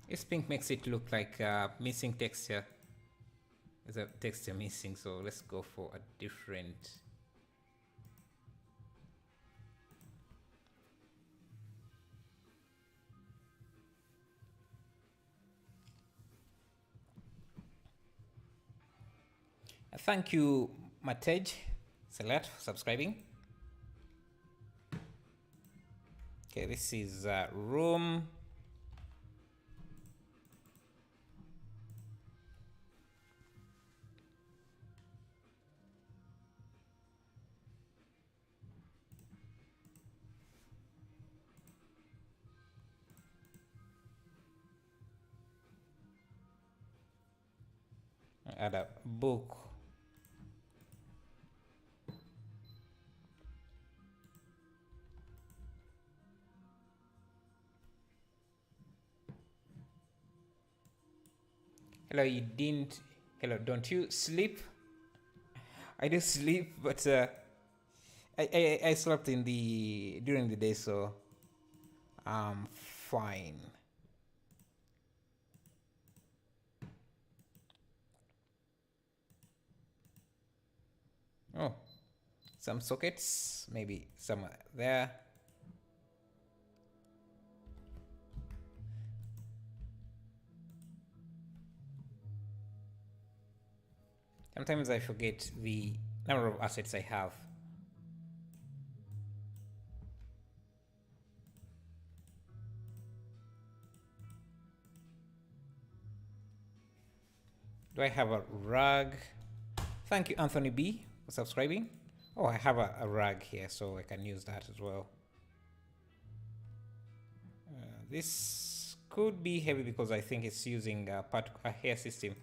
This pink makes it look like missing texture. There's a texture missing, so let's go for a different. Thank you, Matej Salat, for subscribing. Okay, this is room. Add a book. Hello, you didn't. Hello, don't you sleep? I do sleep, but I slept in during the day, so I'm fine. Oh, some sockets, maybe some there. Sometimes I forget the number of assets I have. Do I have a rug? Thank you, Anthony B, for subscribing. Oh, I have a rug here, so I can use that as well. This could be heavy because I think it's using a hair system.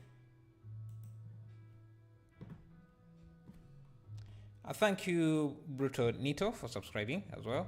Thank you, Bruto Nito, for subscribing as well.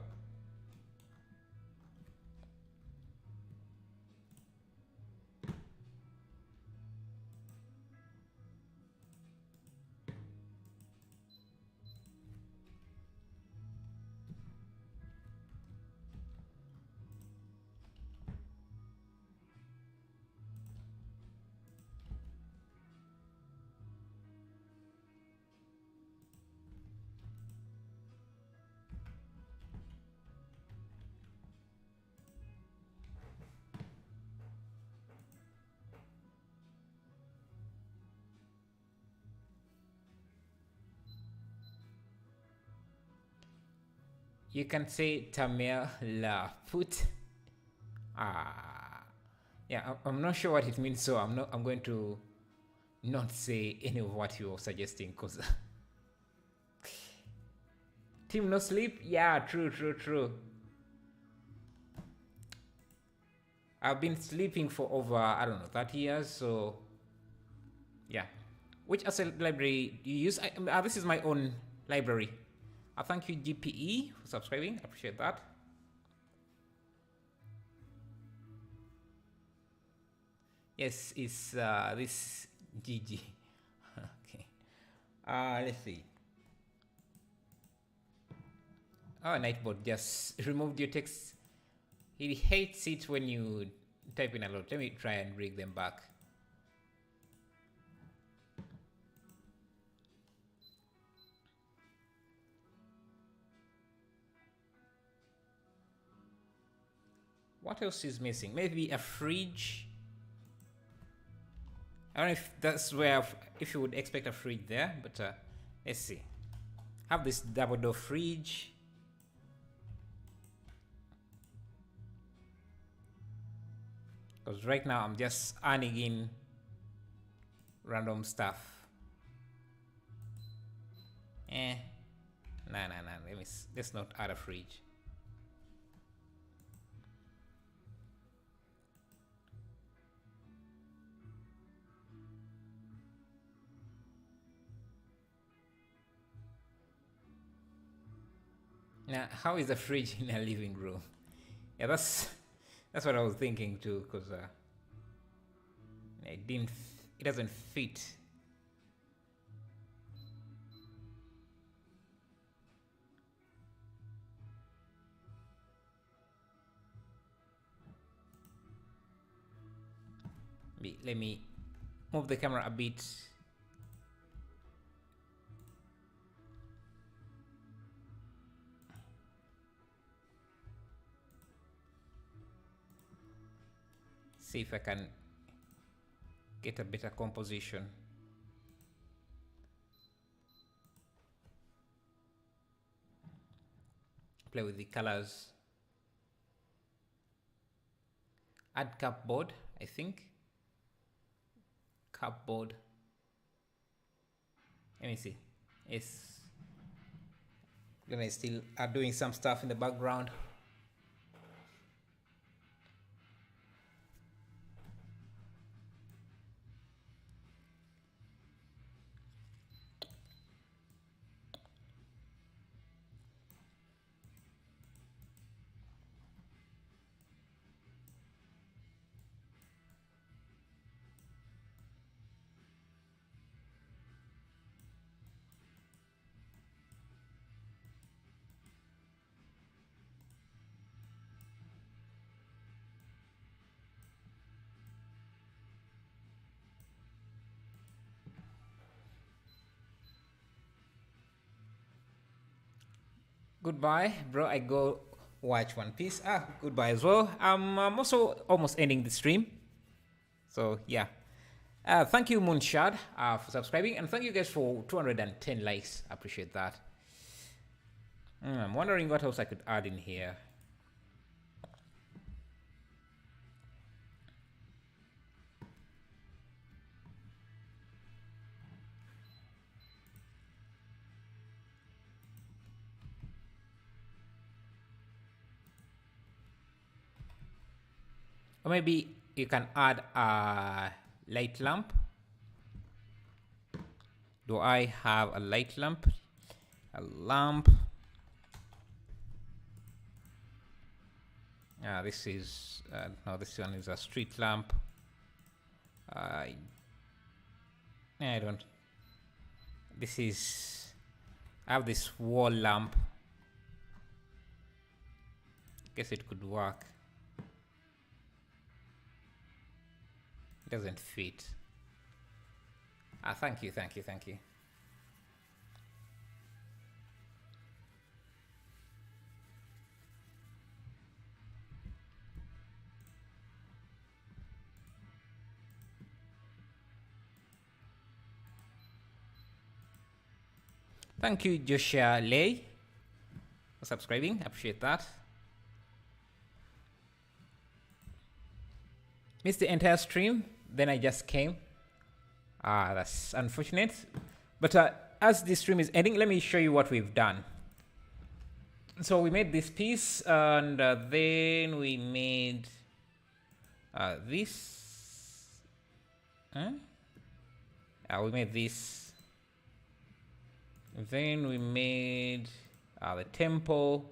You can say Tamil La Put. Yeah, I'm not sure what it means, so I'm going to not say any of what you're suggesting, because Team No Sleep? Yeah, true. I've been sleeping for over, I don't know, 30 years, so yeah. Which asset library do you use? This is my own library. Thank you, GPE, for subscribing. I appreciate that. Yes, it's this GG. Okay. Let's see. Oh, Nightbot just removed your text. He hates it when you type in a lot. Let me try and bring them back. What else is missing? Maybe a fridge. I don't know if that's where, if you would expect a fridge there, but let's see. Have this double door fridge. Because right now I'm just adding in random stuff. Nah. Let's not add a fridge. Now, how is the fridge in a living room? Yeah, that's what I was thinking too, because it doesn't fit. Let me move the camera a bit. See if I can get a better composition. Play with the colors. Add cupboard, I think. Cupboard. Let me see. It's gonna still are doing some stuff in the background. Goodbye, bro. I go watch One Piece. Goodbye as well. I'm also almost ending the stream. So, yeah. Thank you, Moonshad, for subscribing. And thank you guys for 210 likes. I appreciate that. I'm wondering what else I could add in here. Or maybe you can add a light lamp. Do I have a light lamp? A lamp. This is no, this one is a street lamp. I don't. This is. I have this wall lamp. Guess it could work. Doesn't fit. Thank you. Thank you, Joshua Lay, for subscribing. Appreciate that. Missed the entire stream. Then I just came. That's unfortunate. But as this stream is ending, let me show you what we've done. So we made this piece, and then we made this. We made this. Then we made the temple.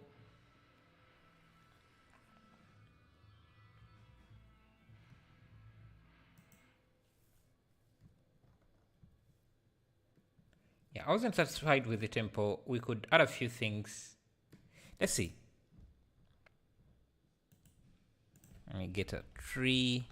I wasn't satisfied with the tempo. We could add a few things. Let's see. Let me get a tree.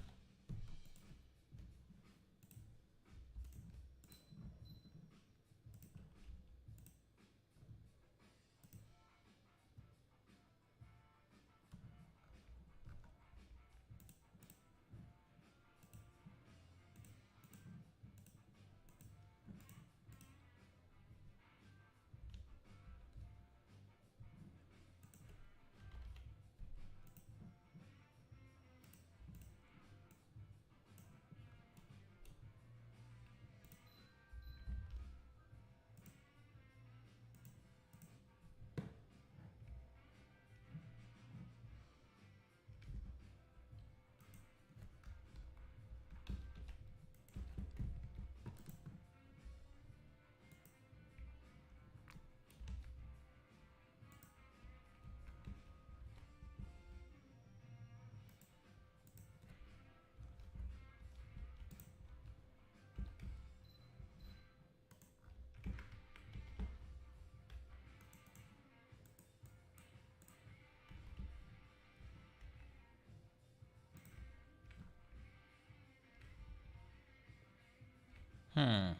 I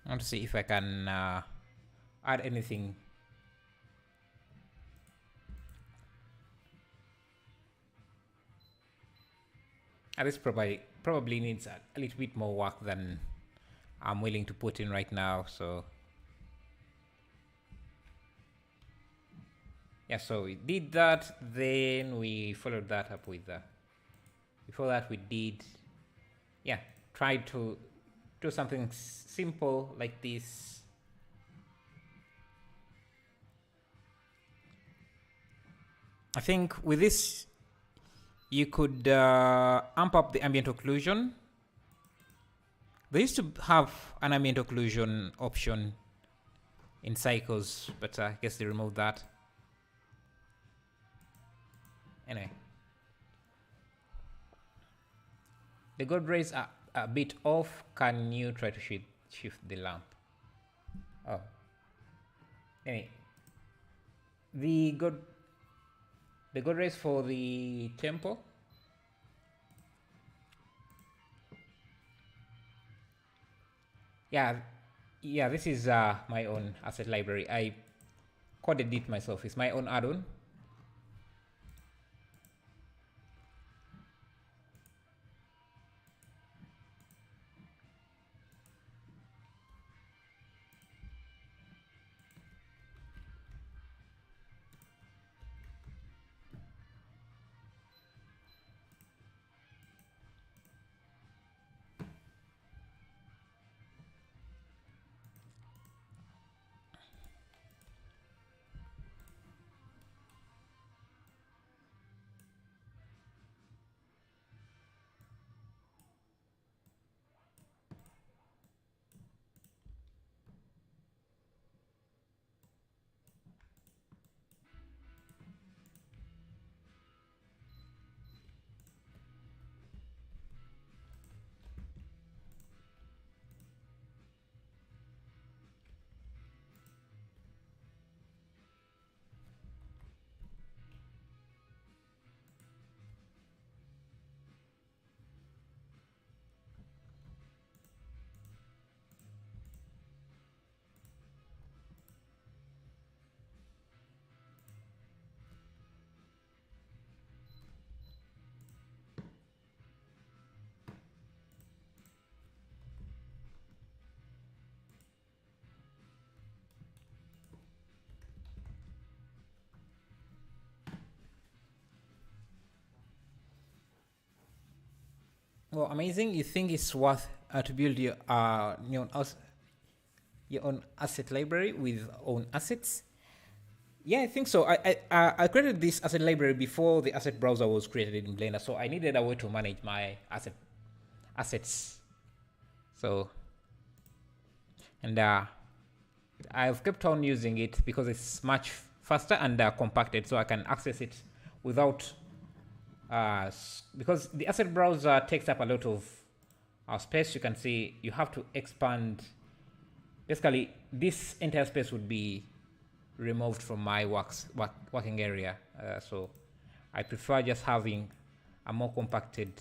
want to see if I can add anything. This probably needs a little bit more work than I'm willing to put in right now. So yeah, so we did that. Then we followed that up with before that we did, yeah, try to do something simple like this. I think with this you could amp up the ambient occlusion. They used to have an ambient occlusion option in Cycles, but I guess they removed that. Anyway, the God rays are a bit off. Can you try to shift the lamp? Oh, anyway, the God rays for the temple. Yeah, this is my own asset library. I coded it myself. It's my own add-on. Well, amazing. You think it's worth to build your own asset library with own assets? Yeah, I think so. I created this asset library before the asset browser was created in Blender, so I needed a way to manage my assets. So, and I've kept on using it because it's much faster and compacted, so I can access it without because the asset browser takes up a lot of space. You can see you have to expand. Basically, this entire space would be removed from my working area. So I prefer just having a more compacted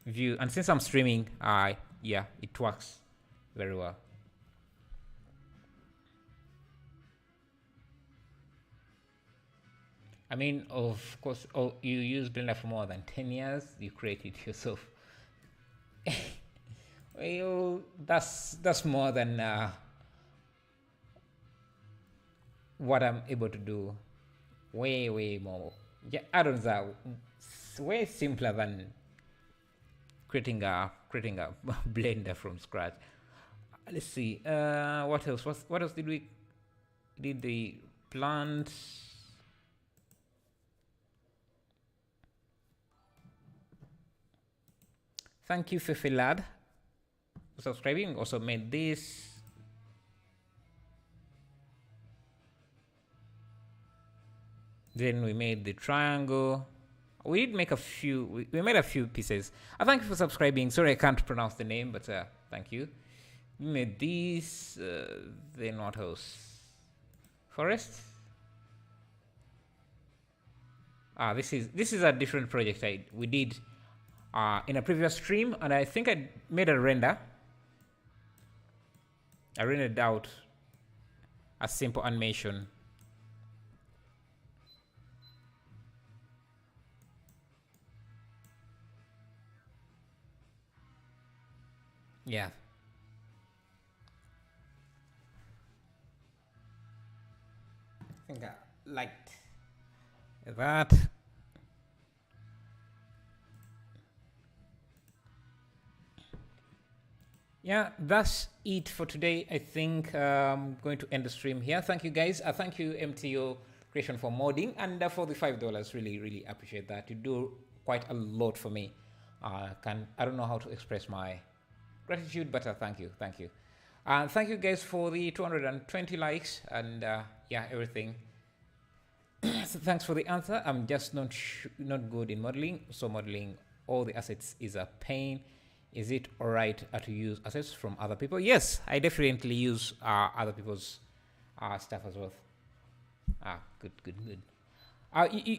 view. And since I'm streaming, yeah, it works very well. I mean, of course, you use Blender for more than 10 years. You create it yourself. Well, that's more than what I'm able to do. Way more. Yeah, add-ons are way simpler than creating a Blender from scratch. Let's see. What else? What else did we did the plant? Thank you, Fefe Lad, for subscribing. Also made this. Then we made the triangle. We did make a few. We made a few pieces. Thank you for subscribing. Sorry, I can't pronounce the name, but thank you. We made these. Then what else? Forest. This is a different project we did in a previous stream, and I think I made a render. I rendered out a simple animation. Yeah. I think I liked that. Yeah, that's it for today. I think I'm going to end the stream here. Thank you guys. Thank you MTO Creation for modding, and for the $5. Really appreciate that. You do quite a lot for me. I don't know how to express my gratitude, but thank you. Thank you guys for the 220 likes and yeah, everything. So thanks for the answer. I'm just not good in modeling. So modeling all the assets is a pain. Is it alright to use assets from other people? Yes, I definitely use other people's stuff as well. Good.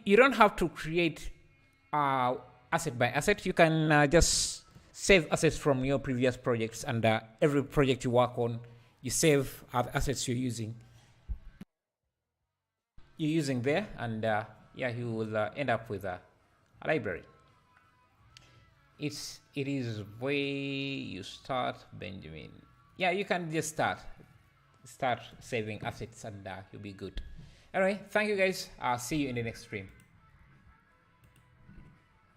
You don't have to create asset by asset. You can just save assets from your previous projects, and every project you work on, you save the assets you're using there, and yeah, you will end up with a library. It is way you start, Benjamin. Yeah, you can just start saving assets, and you'll be good. Anyway, thank you guys. I'll see you in the next stream.